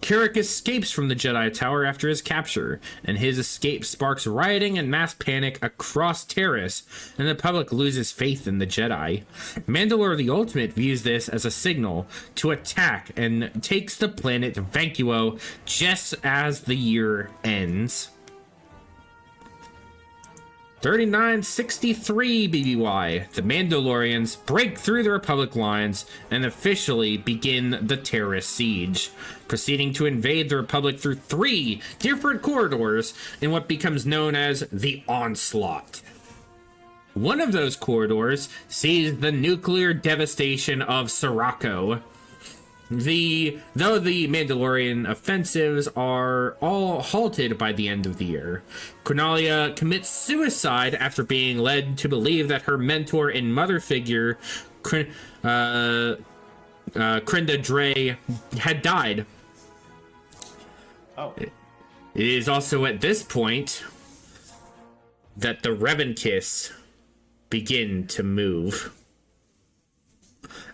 Carrick escapes from the Jedi Tower after his capture, and his escape sparks rioting and mass panic across Terrace, and the public loses faith in the Jedi. Mandalore the Ultimate views this as a signal to attack and takes the planet Vanquo just as the year ends. 3963 BBY. The Mandalorians break through the Republic lines and officially begin the Terrace siege, proceeding to invade the Republic through 3 different corridors in what becomes known as the Onslaught. One of those corridors sees the nuclear devastation of Sirocco. Though the Mandalorian offensives are all halted by the end of the year, Cornelia commits suicide after being led to believe that her mentor and mother figure, Krenda Dre, had died. Oh. It is also at this point that the Revankiss begin to move.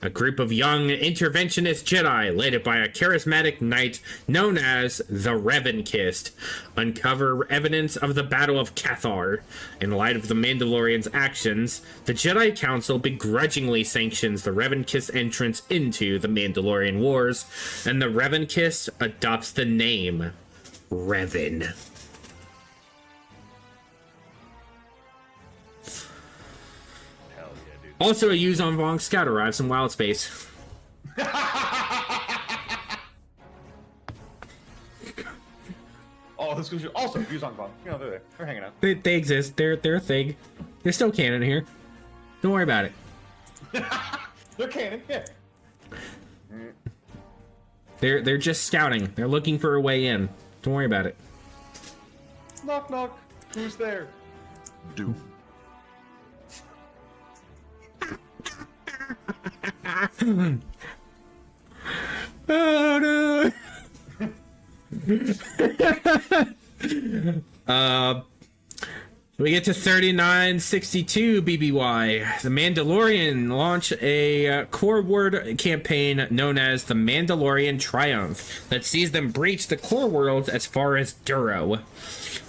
A group of young interventionist Jedi, led by a charismatic knight known as the Revankiss, uncover evidence of the Battle of Cathar. In light of the Mandalorians' actions, the Jedi Council begrudgingly sanctions the Revankiss entrance into the Mandalorian Wars, and the Revankiss adopts the name Revan. Also, a Yuzon Vong scout arrives in Wild Space. Oh, this goes also Yuzong Vong. You know, they're there. They're hanging out. They exist. They're a thing. They're still canon here. Don't worry about it. They're canon, yeah. They're just scouting. They're looking for a way in. Don't worry about it. Knock knock. Who's there? Doom. Oh no. We get to 3962 BBY. The Mandalorian launch a core word campaign known as the Mandalorian Triumph that sees them breach the core worlds as far as Duro.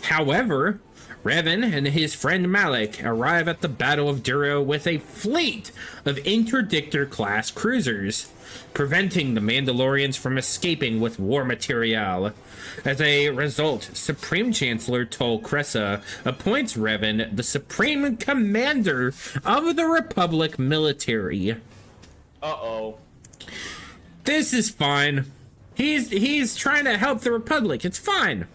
However, Revan and his friend Malik arrive at the Battle of Duro with a fleet of Interdictor-class cruisers, preventing the Mandalorians from escaping with war material. As a result, Supreme Chancellor Tol Kressa appoints Revan the Supreme Commander of the Republic military. Uh-oh. This is fine. He's trying to help the Republic. It's fine.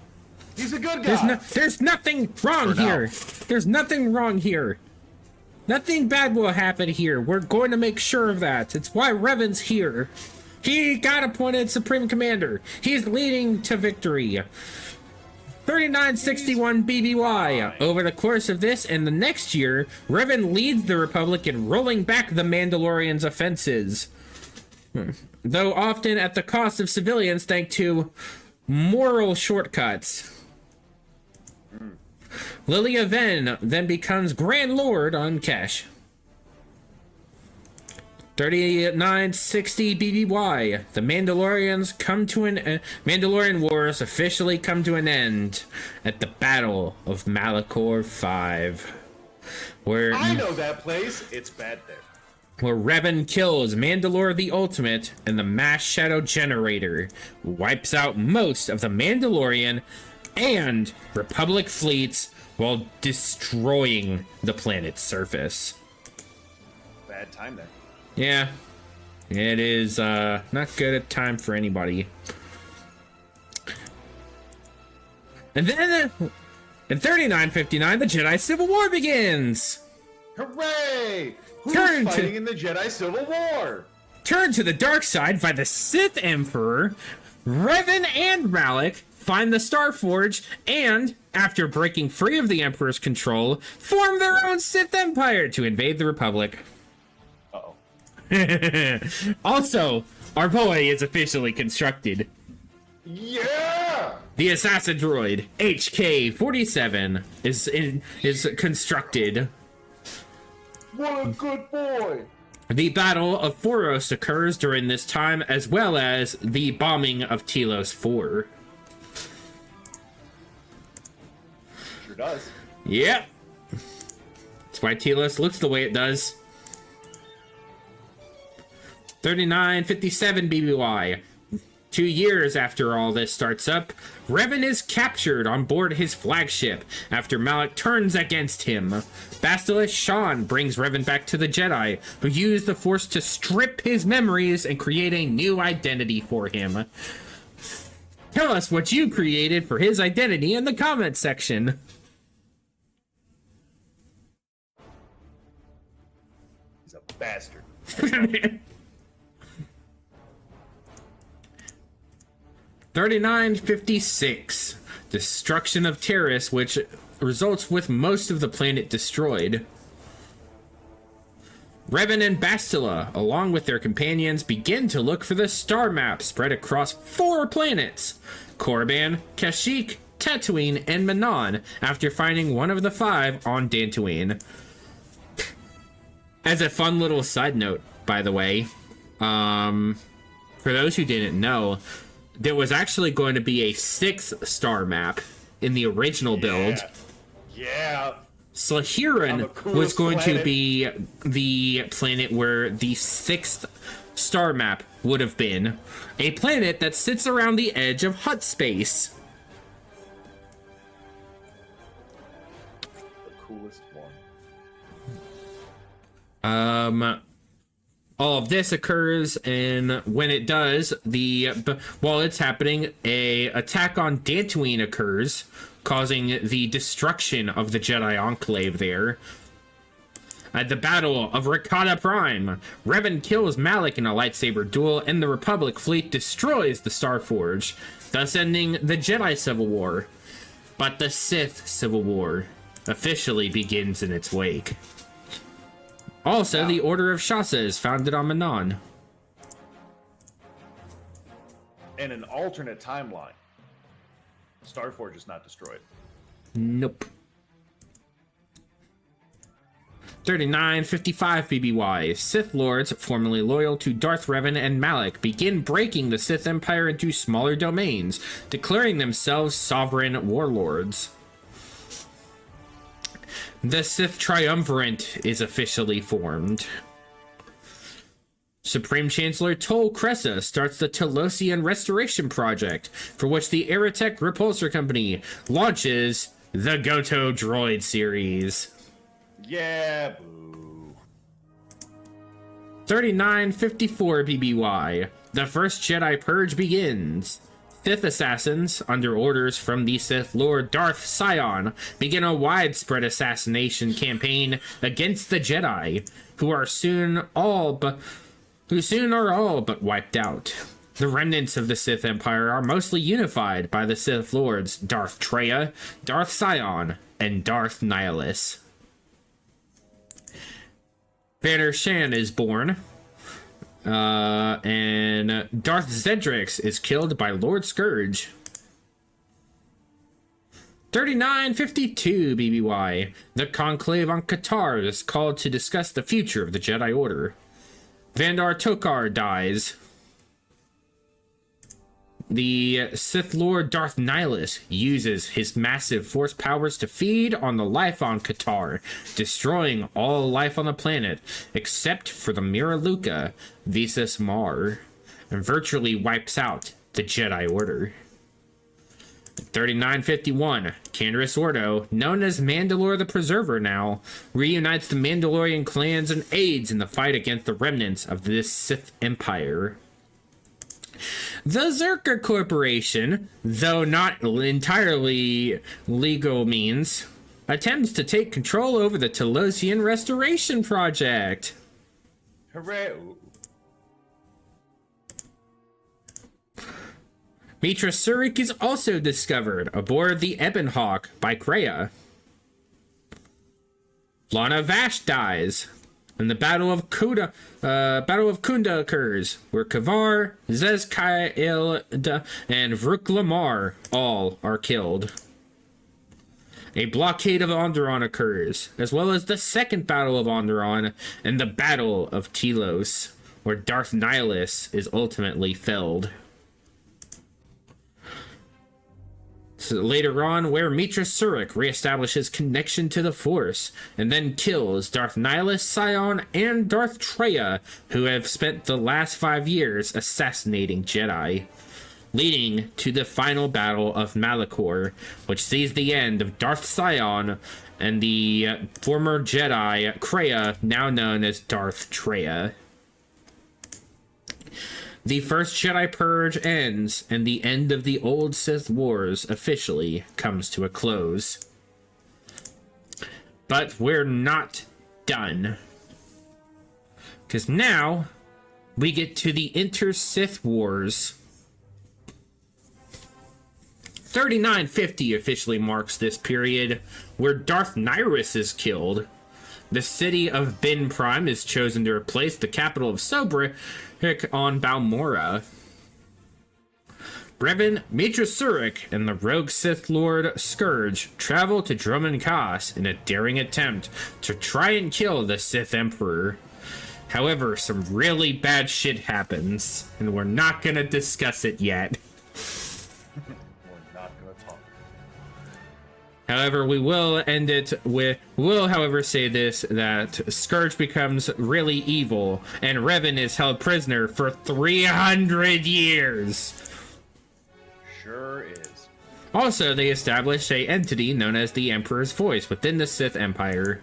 He's a good guy. There's nothing wrong here. There's nothing wrong here. Nothing bad will happen here. We're going to make sure of that. It's why Revan's here. He got appointed Supreme Commander. He's leading to victory. 3961 BBY. Over the course of this and the next year, Revan leads the Republic in rolling back the Mandalorians' offenses. Though often at the cost of civilians thanks to moral shortcuts. Lilia Ven then becomes Grand Lord on Kesh. 3960 BBY. The Mandalorians come to Mandalorian Wars officially come to an end at the Battle of Malachor 5. Where I know that place. It's bad there. Where Revan kills Mandalore the Ultimate and the Mass Shadow Generator, wipes out most of the Mandalorian and Republic fleets while destroying the planet's surface. Bad time there. Yeah. It is not good a time for anybody. And then in 3959, the Jedi Civil War begins. Hooray! Who's Turn to- fighting in the Jedi Civil War? Turned to the dark side by the Sith Emperor, Revan and Malak find the Star Forge and, after breaking free of the Emperor's control, form their own Sith Empire to invade the Republic. Uh-oh. Also, our boy is officially constructed. Yeah! The assassin droid HK-47 is constructed. What a good boy! The Battle of Foros occurs during this time, as well as the bombing of Telos 4. Sure does. Yep. That's why Telos looks the way it does. 3957 BBY. 2 years after all this starts up, Revan is captured on board his flagship after Malak turns against him. Bastila Shan brings Revan back to the Jedi, who use the Force to strip his memories and create a new identity for him. Tell us what you created for his identity in the comments section. He's a bastard. 3956. Destruction of Terrace, which results with most of the planet destroyed. Revan and Bastila, along with their companions, begin to look for the star map spread across 4 planets: Korriban, Kashyyyk, Tatooine, and Manon, after finding one of the 5 on Dantooine. As a fun little side note, by the way, for those who didn't know, there was actually going to be a 6th star map in the original build. Yeah. Slahiran was going to be the planet where the 6th star map would have been. A planet that sits around the edge of Hutt space. The coolest one. All of this occurs, and when it does, while it's happening, a attack on Dantooine occurs, causing the destruction of the Jedi Enclave there. At the Battle of Rakata Prime, Revan kills Malak in a lightsaber duel, and the Republic fleet destroys the Star Forge, thus ending the Jedi Civil War. But the Sith Civil War officially begins in its wake. Also, the Order of Shasa is founded on Manon. In an alternate timeline, Starforge is not destroyed. Nope. 3955 BBY. Sith Lords, formerly loyal to Darth Revan and Malak, begin breaking the Sith Empire into smaller domains, declaring themselves sovereign warlords. The Sith Triumvirate is officially formed. Supreme Chancellor Tol Kressa starts the Telosian Restoration Project, for which the Aerotech Repulsor Company launches the Goto Droid series. Yeah, boo. 3954 BBY. The First Jedi Purge begins. Sith assassins, under orders from the Sith Lord Darth Sion, begin a widespread assassination campaign against the Jedi, who soon are all but wiped out. The remnants of the Sith Empire are mostly unified by the Sith Lords Darth Traya, Darth Sion, and Darth Nihilus. Banner Shan is born. And Darth Zedrix is killed by Lord Scourge. 3952 BBY. The Conclave on Katar is called to discuss the future of the Jedi Order. Vandar Tokar dies. The Sith Lord Darth Nihilus uses his massive force powers to feed on the life on Katar, destroying all life on the planet, except for the Miraluka, Visas Mar, and virtually wipes out the Jedi Order. 3951, Canderous Ordo, known as Mandalore the Preserver now, reunites the Mandalorian clans and aids in the fight against the remnants of this Sith Empire. The Zerka Corporation, though not entirely legal means, attempts to take control over the Telosian Restoration Project. Hooray! Mitra Surik is also discovered aboard the Ebonhawk by Kreia. Lana Vash dies, and the Battle of Kunda occurs, where Kavar, Zezkael, and Vrook Lamar all are killed. A blockade of Onderon occurs, as well as the Second Battle of Onderon and the Battle of Telos, where Darth Nihilus is ultimately felled. So later on, where Mitra Surik reestablishes connection to the Force, and then kills Darth Nihilus, Scion, and Darth Traya, who have spent the last 5 years assassinating Jedi, leading to the final battle of Malachor, which sees the end of Darth Scion and the former Jedi Kreia, now known as Darth Traya. The First Jedi Purge ends, and the end of the old Sith Wars officially comes to a close. But we're not done. Because now, we get to the Inter-Sith Wars. 3950 officially marks this period, where Darth Nihilus is killed. The city of Bin Prime is chosen to replace the capital of Sobrik on Balmora. Revan, Mitra Surik, and the rogue Sith Lord Scourge travel to Dromund Kaas in a daring attempt to try and kill the Sith Emperor. However, some really bad shit happens, and we're not gonna discuss it yet. However, we will end it with, however, say this, that Scourge becomes really evil, and Revan is held prisoner for 300 years. Sure is. Also, they established a entity known as the Emperor's Voice within the Sith Empire.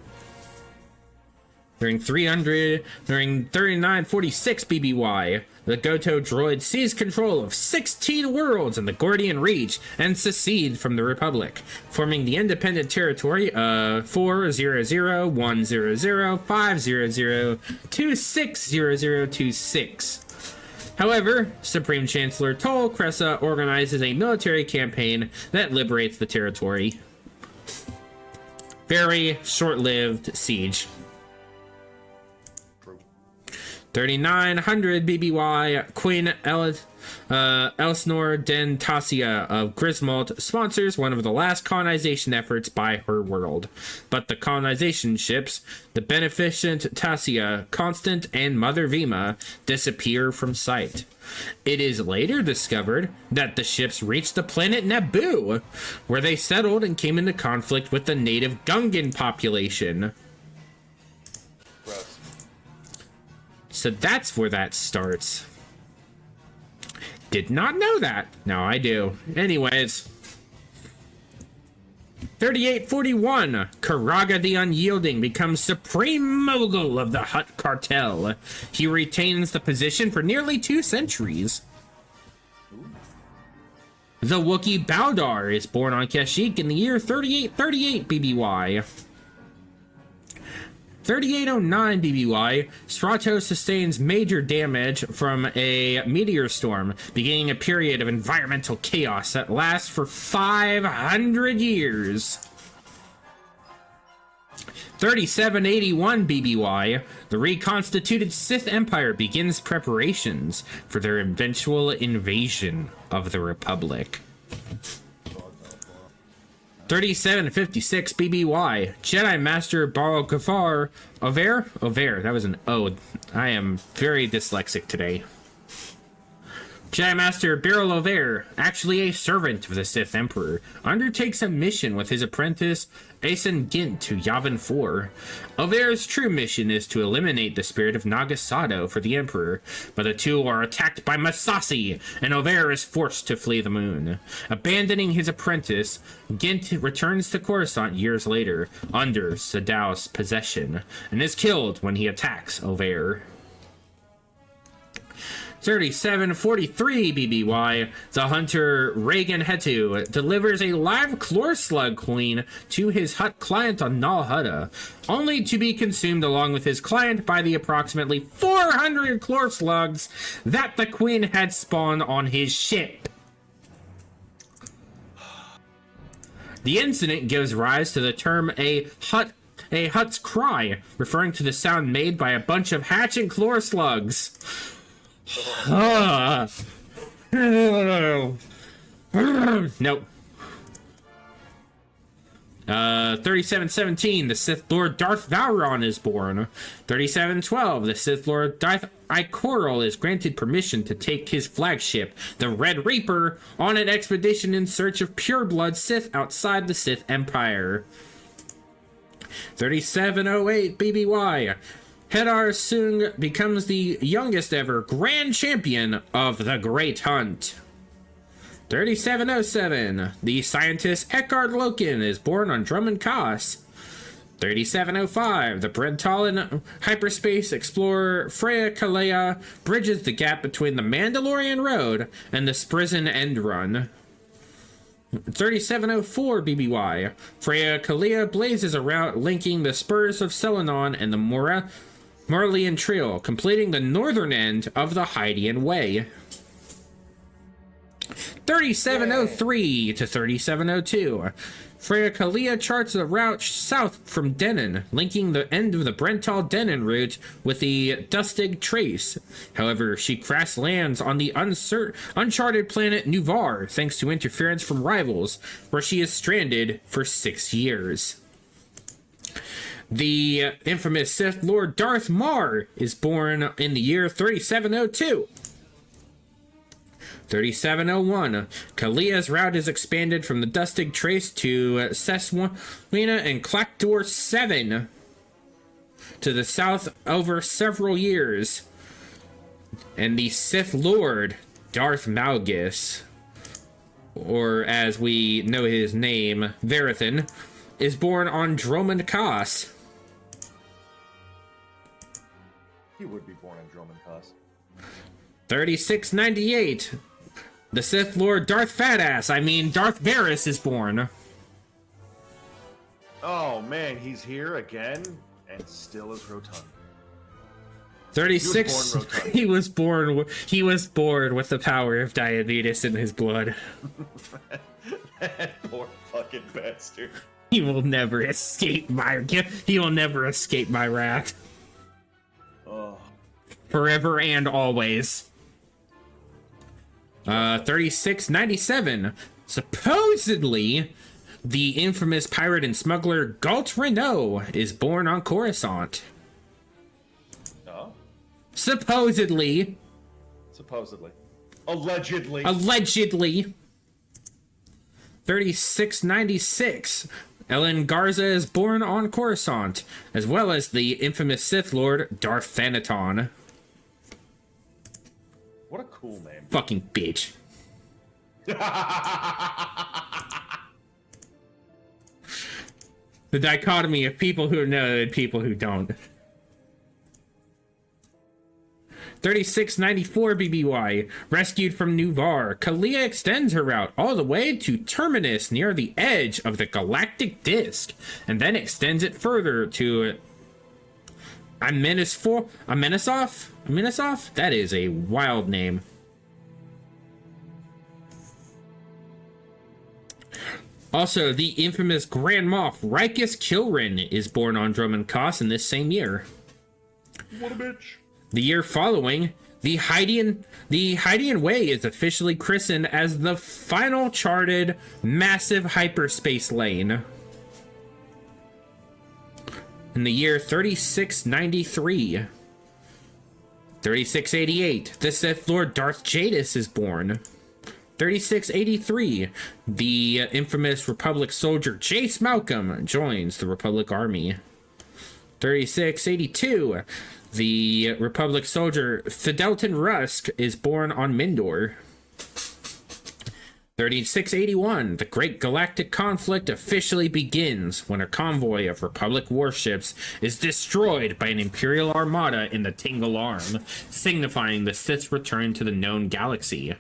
During 3946 BBY, the Goto droid seized control of 16 worlds in the Gordian Reach and secede from the Republic, forming the independent territory of 400-100-500-260026. However, Supreme Chancellor Tol Kressa organizes a military campaign that liberates the territory. Very short-lived siege. 3900 BBY, Queen Elsnor Den Tassia of Griswold sponsors one of the last colonization efforts by her world. But the colonization ships, the Beneficent Tassia, Constant, and Mother Vima, disappear from sight. It is later discovered that the ships reached the planet Naboo, where they settled and came into conflict with the native Gungan population. So that's where that starts. Did not know that. Now I do. Anyways. 3841. Karaga the Unyielding becomes Supreme Mogul of the Hutt Cartel. He retains the position for nearly 2 centuries. The Wookiee Baldar is born on Kashyyyk in the year 3838 BBY. 3809 BBY, Stratos sustains major damage from a meteor storm, beginning a period of environmental chaos that lasts for 500 years. 3781 BBY, the reconstituted Sith Empire begins preparations for their eventual invasion of the Republic. 3756 BBY, Jedi Master Baal Gafar Over, that was an O. I am very dyslexic today. Jedi Master Beryl Over, actually a servant of the Sith Emperor, undertakes a mission with his apprentice Asen Gint to Yavin 4. Over's true mission is to eliminate the spirit of Nagasado for the Emperor, but the two are attacked by Masasi, and Over is forced to flee the moon. Abandoning his apprentice, Gint returns to Coruscant years later, under Sadow's possession, and is killed when he attacks Over. 3743 BBY, the hunter Reagan Hetu delivers a live Chlor Slug queen to his Hutt client on Nal Hutta, only to be consumed along with his client by the approximately 400 Chlor Slugs that the queen had spawned on his ship. The incident gives rise to the term a Hutt's cry, referring to the sound made by a bunch of hatching Chlor Slugs. Nope. 3717, the Sith Lord Darth Vowron is born. 3712, the Sith Lord Darth Ikoral is granted permission to take his flagship, the Red Reaper, on an expedition in search of pureblood Sith outside the Sith Empire. 3708 BBY, Hedar Sung becomes the youngest ever Grand Champion of the Great Hunt. 3707, the scientist Eckhard Loken is born on Drummond Kaas. 3705, the Brentalan hyperspace explorer Freya Kalea bridges the gap between the Mandalorian Road and the Sprizzen End Run. 3704 BBY, Freya Kalea blazes around, linking the spurs of Selenon and the Marleyan Trail, completing the northern end of the Hydian Way. 3703 to 3702, Freya Kalea charts a route south from Denon, linking the end of the Brental Denon route with the Dustig Trace. However, she crash lands on the uncharted planet Nuvar thanks to interference from rivals, where she is stranded for 6 years. The infamous Sith Lord Darth Mar is born in the year 3702. 3701, Kalea's route is expanded from the Dustig Trace to Seswina and Clakdor 7 to the south over several years. And the Sith Lord Darth Malgus, or as we know his name, Verithan, is born on Dromund Kaas. He would be born in Dromund Kaas. 3698. The Sith Lord Darth Darth Varys is born. Oh man, he's here again and still is rotund. 36. He was born with the power of diabetes in his blood. That poor fucking bastard. He will never escape my wrath. Oh. Forever and always. 3697. Supposedly, the infamous pirate and smuggler Galt Renault is born on Coruscant. Oh? Supposedly. Allegedly. 3696. Ellen Garza is born on Coruscant, as well as the infamous Sith Lord Darth Thanaton. What a cool name. Fucking bitch. The dichotomy of people who know and people who don't. 3694 BBY, rescued from Nuvar, Kalea extends her route all the way to Terminus near the edge of the galactic disk, and then extends it further to Amenasoth? That is a wild name. Also, the infamous Grand Moff Rikus Kilrin is born on Dromund Kaas in this same year. What a bitch. The year following, the Hydian Way is officially christened as the final charted massive hyperspace lane. In the year 3693, 3688, the Sith Lord Darth Jadis is born. 3683, the infamous Republic soldier Jace Malcolm joins the Republic Army. 3682, the Republic soldier Fidelton Rusk is born on Mindor. 3681, the Great Galactic Conflict officially begins when a convoy of Republic warships is destroyed by an Imperial armada in the Tingle Arm, signifying the Sith's return to the known galaxy.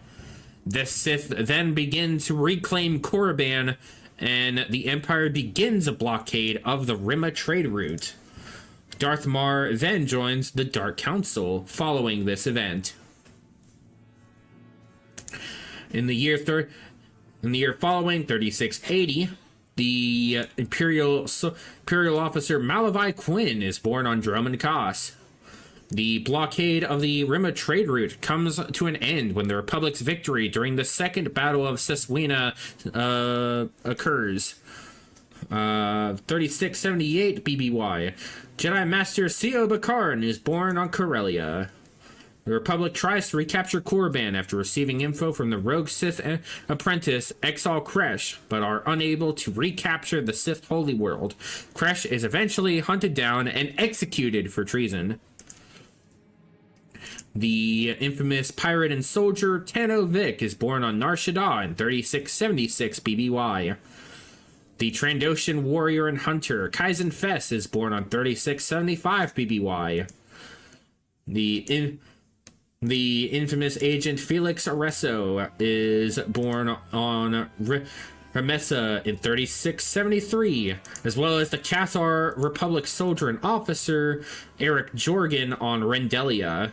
The Sith then begin to reclaim Korriban, and the Empire begins a blockade of the Rimma trade route. Darth Mar then joins the Dark Council following this event. In the year following, 3680, the Imperial officer Malavai Quinn is born on Dromund Kaas. The blockade of the Rimma trade route comes to an end when the Republic's victory during the Second Battle of Seswina occurs. 3678 BBY, Jedi Master Sio Bakarn is born on Corellia. The Republic tries to recapture Korriban after receiving info from the rogue Sith apprentice Exal Kresh, but are unable to recapture the Sith Holy World. Kresh is eventually hunted down and executed for treason. The infamous pirate and soldier Tano Vic is born on Nar Shaddaa in 3676 BBY. The Trandoshan warrior and hunter Kaizen Fess is born on 3675 BBY. The infamous agent Felix Arreso is born on Remessa in 3673, as well as the Cathar Republic soldier and officer Eric Jorgen on Rendelia.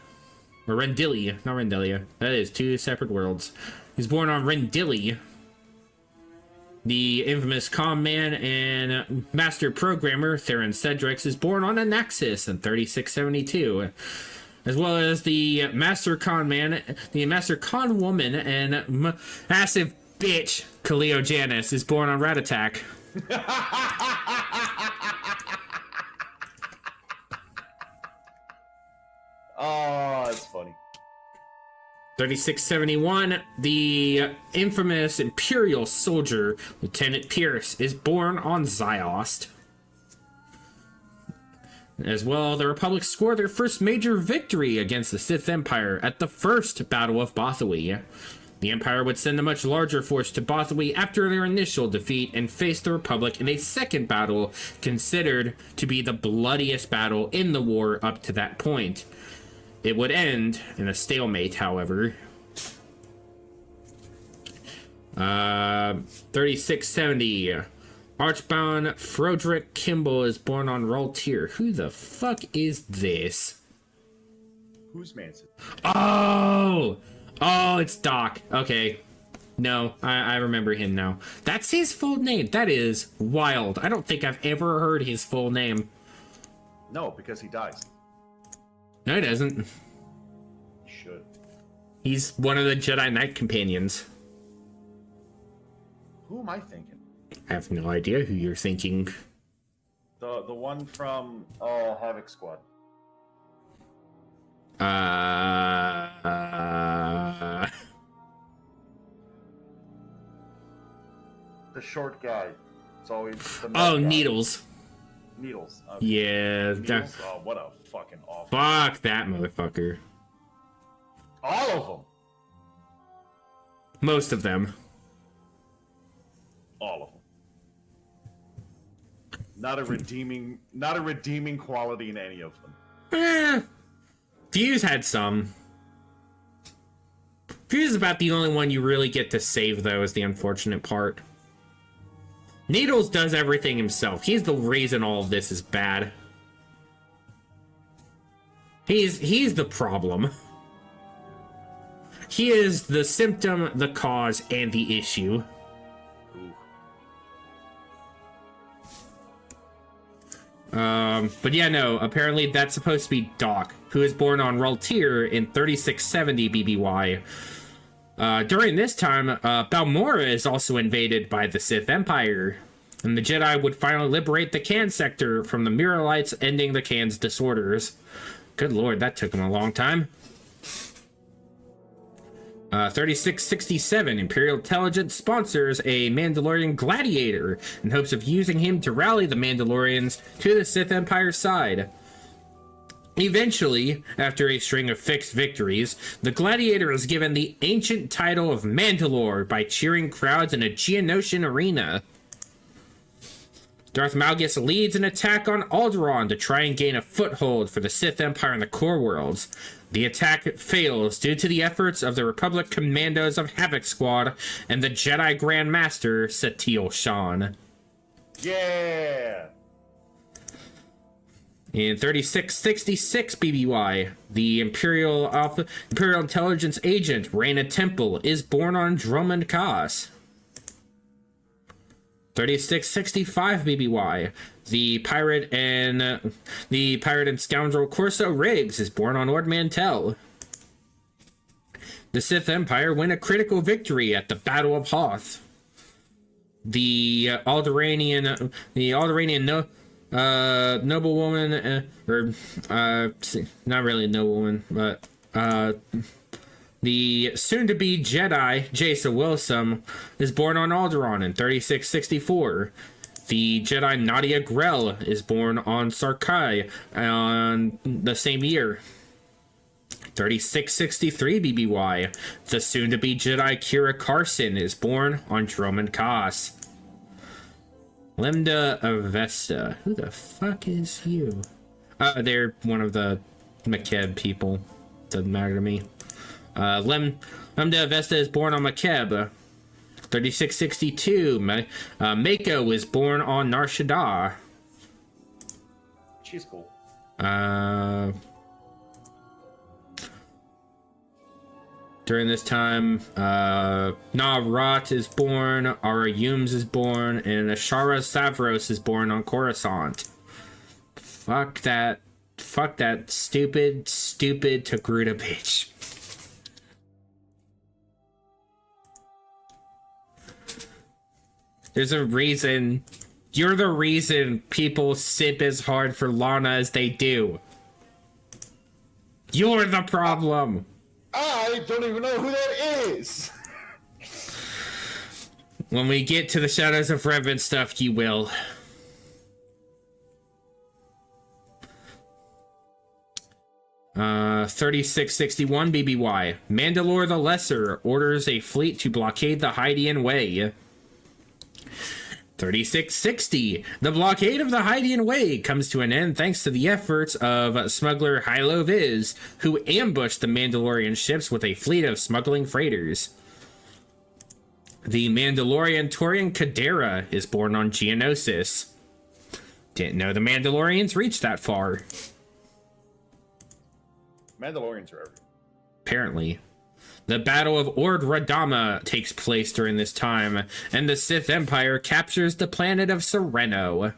Or Rendili, not Rendelia. That is two separate worlds. He's born on Rendili. The infamous comm man and master programmer Theron Cedrix is born on Anaxis in 3672. As well as the master con man, the master con woman, and massive bitch Khalil Janis is born on Ratatak. Oh, that's funny. 3671, the infamous Imperial soldier Lieutenant Pierce is born on Ziost. As well, the Republic scored their first major victory against the Sith Empire at the First Battle of Bothawi. The Empire would send a much larger force to Bothawi after their initial defeat and face the Republic in a second battle considered to be the bloodiest battle in the war up to that point. It would end in a stalemate, however. 3670. Archbound Froderick Kimball is born on Raltier. Who the fuck is this? Who's Manson? Oh, it's Doc. Okay. No, I remember him now. That's his full name. That is wild. I don't think I've ever heard his full name. No, because he dies. No, he doesn't. He should. He's one of the Jedi Knight companions. Who am I thinking? I have no idea who you're thinking. The one from Havoc Squad. The short guy. It's always the guy. Needles. Needles. Okay. Yeah. Needles? Oh, what a fucking awful. Fuck that motherfucker. All of them. Most of them. All of them. Not a redeeming quality in any of them. Fuse had some. Fuse is about the only one you really get to save, though, is the unfortunate part. Needles does everything himself. He's the reason all of this is bad. He's the problem. He is the symptom, the cause, and the issue. But yeah, no, apparently that's supposed to be Doc, who is born on Raltier in 3670 BBY. During this time, Balmora is also invaded by the Sith Empire, and the Jedi would finally liberate the Kan sector from the Mirrorites, ending the Kan's disorders. Good lord, that took him a long time. 3667, Imperial Intelligence sponsors a Mandalorian gladiator in hopes of using him to rally the Mandalorians to the Sith Empire's side. Eventually, after a string of fixed victories, the gladiator is given the ancient title of Mandalore by cheering crowds in a Geonosian arena. Darth Malgus leads an attack on Alderaan to try and gain a foothold for the Sith Empire in the core worlds. The attack fails due to the efforts of the Republic commandos of Havoc Squad and the Jedi Grand Master Satele Shan. Yeah! In 3666 BBY, the Imperial Intelligence agent Reyna Temple is born on Dromund Kaas. 3665 BBY, the pirate and scoundrel Corso Riggs is born on Ord Mantell. The Sith Empire win a critical victory at the Battle of Hoth. The Alderanian noblewoman, not really a noblewoman, but the soon-to-be Jedi Jace Wilson is born on Alderaan in 3664. The Jedi Nadia Grell is born on Sarkai on the same year. 3663 BBY. The soon-to-be Jedi Kira Carson is born on Dromund Kaas. Lambda Avesta. Who the fuck is you? They're one of the Makeb people. Doesn't matter to me. Lambda Avesta is born on Makeb. 3662. Mako is born on Nar Shaddaa. She's cool. During this time, Na'Rat is born, Ara Yumes is born, and Ashara Savros is born on Coruscant. Fuck that stupid Togruta bitch. There's a reason. You're the reason people sip as hard for Lana as they do. You're the problem. I don't even know who that is. When we get to the Shadows of Revan stuff, you will. Uh, 3661 BBY. Mandalore the Lesser orders a fleet to blockade the Hydian Way. 3660. The blockade of the Hydian Way comes to an end thanks to the efforts of smuggler Hylo Viz, who ambushed the Mandalorian ships with a fleet of smuggling freighters. The Mandalorian Torian Kadera is born on Geonosis. Didn't know the Mandalorians reached that far. Mandalorians are everywhere. Apparently. The Battle of Ord Radama takes place during this time, and the Sith Empire captures the planet of Sereno.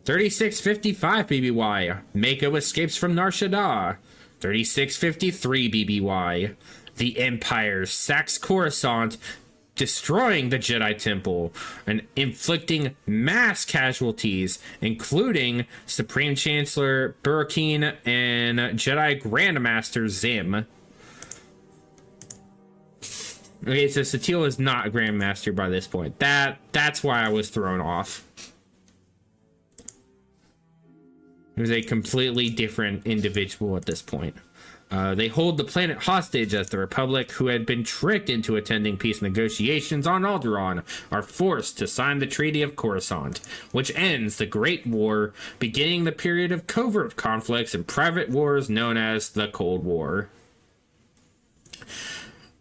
3655 BBY. Mako escapes from Nar Shaddaa. 3653 BBY. The Empire sacks Coruscant, destroying the Jedi Temple and inflicting mass casualties, including Supreme Chancellor Burkeen and Jedi Grandmaster Zim. Okay, so Satele is not a Grandmaster by this point. That's why I was thrown off. He was a completely different individual at this point. They hold the planet hostage as the Republic, who had been tricked into attending peace negotiations on Alderaan, are forced to sign the Treaty of Coruscant, which ends the Great War, beginning the period of covert conflicts and private wars known as the Cold War.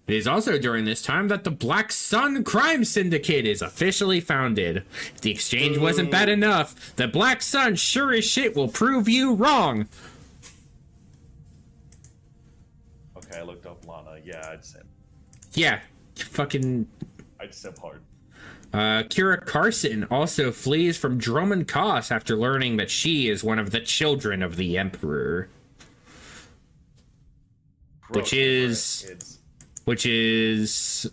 It is also during this time that the Black Sun Crime Syndicate is officially founded. If the exchange wasn't bad enough, the Black Sun sure as shit will prove you wrong. Okay, I looked up Lana. Yeah, I'd simp. Yeah, fucking... I'd simp hard. Kira Carson also flees from Dromund Kaas after learning that she is one of the children of the Emperor. Gross, Which is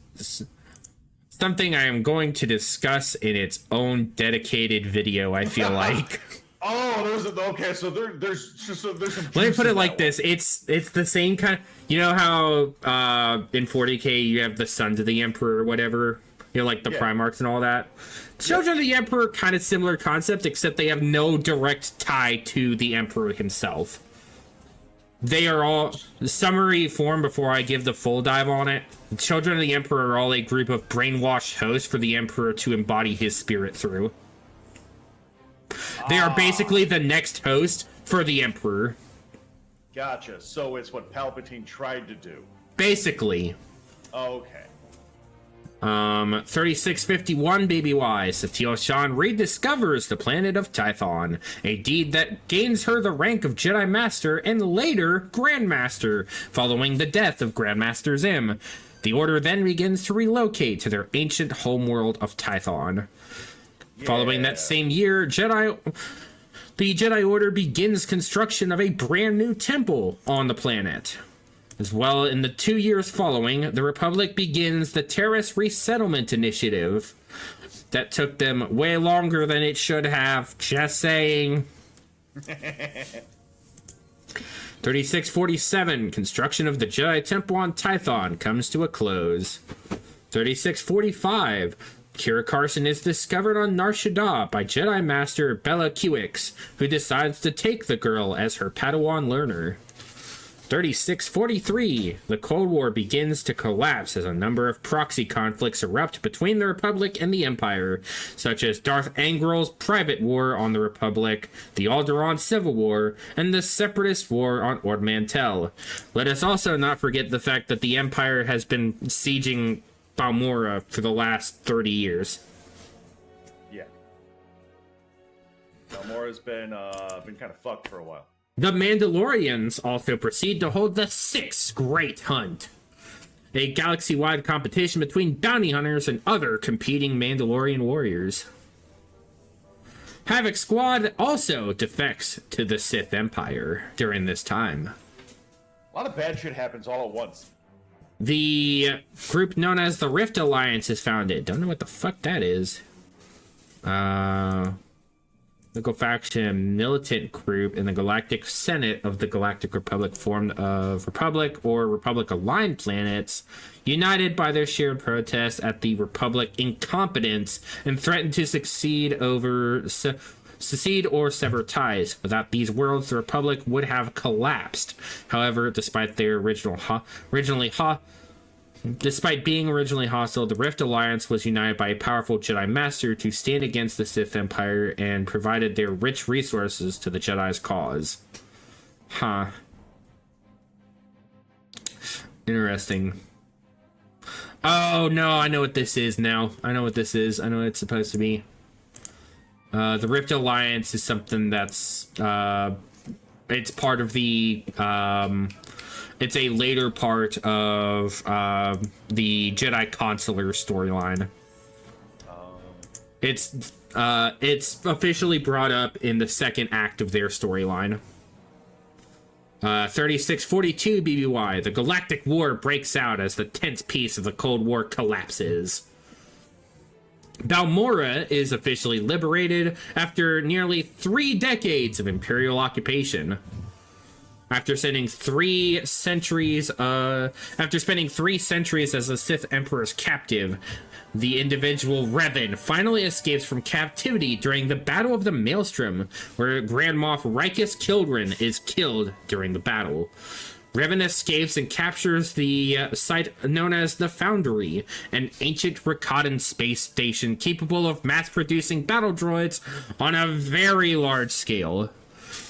something I am going to discuss in its own dedicated video, I feel like. Oh, okay. So there's some. Let me put it like this: it's the same kind. You know how in 40K you have the Sons of the Emperor or whatever. You know, like the Primarchs and all that. Children of the Emperor, kind of similar concept, except they have no direct tie to the Emperor himself. They are all summary form before I give the full dive on it. The Children of the Emperor are all a group of brainwashed hosts for the Emperor to embody his spirit through. They are basically the next host for the Emperor. Gotcha. So it's what Palpatine tried to do. Basically. Okay. 3651 BBY, Satele Shan rediscovers the planet of Tython, a deed that gains her the rank of Jedi Master and later Grandmaster, following the death of Grandmaster Zim. The Order then begins to relocate to their ancient homeworld of Tython. Yeah. Following that same year, the Jedi Order begins construction of a brand new temple on the planet. As well, in the 2 years following, the Republic begins the Terrace Resettlement Initiative. That took them way longer than it should have, just saying. 3647, construction of the Jedi Temple on Tython comes to a close. 3645, Kira Carson is discovered on Nar Shaddaa by Jedi Master Bella Kuix, who decides to take the girl as her Padawan learner. 3643, the Cold War begins to collapse as a number of proxy conflicts erupt between the Republic and the Empire, such as Darth Angrel's private war on the Republic, the Alderaan Civil War, and the Separatist War on Ord Mantell. Let us also not forget the fact that the Empire has been sieging Balmorra for the last 30 years. Yeah. Balmorra's been kind of fucked for a while. The Mandalorians also proceed to hold the Sixth Great Hunt, a galaxy-wide competition between bounty hunters and other competing Mandalorian warriors. Havoc Squad also defects to the Sith Empire during this time. A lot of bad shit happens all at once. The group known as the Rift Alliance is founded. Don't know what the fuck that is. Local faction militant group in the Galactic Senate of the Galactic Republic formed of Republic or Republic-aligned planets, united by their shared protest at the Republic incompetence and threatened to secede or sever ties. Without these worlds, the Republic would have collapsed. However, despite being originally hostile, the Rift Alliance was united by a powerful Jedi Master to stand against the Sith Empire and provided their rich resources to the Jedi's cause. Huh. Interesting. Oh, no, I know what this is now. I know what this is. I know what it's supposed to be. The Rift Alliance is something that's... it's part of the... it's a later part of the Jedi Consular storyline. It's officially brought up in the second act of their storyline. 3642 BBY, the Galactic War breaks out as the tense peace of the Cold War collapses. Balmorra is officially liberated after nearly 3 decades of Imperial occupation. After spending 3 centuries as the Sith Emperor's captive, the individual Revan finally escapes from captivity during the Battle of the Maelstrom, where Grand Moff Rikus Kildren is killed during the battle. Revan escapes and captures the site known as the Foundry, an ancient Rakatan space station capable of mass-producing battle droids on a very large scale.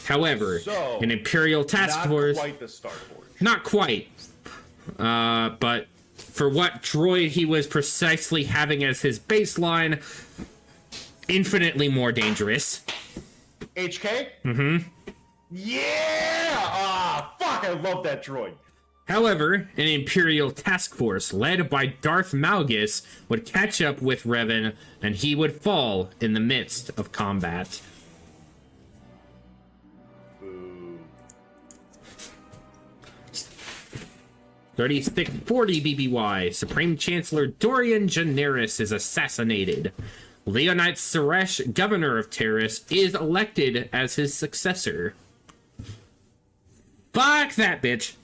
However, an Imperial task force... Not quite the Star Forge. Not quite. But for what droid he was precisely having as his baseline, infinitely more dangerous. HK? Mm-hmm. Yeah! Ah, fuck, I love that droid. However, an Imperial task force led by Darth Malgus would catch up with Revan, and he would fall in the midst of combat. 3640 BBY, Supreme Chancellor Dorian Generis is assassinated. Leonite Suresh, governor of Terrace, is elected as his successor. Fuck that bitch.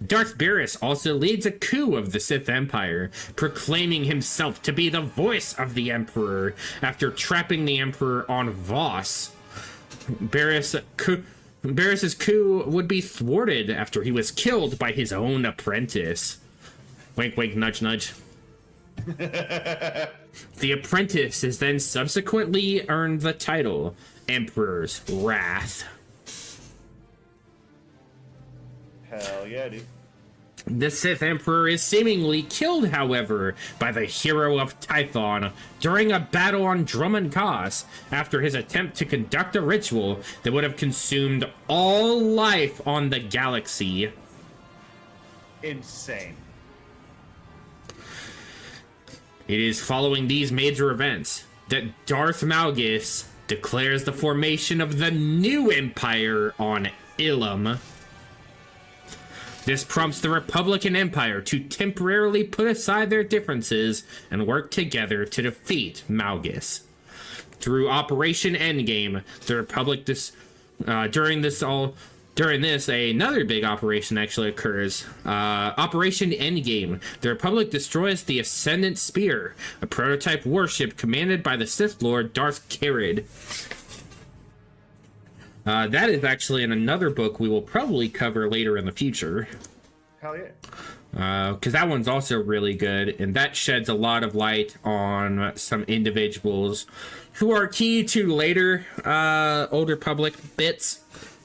Darth Beerus also leads a coup of the Sith Empire, proclaiming himself to be the voice of the Emperor after trapping the Emperor on Voss. Beerus's coup would be thwarted after he was killed by his own apprentice. Wink, wink, nudge, nudge. The apprentice has then subsequently earned the title Emperor's Wrath. Hell yeah, dude. The Sith Emperor is seemingly killed, however, by the hero of Tython during a battle on Drummond Cos after his attempt to conduct a ritual that would have consumed all life on the galaxy. Insane. It is following these major events that Darth Malgus declares the formation of the new Empire on Ilum. This prompts the Republican Empire to temporarily put aside their differences and work together to defeat Malgus. Through Operation Endgame, the Republic during this, another big operation actually occurs. Operation Endgame. The Republic destroys the Ascendant Spear, a prototype warship commanded by the Sith Lord Darth Carid. That is actually in another book we will probably cover later in the future. Hell yeah. Because that one's also really good, and that sheds a lot of light on some individuals who are key to later Old Republic bits,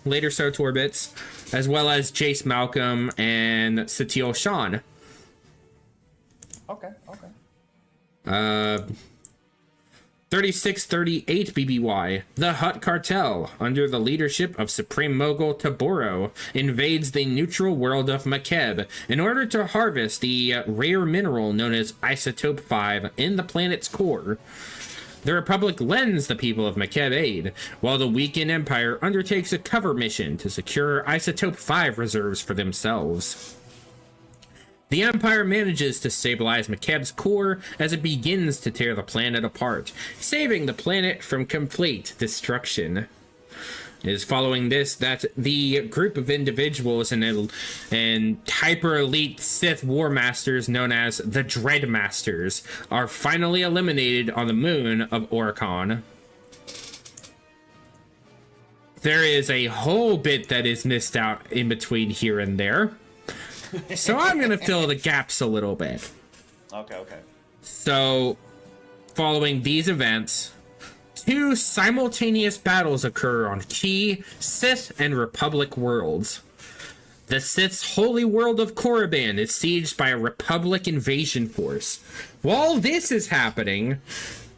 later SOTOR bits, as well as Jace Malcolm and Satele Shan. Okay. 3638 BBY. The Hutt Cartel, under the leadership of Supreme Mogul Taboro, invades the neutral world of Makeb in order to harvest the rare mineral known as Isotope 5 in the planet's core. The Republic lends the people of Makeb aid, while the weakened Empire undertakes a cover mission to secure Isotope 5 reserves for themselves. The Empire manages to stabilize Makeb's core as it begins to tear the planet apart, saving the planet from complete destruction. It is following this that the group of individuals and hyper-elite Sith War Masters known as the Dread Masters are finally eliminated on the moon of Oricon. There is a whole bit that is missed out in between here and there. So I'm going to fill the gaps a little bit. Okay. So, following these events, two simultaneous battles occur on key Sith and Republic worlds. The Sith's holy world of Korriban is sieged by a Republic invasion force. While this is happening,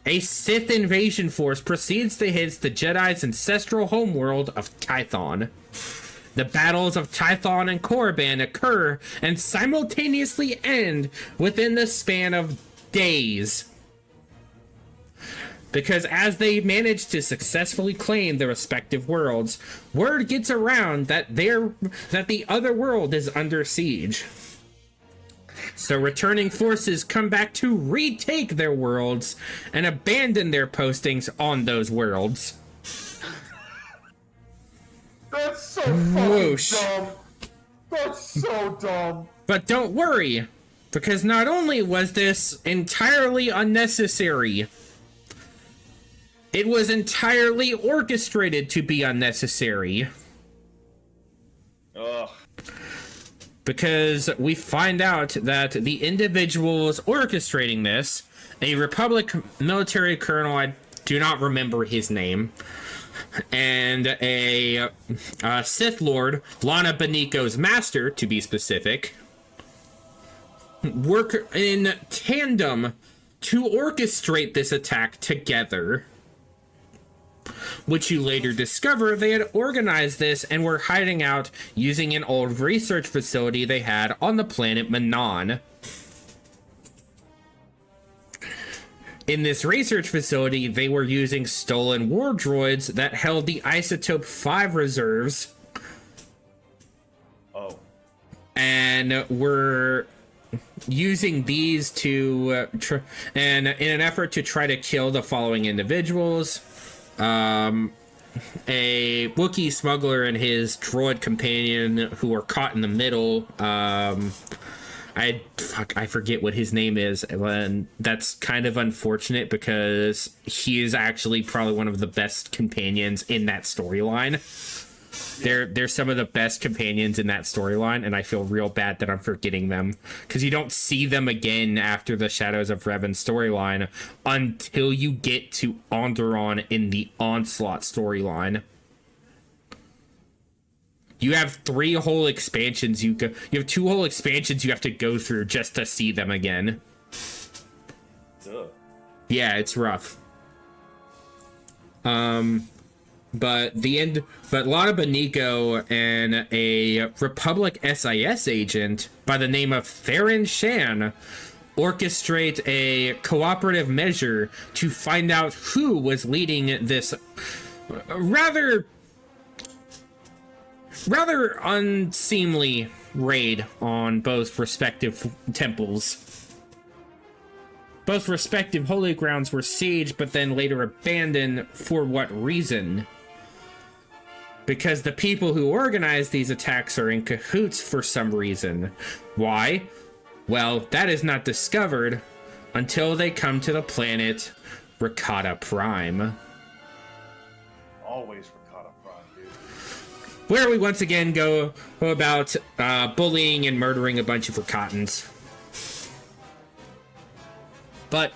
a Sith invasion force proceeds to hit the Jedi's ancestral homeworld of Tython. The battles of Tython and Korriban occur and simultaneously end within the span of days. Because as they manage to successfully claim their respective worlds, word gets around that the other world is under siege. So returning forces come back to retake their worlds and abandon their postings on those worlds. That's so fucking dumb. That's so dumb. But don't worry, because not only was this entirely unnecessary, it was entirely orchestrated to be unnecessary. Ugh. Because we find out that the individuals orchestrating this, a Republic military colonel, I do not remember his name, and a Sith Lord, Lana Beniko's master, to be specific, work in tandem to orchestrate this attack together. Which you later discover they had organized this and were hiding out using an old research facility they had on the planet Manon. In this research facility, they were using stolen war droids that held the Isotope 5 reserves and we're using these to and in an effort to try to kill the following individuals: a Wookiee smuggler and his droid companion who are caught in the middle. I forget what his name is, and that's kind of unfortunate because he is actually probably one of the best companions in that storyline. They're some of the best companions in that storyline, and I feel real bad that I'm forgetting them, because you don't see them again after the Shadows of Revan storyline until you get to Onderon in the Onslaught storyline. You have 3 whole expansions. You have 2 whole expansions you have to go through just to see them again. Ugh. Yeah, it's rough. But Lana Beniko and a Republic SIS agent by the name of Theron Shan orchestrate a cooperative measure to find out who was leading this rather unseemly raid on both respective temples. Both respective holy grounds were sieged, but then later abandoned. For what reason? Because the people who organized these attacks are in cahoots for some reason. Why? Well, that is not discovered until they come to the planet Rakata Prime. Always Rakata Prime, dude. Where we once again go about bullying and murdering a bunch of Rakatans. But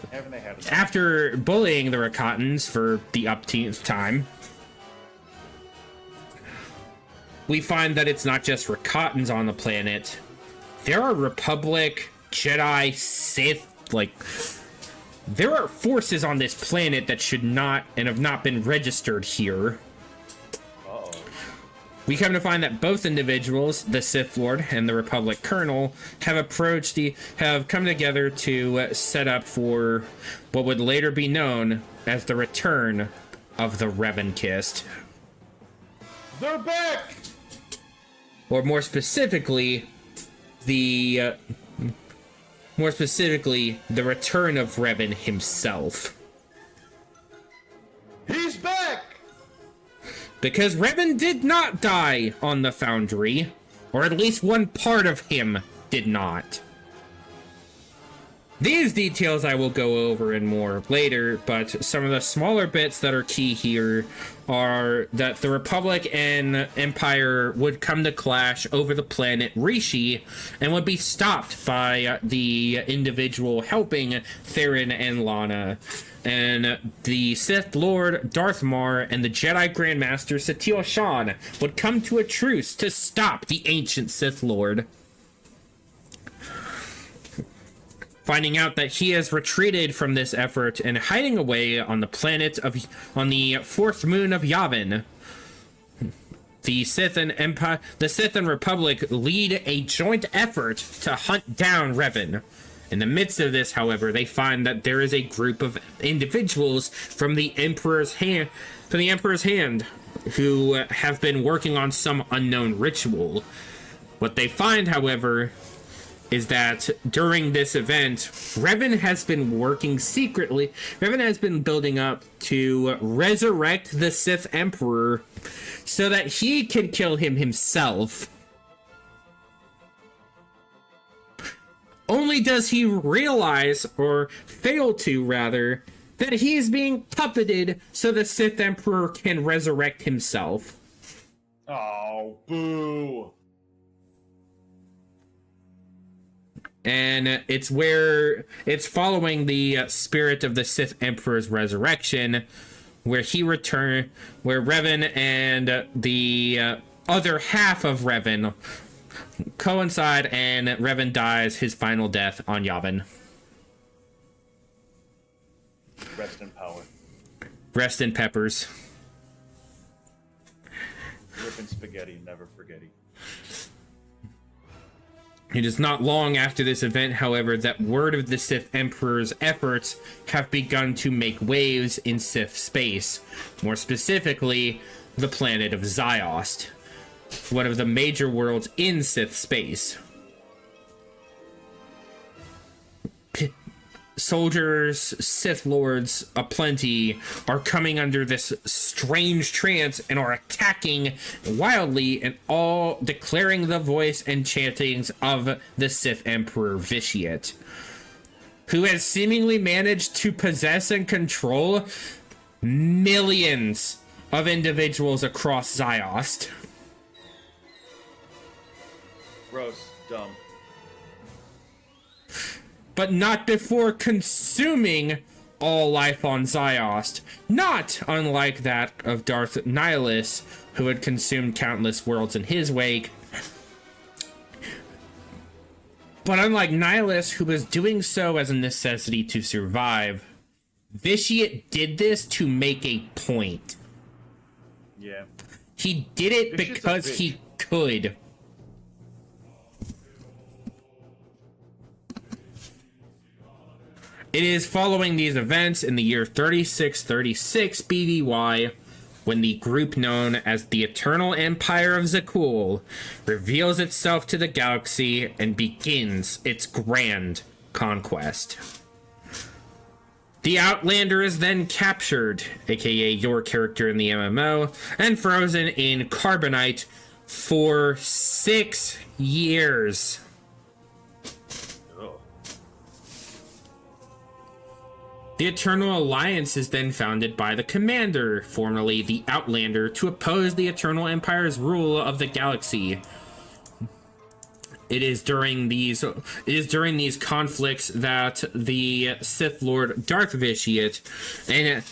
after bullying the Rakatans for the upteenth time, we find that it's not just Rakatans on the planet. There are Republic, Jedi, Sith, there are forces on this planet that should not and have not been registered here. Uh-oh. We come to find that both individuals, the Sith Lord and the Republic Colonel, have come together to set up for what would later be known as the return of the Revankist. They're back! Or more specifically, the return of Revan himself. He's back! Because Revan did not die on the Foundry, or at least one part of him did not. These details I will go over in more later, but some of the smaller bits that are key here are that the Republic and Empire would come to clash over the planet Rishi and would be stopped by the individual helping Theron and Lana. And the Sith Lord Darth Mar and the Jedi Grandmaster Satele Shan would come to a truce to stop the ancient Sith Lord. Finding out that he has retreated from this effort and hiding away on the fourth moon of Yavin. The Sith and Republic lead a joint effort to hunt down Revan. In the midst of this, however, they find that there is a group of individuals from the Emperor's hand, who have been working on some unknown ritual. What they find, however, is that during this event, Revan has been working secretly. Revan has been building up to resurrect the Sith Emperor so that he can kill him himself. Only does he realize, or fail to rather, that he's being puppeted so the Sith Emperor can resurrect himself. Oh, boo. And it's following the spirit of the Sith Emperor's resurrection, where Revan and the other half of Revan coincide, and Revan dies his final death on Yavin. Rest in power. Rest in peppers. Ripping spaghetti, never forgetty. It is not long after this event, however, that word of the Sith Emperor's efforts have begun to make waves in Sith space. More specifically, the planet of Ziost, one of the major worlds in Sith space. soldiers, Sith Lords aplenty, are coming under this strange trance and are attacking wildly and all declaring the voice and chantings of the Sith Emperor Vitiate, who has seemingly managed to possess and control millions of individuals across Ziost. Gross. Dumb. But not before consuming all life on Ziost. Not unlike that of Darth Nihilus, who had consumed countless worlds in his wake. But unlike Nihilus, who was doing so as a necessity to survive, Vitiate did this to make a point. Yeah. He did it Vitiate's a because bitch. he could. It is following these events in the year 3636 BBY when the group known as the Eternal Empire of Zakul reveals itself to the galaxy and begins its grand conquest. The Outlander is then captured, aka your character in the MMO, and frozen in carbonite for 6 years. The Eternal Alliance is then founded by the Commander, formerly the Outlander, to oppose the Eternal Empire's rule of the galaxy. It is during these conflicts that the Sith Lord Darth Vitiate, and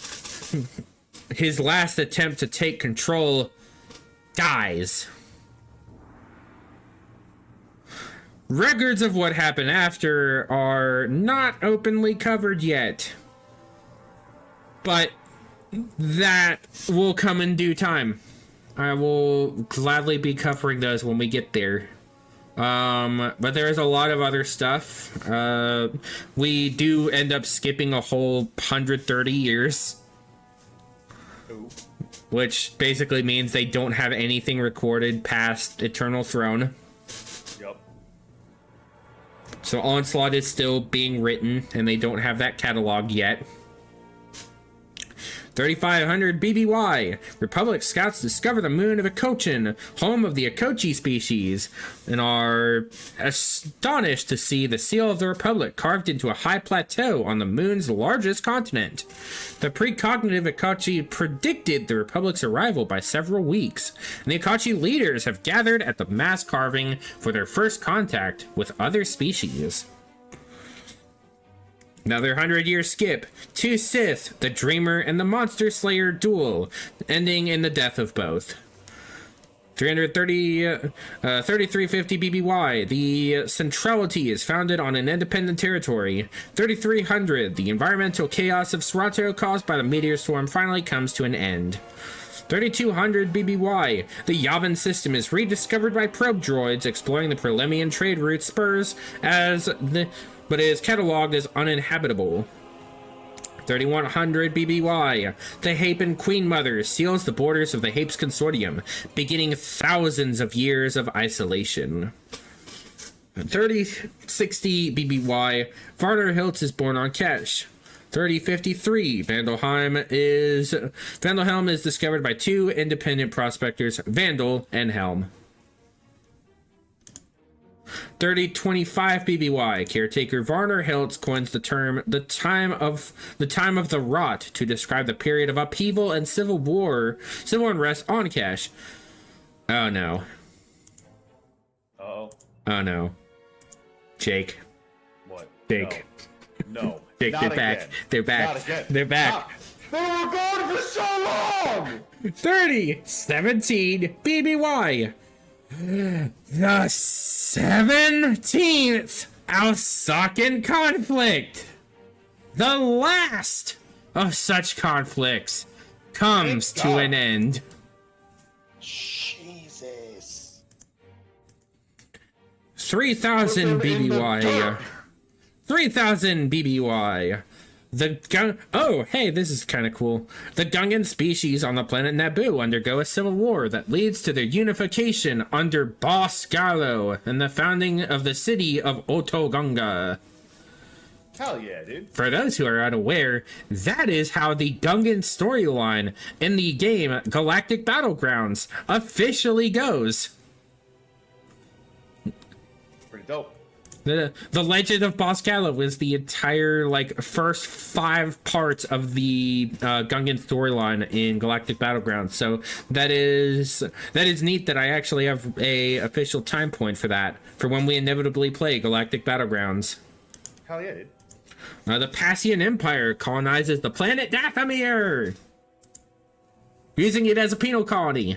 his last attempt to take control, dies. Records of what happened after are not openly covered yet. But that will come in due time. I will gladly be covering those when we get there. But there's a lot of other stuff. We do end up skipping a whole 130 years. Ooh. Which basically means they don't have anything recorded past Eternal Throne. Yep. So Onslaught is still being written, and they don't have that cataloged yet. 3500 BBY. Republic scouts discover the moon of Akochin, home of the Akochi species, and are astonished to see the seal of the Republic carved into a high plateau on the moon's largest continent. The precognitive Akochi predicted the Republic's arrival by several weeks, and the Akochi leaders have gathered at the mass carving for their first contact with other species. Another 100-year skip. 2 Sith, the Dreamer and the Monster Slayer duel, ending in the death of both. 3350 BBY. The Centrality is founded on an independent territory. 3300. The environmental chaos of Serato caused by the meteor storm finally comes to an end. 3200 BBY. The Yavin system is rediscovered by probe droids exploring the Prelemian trade route spurs but it is cataloged as uninhabitable. 3100 BBY. The Hapen Queen Mother seals the borders of the Hapes Consortium, beginning thousands of years of isolation. 3060 BBY. Varner Hiltz is born on Kesh. 3053. Vandalhelm is discovered by 2 independent prospectors, Vandal and Helm. 3025 BBY. Caretaker Varner Hiltz coins the term the time of the rot to describe the period of upheaval and civil unrest on Kesh. Oh no. Uh-oh. Oh no. Jake. What? Jake. No. Jake, Not they're again. back. They're back. Not again. They're back. They were gone for so long! 3017 BBY. The 17th Alsakan conflict. The last of such conflicts comes to an end. Jesus. 3000 BBY. 3000 BBY. Oh, hey, this is kind of cool. The Gungan species on the planet Naboo undergo a civil war that leads to their unification under Boss Gallo and the founding of the city of Otogunga. Hell yeah, dude. For those who are unaware, that is how the Gungan storyline in the game Galactic Battlegrounds officially goes. Pretty dope. The Legend of Boscala was the entire first 5 parts of the Gungan storyline in Galactic Battlegrounds. So that is neat that I actually have a official time point for that, for when we inevitably play Galactic Battlegrounds. Hell yeah, dude. The Passian Empire colonizes the planet Dathomir, using it as a penal colony.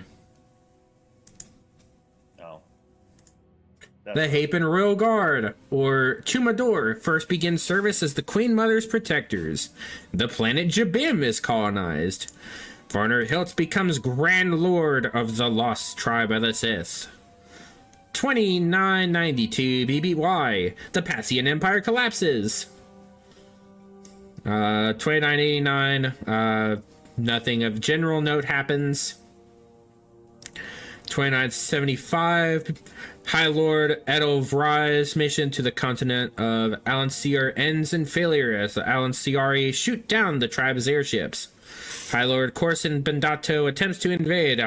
No. The Hapen Royal Guard, or Chumador, first begins service as the Queen Mother's protectors. The planet Jabim is colonized. Varner Hiltz becomes Grand Lord of the Lost Tribe of the Sith. 2992 BBY. The Passian Empire collapses. 2989, nothing of general note happens. 2975, High Lord Edelvrai's mission to the continent of Alansiar ends in failure as the Alansiari shoot down the tribe's airships. High Lord Corson Bendato attempts to invade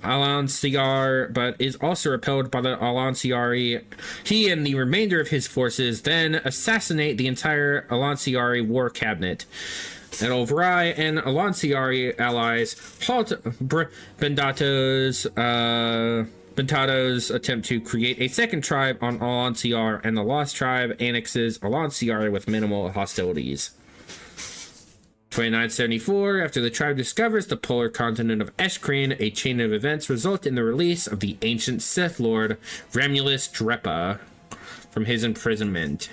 Alansiar, but is also repelled by the Alansiari. He and the remainder of his forces then assassinate the entire Alansiari war cabinet. Edelvrai and Alansiari allies halt Bentato's attempt to create a second tribe on Alansiar, and the Lost Tribe annexes Alansiar with minimal hostilities. 2974, after the tribe discovers the polar continent of Eshkreen, a chain of events result in the release of the ancient Sith Lord Ramulus Drepa from his imprisonment.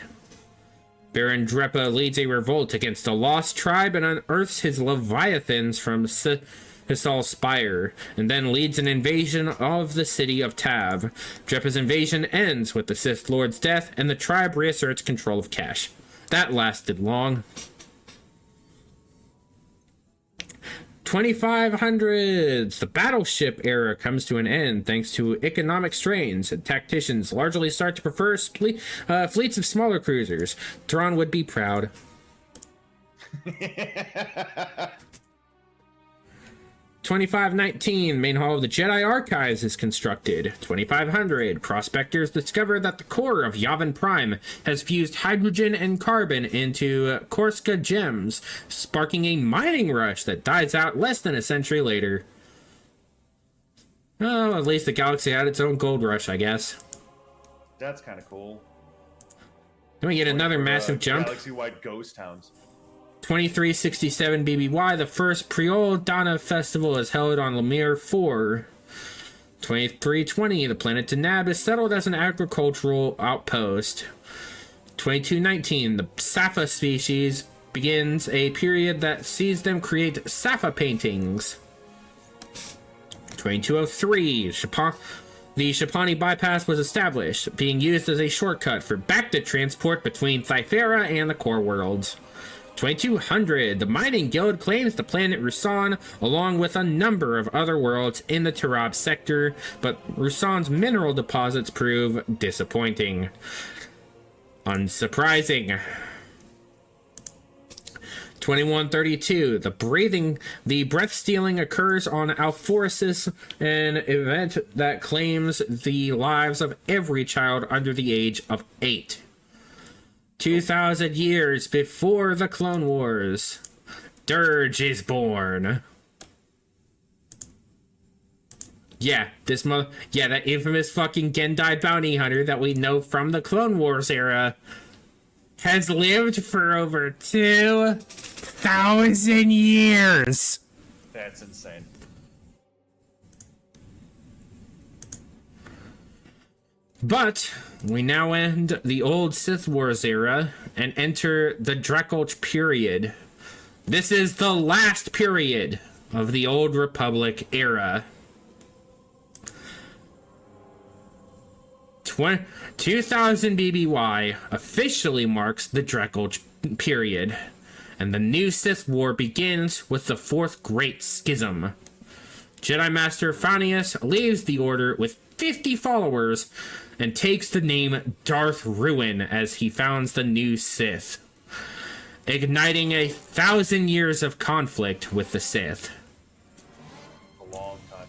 Baron Drepa leads a revolt against the Lost Tribe and unearths his Leviathans from Hisal Spire, and then leads an invasion of the city of Tav. Drepa's invasion ends with the Sith Lord's death, and the tribe reasserts control of Cash. That lasted long. 2500s, the battleship era comes to an end thanks to economic strains, and tacticians largely start to prefer fleets of smaller cruisers. Thrawn would be proud. 2519, main hall of the Jedi Archives is constructed. 2500, prospectors discover that the core of Yavin Prime has fused hydrogen and carbon into Korska gems, sparking a mining rush that dies out less than a century later. Oh, at least the galaxy had its own gold rush, I guess. That's kind of cool. Then we get another massive jump. Galaxy-wide ghost towns. 2367 BBY, the first Priol Dana festival is held on Lemire 4. 2320, the planet Tanab is settled as an agricultural outpost. 2219, the Safa species begins a period that sees them create Safa paintings. 2203, the Shapani bypass was established, being used as a shortcut for Bacta transport between Thyfera and the core worlds. 2200, the Mining Guild claims the planet Rusan along with a number of other worlds in the Tarab sector, but Rusan's mineral deposits prove disappointing. Unsurprising. 2132, the breath stealing occurs on Alphorisis, an event that claims the lives of every child under the age of 8. 2,000 years before the Clone Wars, Dirge is born. Yeah, that infamous fucking Gendai bounty hunter that we know from the Clone Wars era has lived for over 2,000 years. That's insane. But we now end the old Sith Wars era and enter the Draculch period. This is the last period of the Old Republic era. 2000 BBY officially marks the Draculch period, and the new Sith War begins with the Fourth Great Schism. Jedi Master Fanius leaves the Order with 50 followers and takes the name Darth Ruin as he founds the new Sith, igniting 1,000 years of conflict with the Sith. A long time.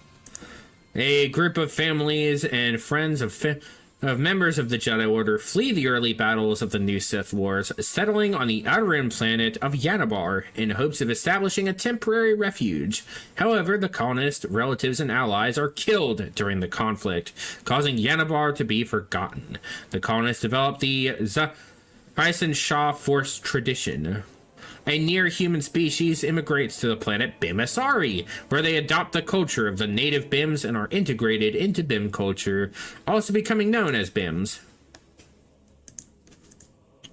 A group of families and friends of members of the Jedi Order flee the early battles of the New Sith Wars, settling on the outer rim planet of Yanabar in hopes of establishing a temporary refuge. However, the colonists, relatives, and allies are killed during the conflict, causing Yanabar to be forgotten. The colonists develop the Hyson Shah Force tradition. A near-human species immigrates to the planet Bimasari, where they adopt the culture of the native Bims and are integrated into Bim culture, also becoming known as Bims.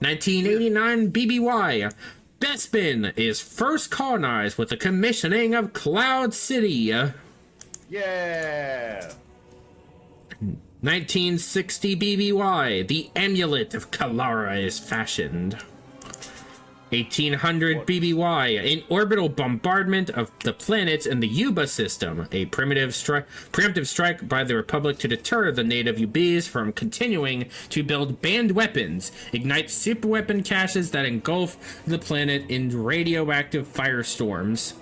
1989 BBY. Bespin is first colonized with the commissioning of Cloud City. Yeah! 1960 BBY. The Amulet of Kalara is fashioned. 1800 BBY, an orbital bombardment of the planets in the Yuba system, a preemptive strike by the Republic to deter the native Ubis from continuing to build banned weapons, ignites superweapon caches that engulf the planet in radioactive firestorms.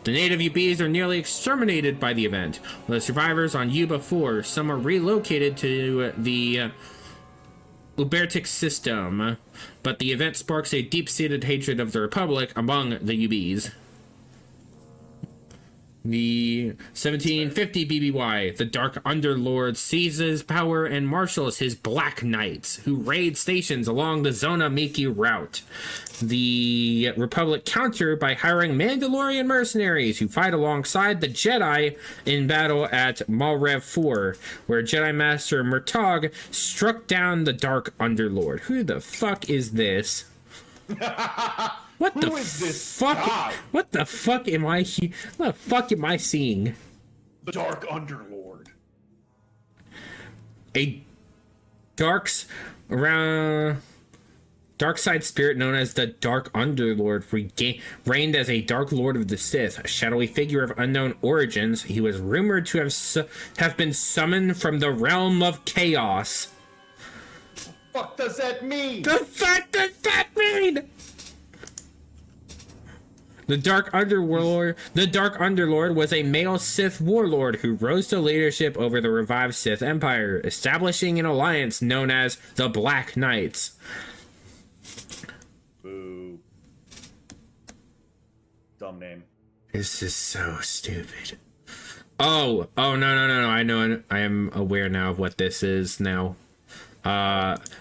The native Ubis are nearly exterminated by the event. The survivors on Yuba 4, some are relocated to the Ubertic system, but the event sparks a deep-seated hatred of the Republic among the Ubis. The 1750 BBY, the Dark Underlord seizes power and marshals his Black Knights, who raid stations along the Zona Miki route. The Republic counter by hiring Mandalorian mercenaries who fight alongside the Jedi in battle at Malrev 4, where Jedi Master Murtagh struck down the Dark Underlord. Who the fuck is this? What the fuck? Guy? What the fuck am I? What the fuck am I seeing? The Dark Underlord. A dark side spirit known as the Dark Underlord reigned as a Dark Lord of the Sith, a shadowy figure of unknown origins. He was rumored to have been summoned from the realm of chaos. What does that mean? The fuck does that mean? The Dark Underlord was a male Sith warlord who rose to leadership over the revived Sith Empire, establishing an alliance known as the Black Knights. Boo. Dumb name. This is so stupid. Oh, no. I know. I am aware now of what this is now.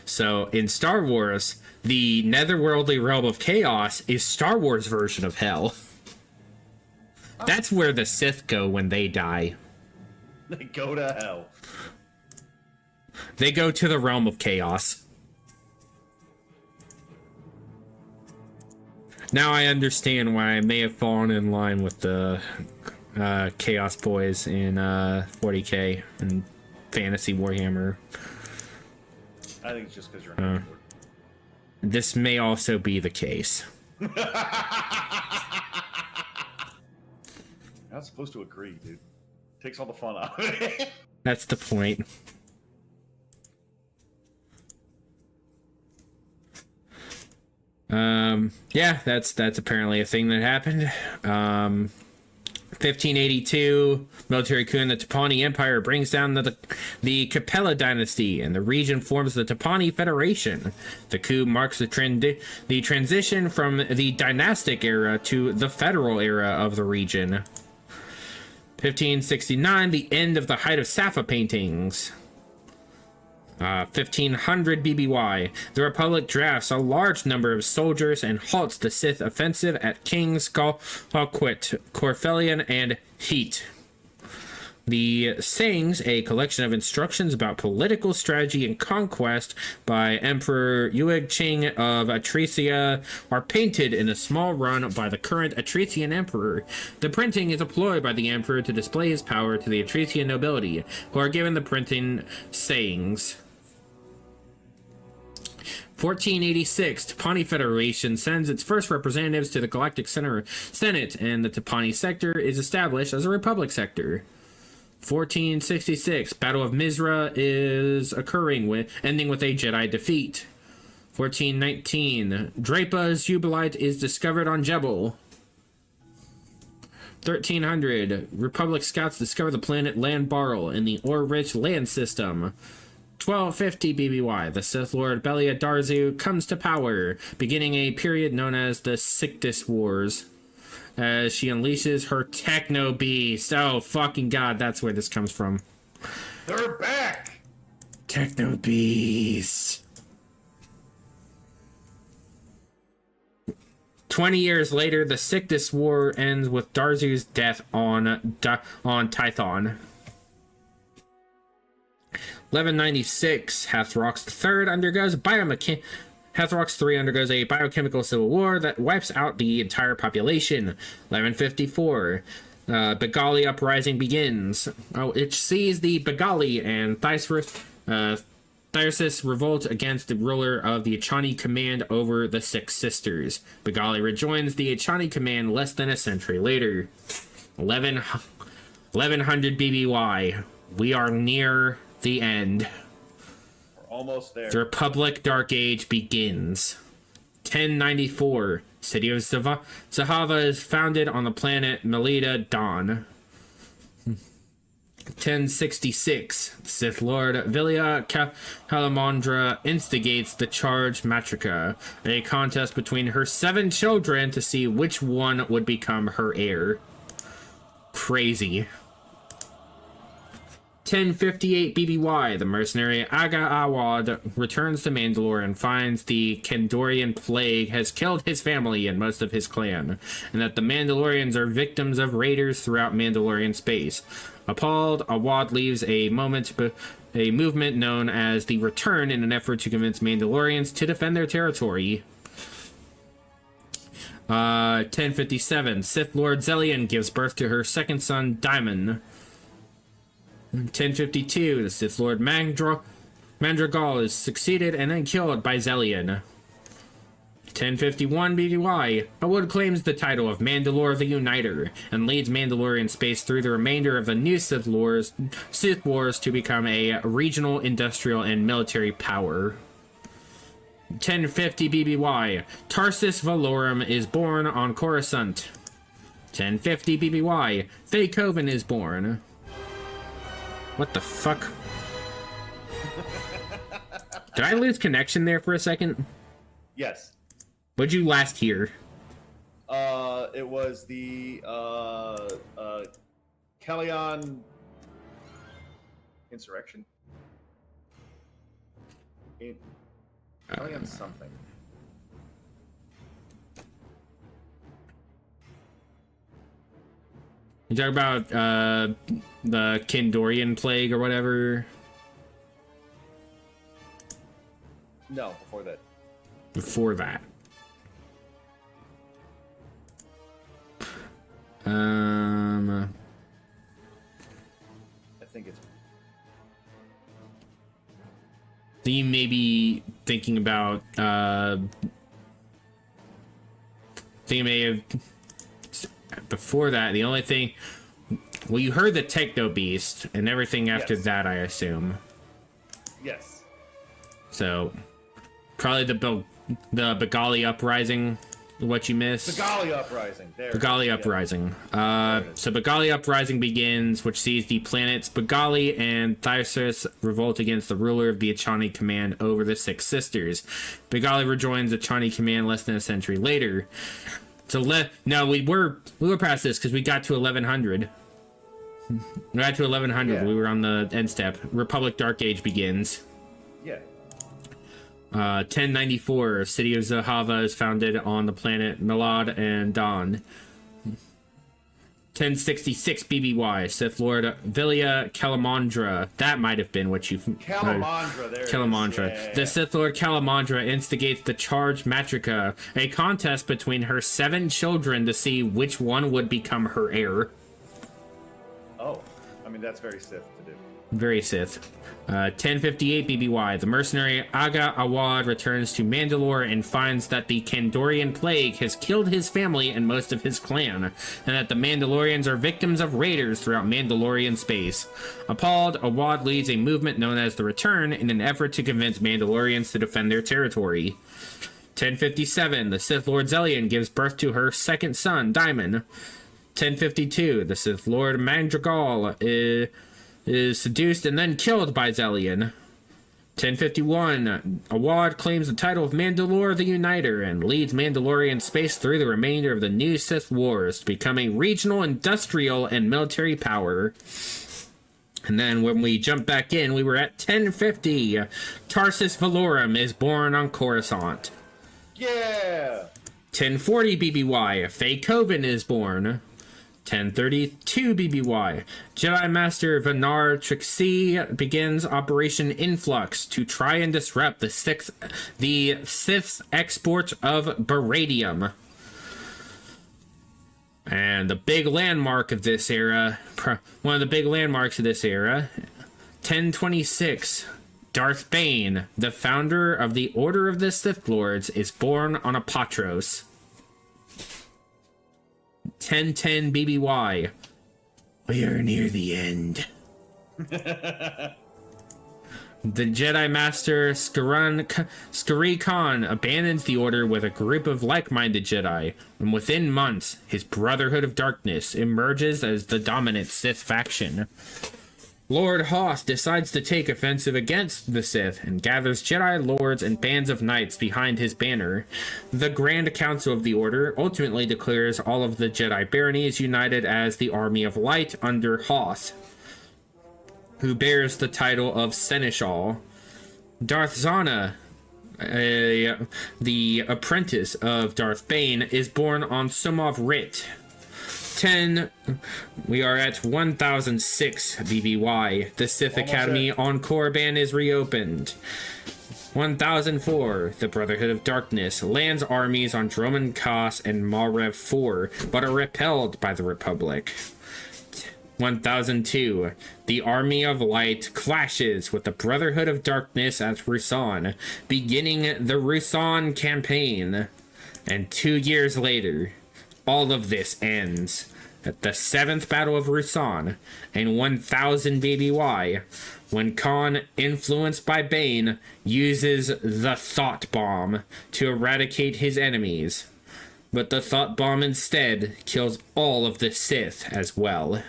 So in Star Wars, the netherworldly realm of chaos is Star Wars version of hell. That's where the Sith go when they die. They go to hell. They go to the realm of chaos. Now I understand why I may have fallen in line with the Chaos Boys in 40K and Fantasy Warhammer. I think it's just because you're an Underlord. This may also be the case. You're not supposed to agree, dude. Takes all the fun out of it. That's the point. Yeah, that's apparently a thing that happened. 1582, military coup in the Topani Empire brings down the Capella dynasty, and the region forms the Topani Federation. The coup marks the transition from the dynastic era to the federal era of the region. 1569, the end of the height of Safa paintings. 1500 BBY, the Republic drafts a large number of soldiers and halts the Sith offensive at King's Colquitt, Corfelian, and Heat. The Sayings, a collection of instructions about political strategy and conquest by Emperor Yuegqing of Atresia, are painted in a small run by the current Atresian Emperor. The printing is a ploy by the Emperor to display his power to the Atresian nobility, who are given the printing Sayings. 1486, Topani Federation sends its first representatives to the Galactic Senate, and the Topani sector is established as a Republic sector. 1466, Battle of Mizra is occurring, ending with a Jedi defeat. 1419, Drapa's Jubilite is discovered on Jebel. 1300, Republic scouts discover the planet Lanbarl in the ore-rich land system. 1250 BBY, the Sith Lord Belia Darzu comes to power, beginning a period known as the Sictus Wars, as she unleashes her Techno Beast. Oh, fucking god, that's where this comes from. They're back! Techno Beast. 20 years later, the Sictus War ends with Darzu's death on Tython. 1196, Hathrox III undergoes Hathrox III undergoes a biochemical civil war that wipes out the entire population. 1154, Begali uprising begins. It sees the Begali and Thyrsis revolt against the ruler of the Echani command over the Six Sisters. Begali rejoins the Echani command less than a century later. 1100 BBY. We are near the end. We're almost there. The Republic Dark Age begins. 1094. City of Zahava is founded on the planet Melita Dawn. 1066. Sith Lord Vilia Calamandra instigates the Charge Matrica, a contest between her 7 children to see which one would become her heir. Crazy. 1058 BBY, the mercenary Aga Awad returns to Mandalore and finds the Kandorian plague has killed his family and most of his clan, and that the Mandalorians are victims of raiders throughout Mandalorian space. Appalled, Awad leaves a movement known as the Return in an effort to convince Mandalorians to defend their territory. 1057, Sith Lord Zelian gives birth to her second son, Daimon. 1052, the Sith Lord Mandragal is succeeded and then killed by Zelian. 1051 BBY, Awad claims the title of Mandalore the Uniter and leads Mandalorian space through the remainder of the new Sith Wars to become a regional, industrial, and military power. 1050 BBY, Tarsis Valorum is born on Coruscant. 1050 BBY, Faye Coven is born. What the fuck? Did I lose connection there for a second? Yes. What'd you last hear? It was the Kellyan insurrection. Kellyan something. You talk about the Kandorian plague or whatever? No, before that. Before that. I think it's. So you may be thinking about you may have before that. The only thing, well, you heard the Techno Beast and everything after that, I assume. Yes. So probably the Begali uprising. What you missed? Begali uprising. There. Begali uprising. So Begali uprising begins, which sees the planets Begali and Thyrsis revolt against the ruler of the Echani command over the Six Sisters. Begali rejoins Echani command less than a century later. So we were past this because we got to 1100. We got to 1100. Yeah. We were on the end step. Republic Dark Age begins. Yeah. 1094, City of Zahava is founded on the planet Melad and Dawn. 1066 BBY, Sith Lord Vilia Calamandra. That might have been what you... Calamandra, there. Calamandra. Yeah. The Sith Lord Calamandra instigates the Charge Matrica, a contest between her 7 children to see which one would become her heir. Oh, I mean, that's very Sith to do. Very Sith. 1058 BBY. The mercenary Aga Awad returns to Mandalore and finds that the Kandorian plague has killed his family and most of his clan, and that the Mandalorians are victims of raiders throughout Mandalorian space. Appalled, Awad leads a movement known as the Return in an effort to convince Mandalorians to defend their territory. 1057. The Sith Lord Zelian gives birth to her second son, Daimon. 1052. The Sith Lord Mandrigal is seduced and then killed by Zelian. 1051. Awad claims the title of Mandalore the Uniter and leads Mandalorian space through the remainder of the new Sith Wars to become a regional, industrial, and military power. And then when we jump back in, we were at 1050. Tarsis Valorum is born on Coruscant. Yeah! 1040 BBY. Faye Coven is born. 1032 BBY. Jedi Master Vanar Trixie begins Operation Influx to try and disrupt the Sith's export of Baradium. And the big landmark of this era, one of the big landmarks of this era, 1026. Darth Bane, the founder of the Order of the Sith Lords, is born on Apatros. 1010 BBY. We are near the end. The Jedi Master Skari Khan abandons the Order with a group of like-minded Jedi, and within months, his Brotherhood of Darkness emerges as the dominant Sith faction. Lord Hoth decides to take offensive against the Sith and gathers Jedi Lords and bands of knights behind his banner. The Grand Council of the Order ultimately declares all of the Jedi baronies united as the Army of Light under Hoth, who bears the title of Seneschal. Darth Zana, the apprentice of Darth Bane, is born on Somov Rit. 10. We are at 1006 BBY. The Sith Academy on Korriban is reopened. 1004. The Brotherhood of Darkness lands armies on Droman Khas and Marev 4, but are repelled by the Republic. 1002. The Army of Light clashes with the Brotherhood of Darkness at Ruusan, beginning the Ruusan campaign. And 2 years later, all of this ends at the 7th Battle of Ruusan in 1000 BBY, when Khan, influenced by Bane, uses the Thought Bomb to eradicate his enemies. But the Thought Bomb instead kills all of the Sith as well.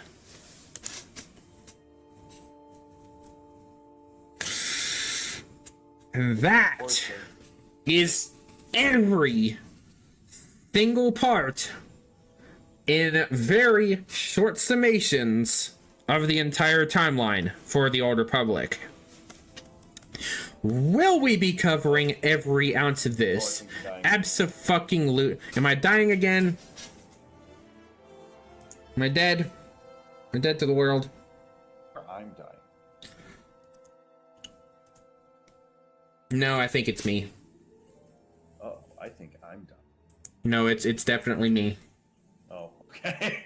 And that is every single part in very short summations of the entire timeline for the Old Republic. Will we be covering every ounce of this? Abso-fucking-lute. Am I dying again? Am I dead? Am I dead to the world? I'm dying. No, I think it's me. Oh, I think I'm done. No, it's definitely me. Oh, okay.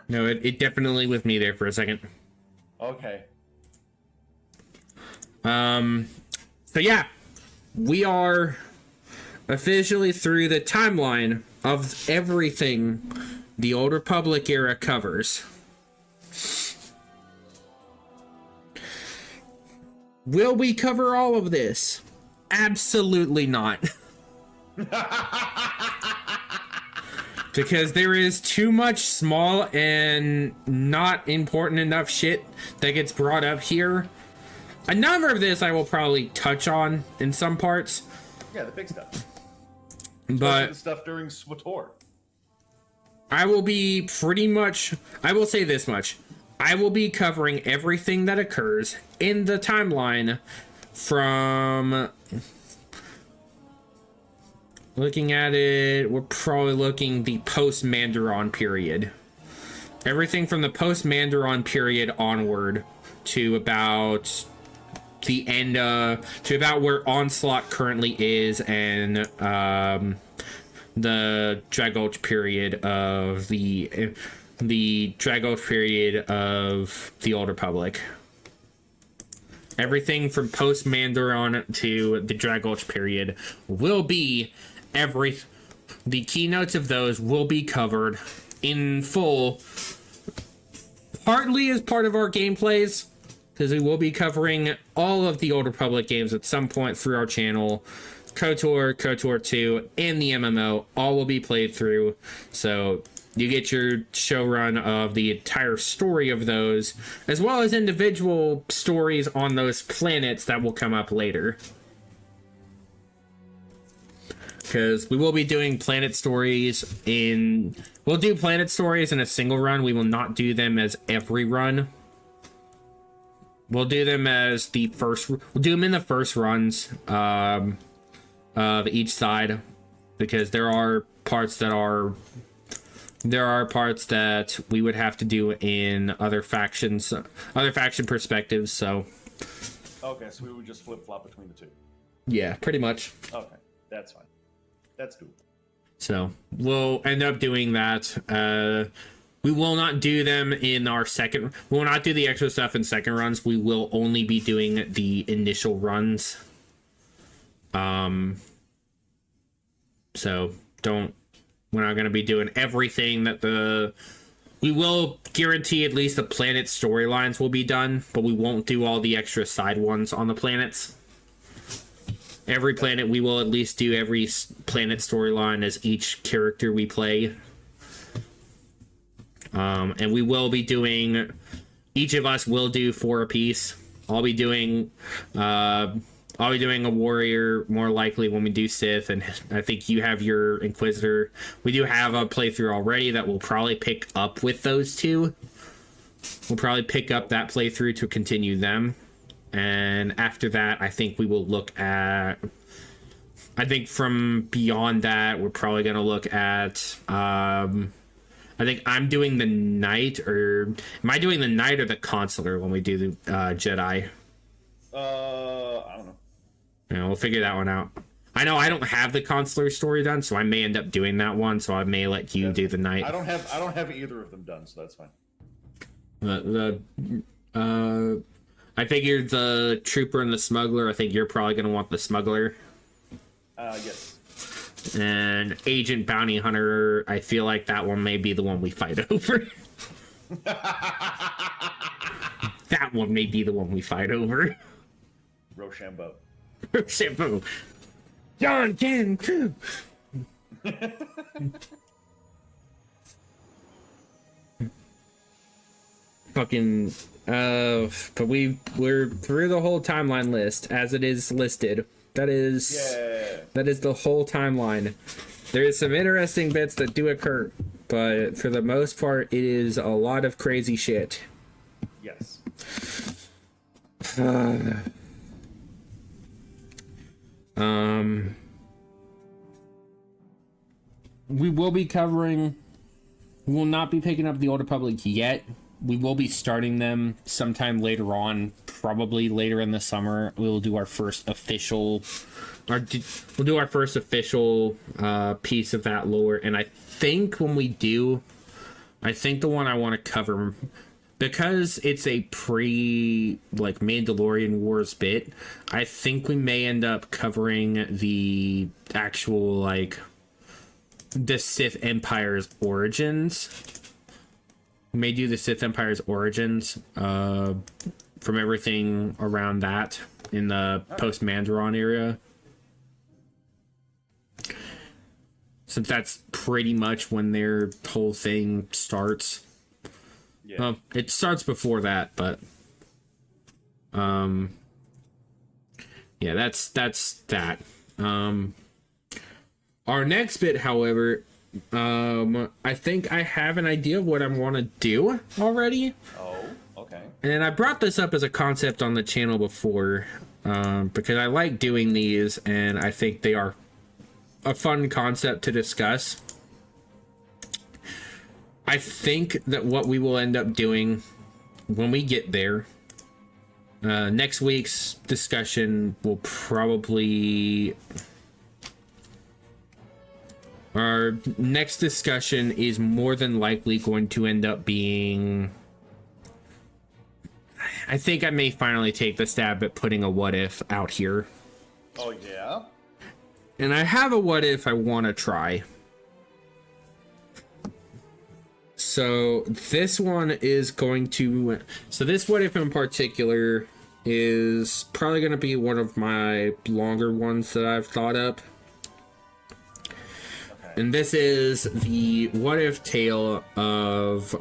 No, it definitely was me there for a second. Okay. So yeah, we are officially through the timeline of everything the Old Republic era covers. Will we cover all of this? Absolutely not. Because there is too much small and not important enough shit that gets brought up here. A number of this I will probably touch on in some parts. Yeah, the big stuff. But the stuff during SWTOR. I will be pretty much... I will say this much. I will be covering everything that occurs in the timeline from... Looking at it, we're probably looking the post-Mandaron period. Everything from the post-Mandaron period onward to about the end to about where Onslaught currently is, and the Dragulch period of the the Dragulch period of the Old Republic. Everything from post Mandaron to the Dragulch period will be the keynotes of those will be covered in full, partly as part of our gameplays, because we will be covering all of the Old Republic games at some point through our channel. KOTOR, KOTOR 2, and the MMO all will be played through, so you get your show run of the entire story of those, as well as individual stories on those planets that will come up later. Because we will be doing planet stories we'll do planet stories in a single run. We will not do them as every run. We'll do them as we'll do them in the first runs of each side, because there are parts that we would have to do in other faction perspectives. So okay, so we would just flip-flop between the two. Yeah, pretty much. Okay, that's fine. That's doable. So we'll end up doing that. We will not do them in our second. We will not do the extra stuff in second runs. We will only be doing the initial runs. So we're not going to be doing everything we will guarantee at least the planet storylines will be done, but we won't do all the extra side ones on the planets. Every planet, we will at least do every planet storyline as each character we play. And we will be doing, each of us will do 4 apiece. I'll be doing a warrior more likely when we do Sith, and I think you have your Inquisitor. We do have a playthrough already that will probably pick up with those two. We'll probably pick up that playthrough to continue them. And after that, I think we will look at, I think from beyond that, we're probably going to look at, I think I'm doing the Knight, or am I doing the Knight or the Consular when we do the Jedi? I don't know. Yeah, we'll figure that one out. I know I don't have the Consular story done, so I may end up doing that one, so I may let you do the Knight. I don't have either of them done, so that's fine. I figured the Trooper and the Smuggler, I think you're probably going to want the Smuggler. Yes. And Agent Bounty Hunter, I feel like that one may be the one we fight over. That one may be the one we fight over. Rochambeau. Rochambeau. John Ken. Fucking but we're through the whole timeline list as it is listed. That is the whole timeline. There's some interesting bits that do occur, but for the most part it is a lot of crazy shit. Yes. We will be covering, we will not be picking up the Old Republic yet. We will be starting them sometime later on, probably later in the summer. We will do our first official, piece of that lore. And I think when we do, I think the one I want to cover, because it's a Mandalorian Wars bit, I think we may end up covering the actual, the Sith Empire's origins. We may do the Sith Empire's origins from everything around that in the post-Mandaron era. Since that's pretty much when their whole thing starts. Yeah. It starts before that, but yeah, that's that. Our next bit, however, I think I have an idea of what I want to do already. Oh, okay. And I brought this up as a concept on the channel before, because I like doing these, and I think they are a fun concept to discuss. I think that what we will end up doing when we get there, next week's discussion will probably... our next discussion is more than likely going to end up being, I think I may finally take the stab at putting a what if out here. Oh yeah. And I have a what if I want to try. So this one is going to, so this what if in particular is probably going to be one of my longer ones that I've thought up. Okay. And this is the what if tale of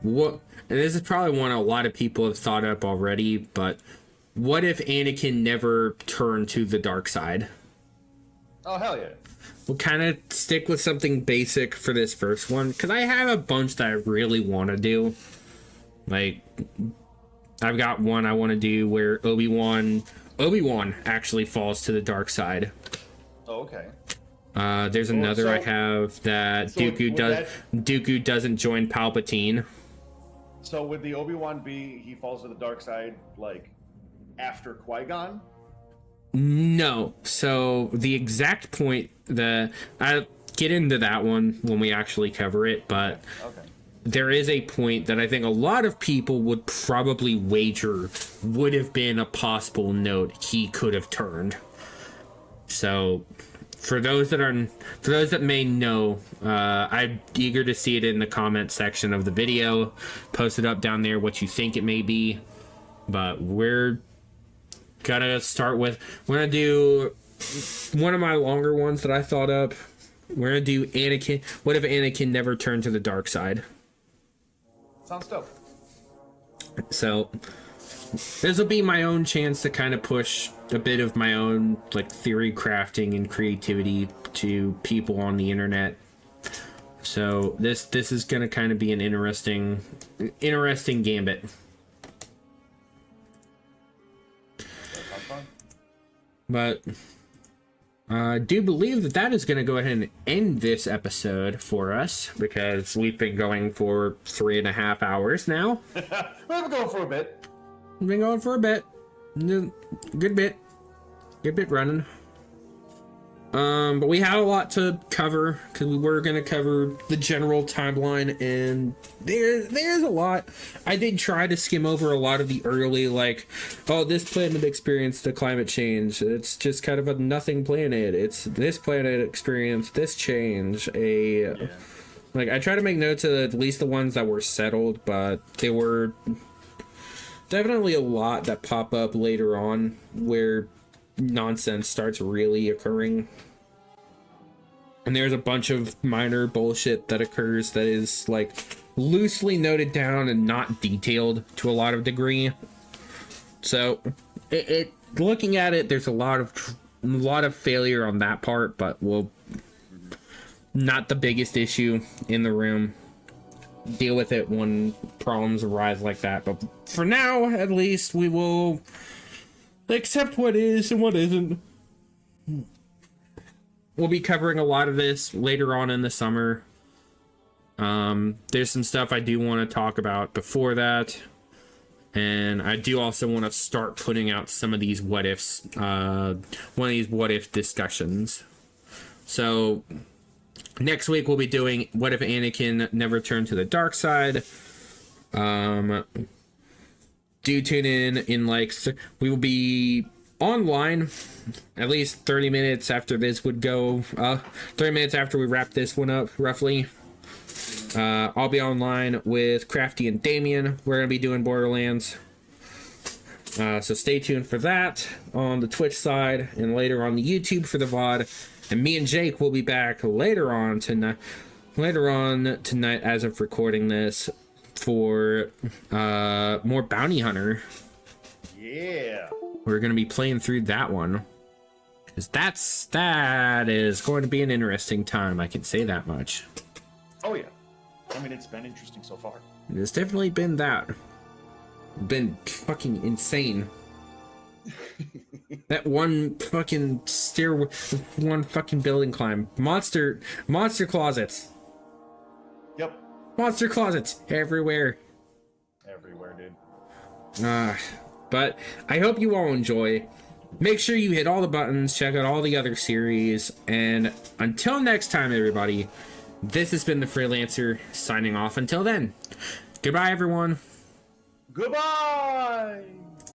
what, and this is probably one a lot of people have thought up already, but what if Anakin never turned to the dark side? Oh, hell yeah. We'll kind of stick with something basic for this first one, because I have a bunch that I really want to do. Like, I've got one I want to do where Obi-Wan actually falls to the dark side. Oh, okay. There's another I have that Dooku doesn't join Palpatine. So would the Obi-Wan be he falls to the dark side, like, after Qui-Gon? No. So the exact point that I'll get into that one when we actually cover it, but okay. There is a point that I think a lot of people would probably wager would have been a possible note he could have turned. So for those that may know, I'm eager to see it in the comment section of the video. Post it up down there what you think it may be. But we're gonna start with, we're gonna do one of my longer ones that I thought up. We're gonna do Anakin. What if Anakin never turned to the dark side? Sounds dope. So this will be my own chance to kind of push a bit of my own like theory crafting and creativity to people on the internet. So this is gonna kind of be an interesting gambit. But I do believe that is going to go ahead and end this episode for us, because we've been going for 3.5 hours now. We've been going for a bit. We've been going for a bit. Good bit running. But we had a lot to cover, because we were going to cover the general timeline, and there's a lot. I did try to skim over a lot of the early, like, oh, this planet experienced the climate change. It's just kind of a nothing planet. It's this planet experienced this change. Like, I try to make notes of at least the ones that were settled, but there were definitely a lot that pop up later on where nonsense starts really occurring, and there's a bunch of minor bullshit that occurs that is like loosely noted down and not detailed to a lot of degree. So it looking at it, there's a lot of failure on that part, but not the biggest issue in the room. Deal with it when problems arise like that, but for now at least we will accept what is and what isn't. We'll be covering a lot of this later on in the summer. There's some stuff I do want to talk about before that, and I do also want to start putting out some of these what ifs, one of these what if discussions. So next week we'll be doing what if Anakin never turned to the dark side. Do tune in like we will be online at least 30 minutes after this would go, 30 minutes after we wrap this one up roughly. I'll be online with Crafty and Damien. We're gonna be doing Borderlands, so stay tuned for that on the Twitch side, and later on the YouTube for the VOD. And me and Jake will be back later on tonight as of recording this, for more Bounty Hunter. Yeah, we're gonna be playing through that one, because that is going to be an interesting time. I can say that much. Oh yeah, I mean, it's been interesting so far. It's definitely been fucking insane. That one fucking one fucking building climb, monster closets. Yep. Monster closets everywhere. Everywhere, dude. But I hope you all enjoy. Make sure you hit all the buttons, check out all the other series, and until next time, everybody, this has been the Freelancer signing off. Until then, goodbye, everyone. Goodbye.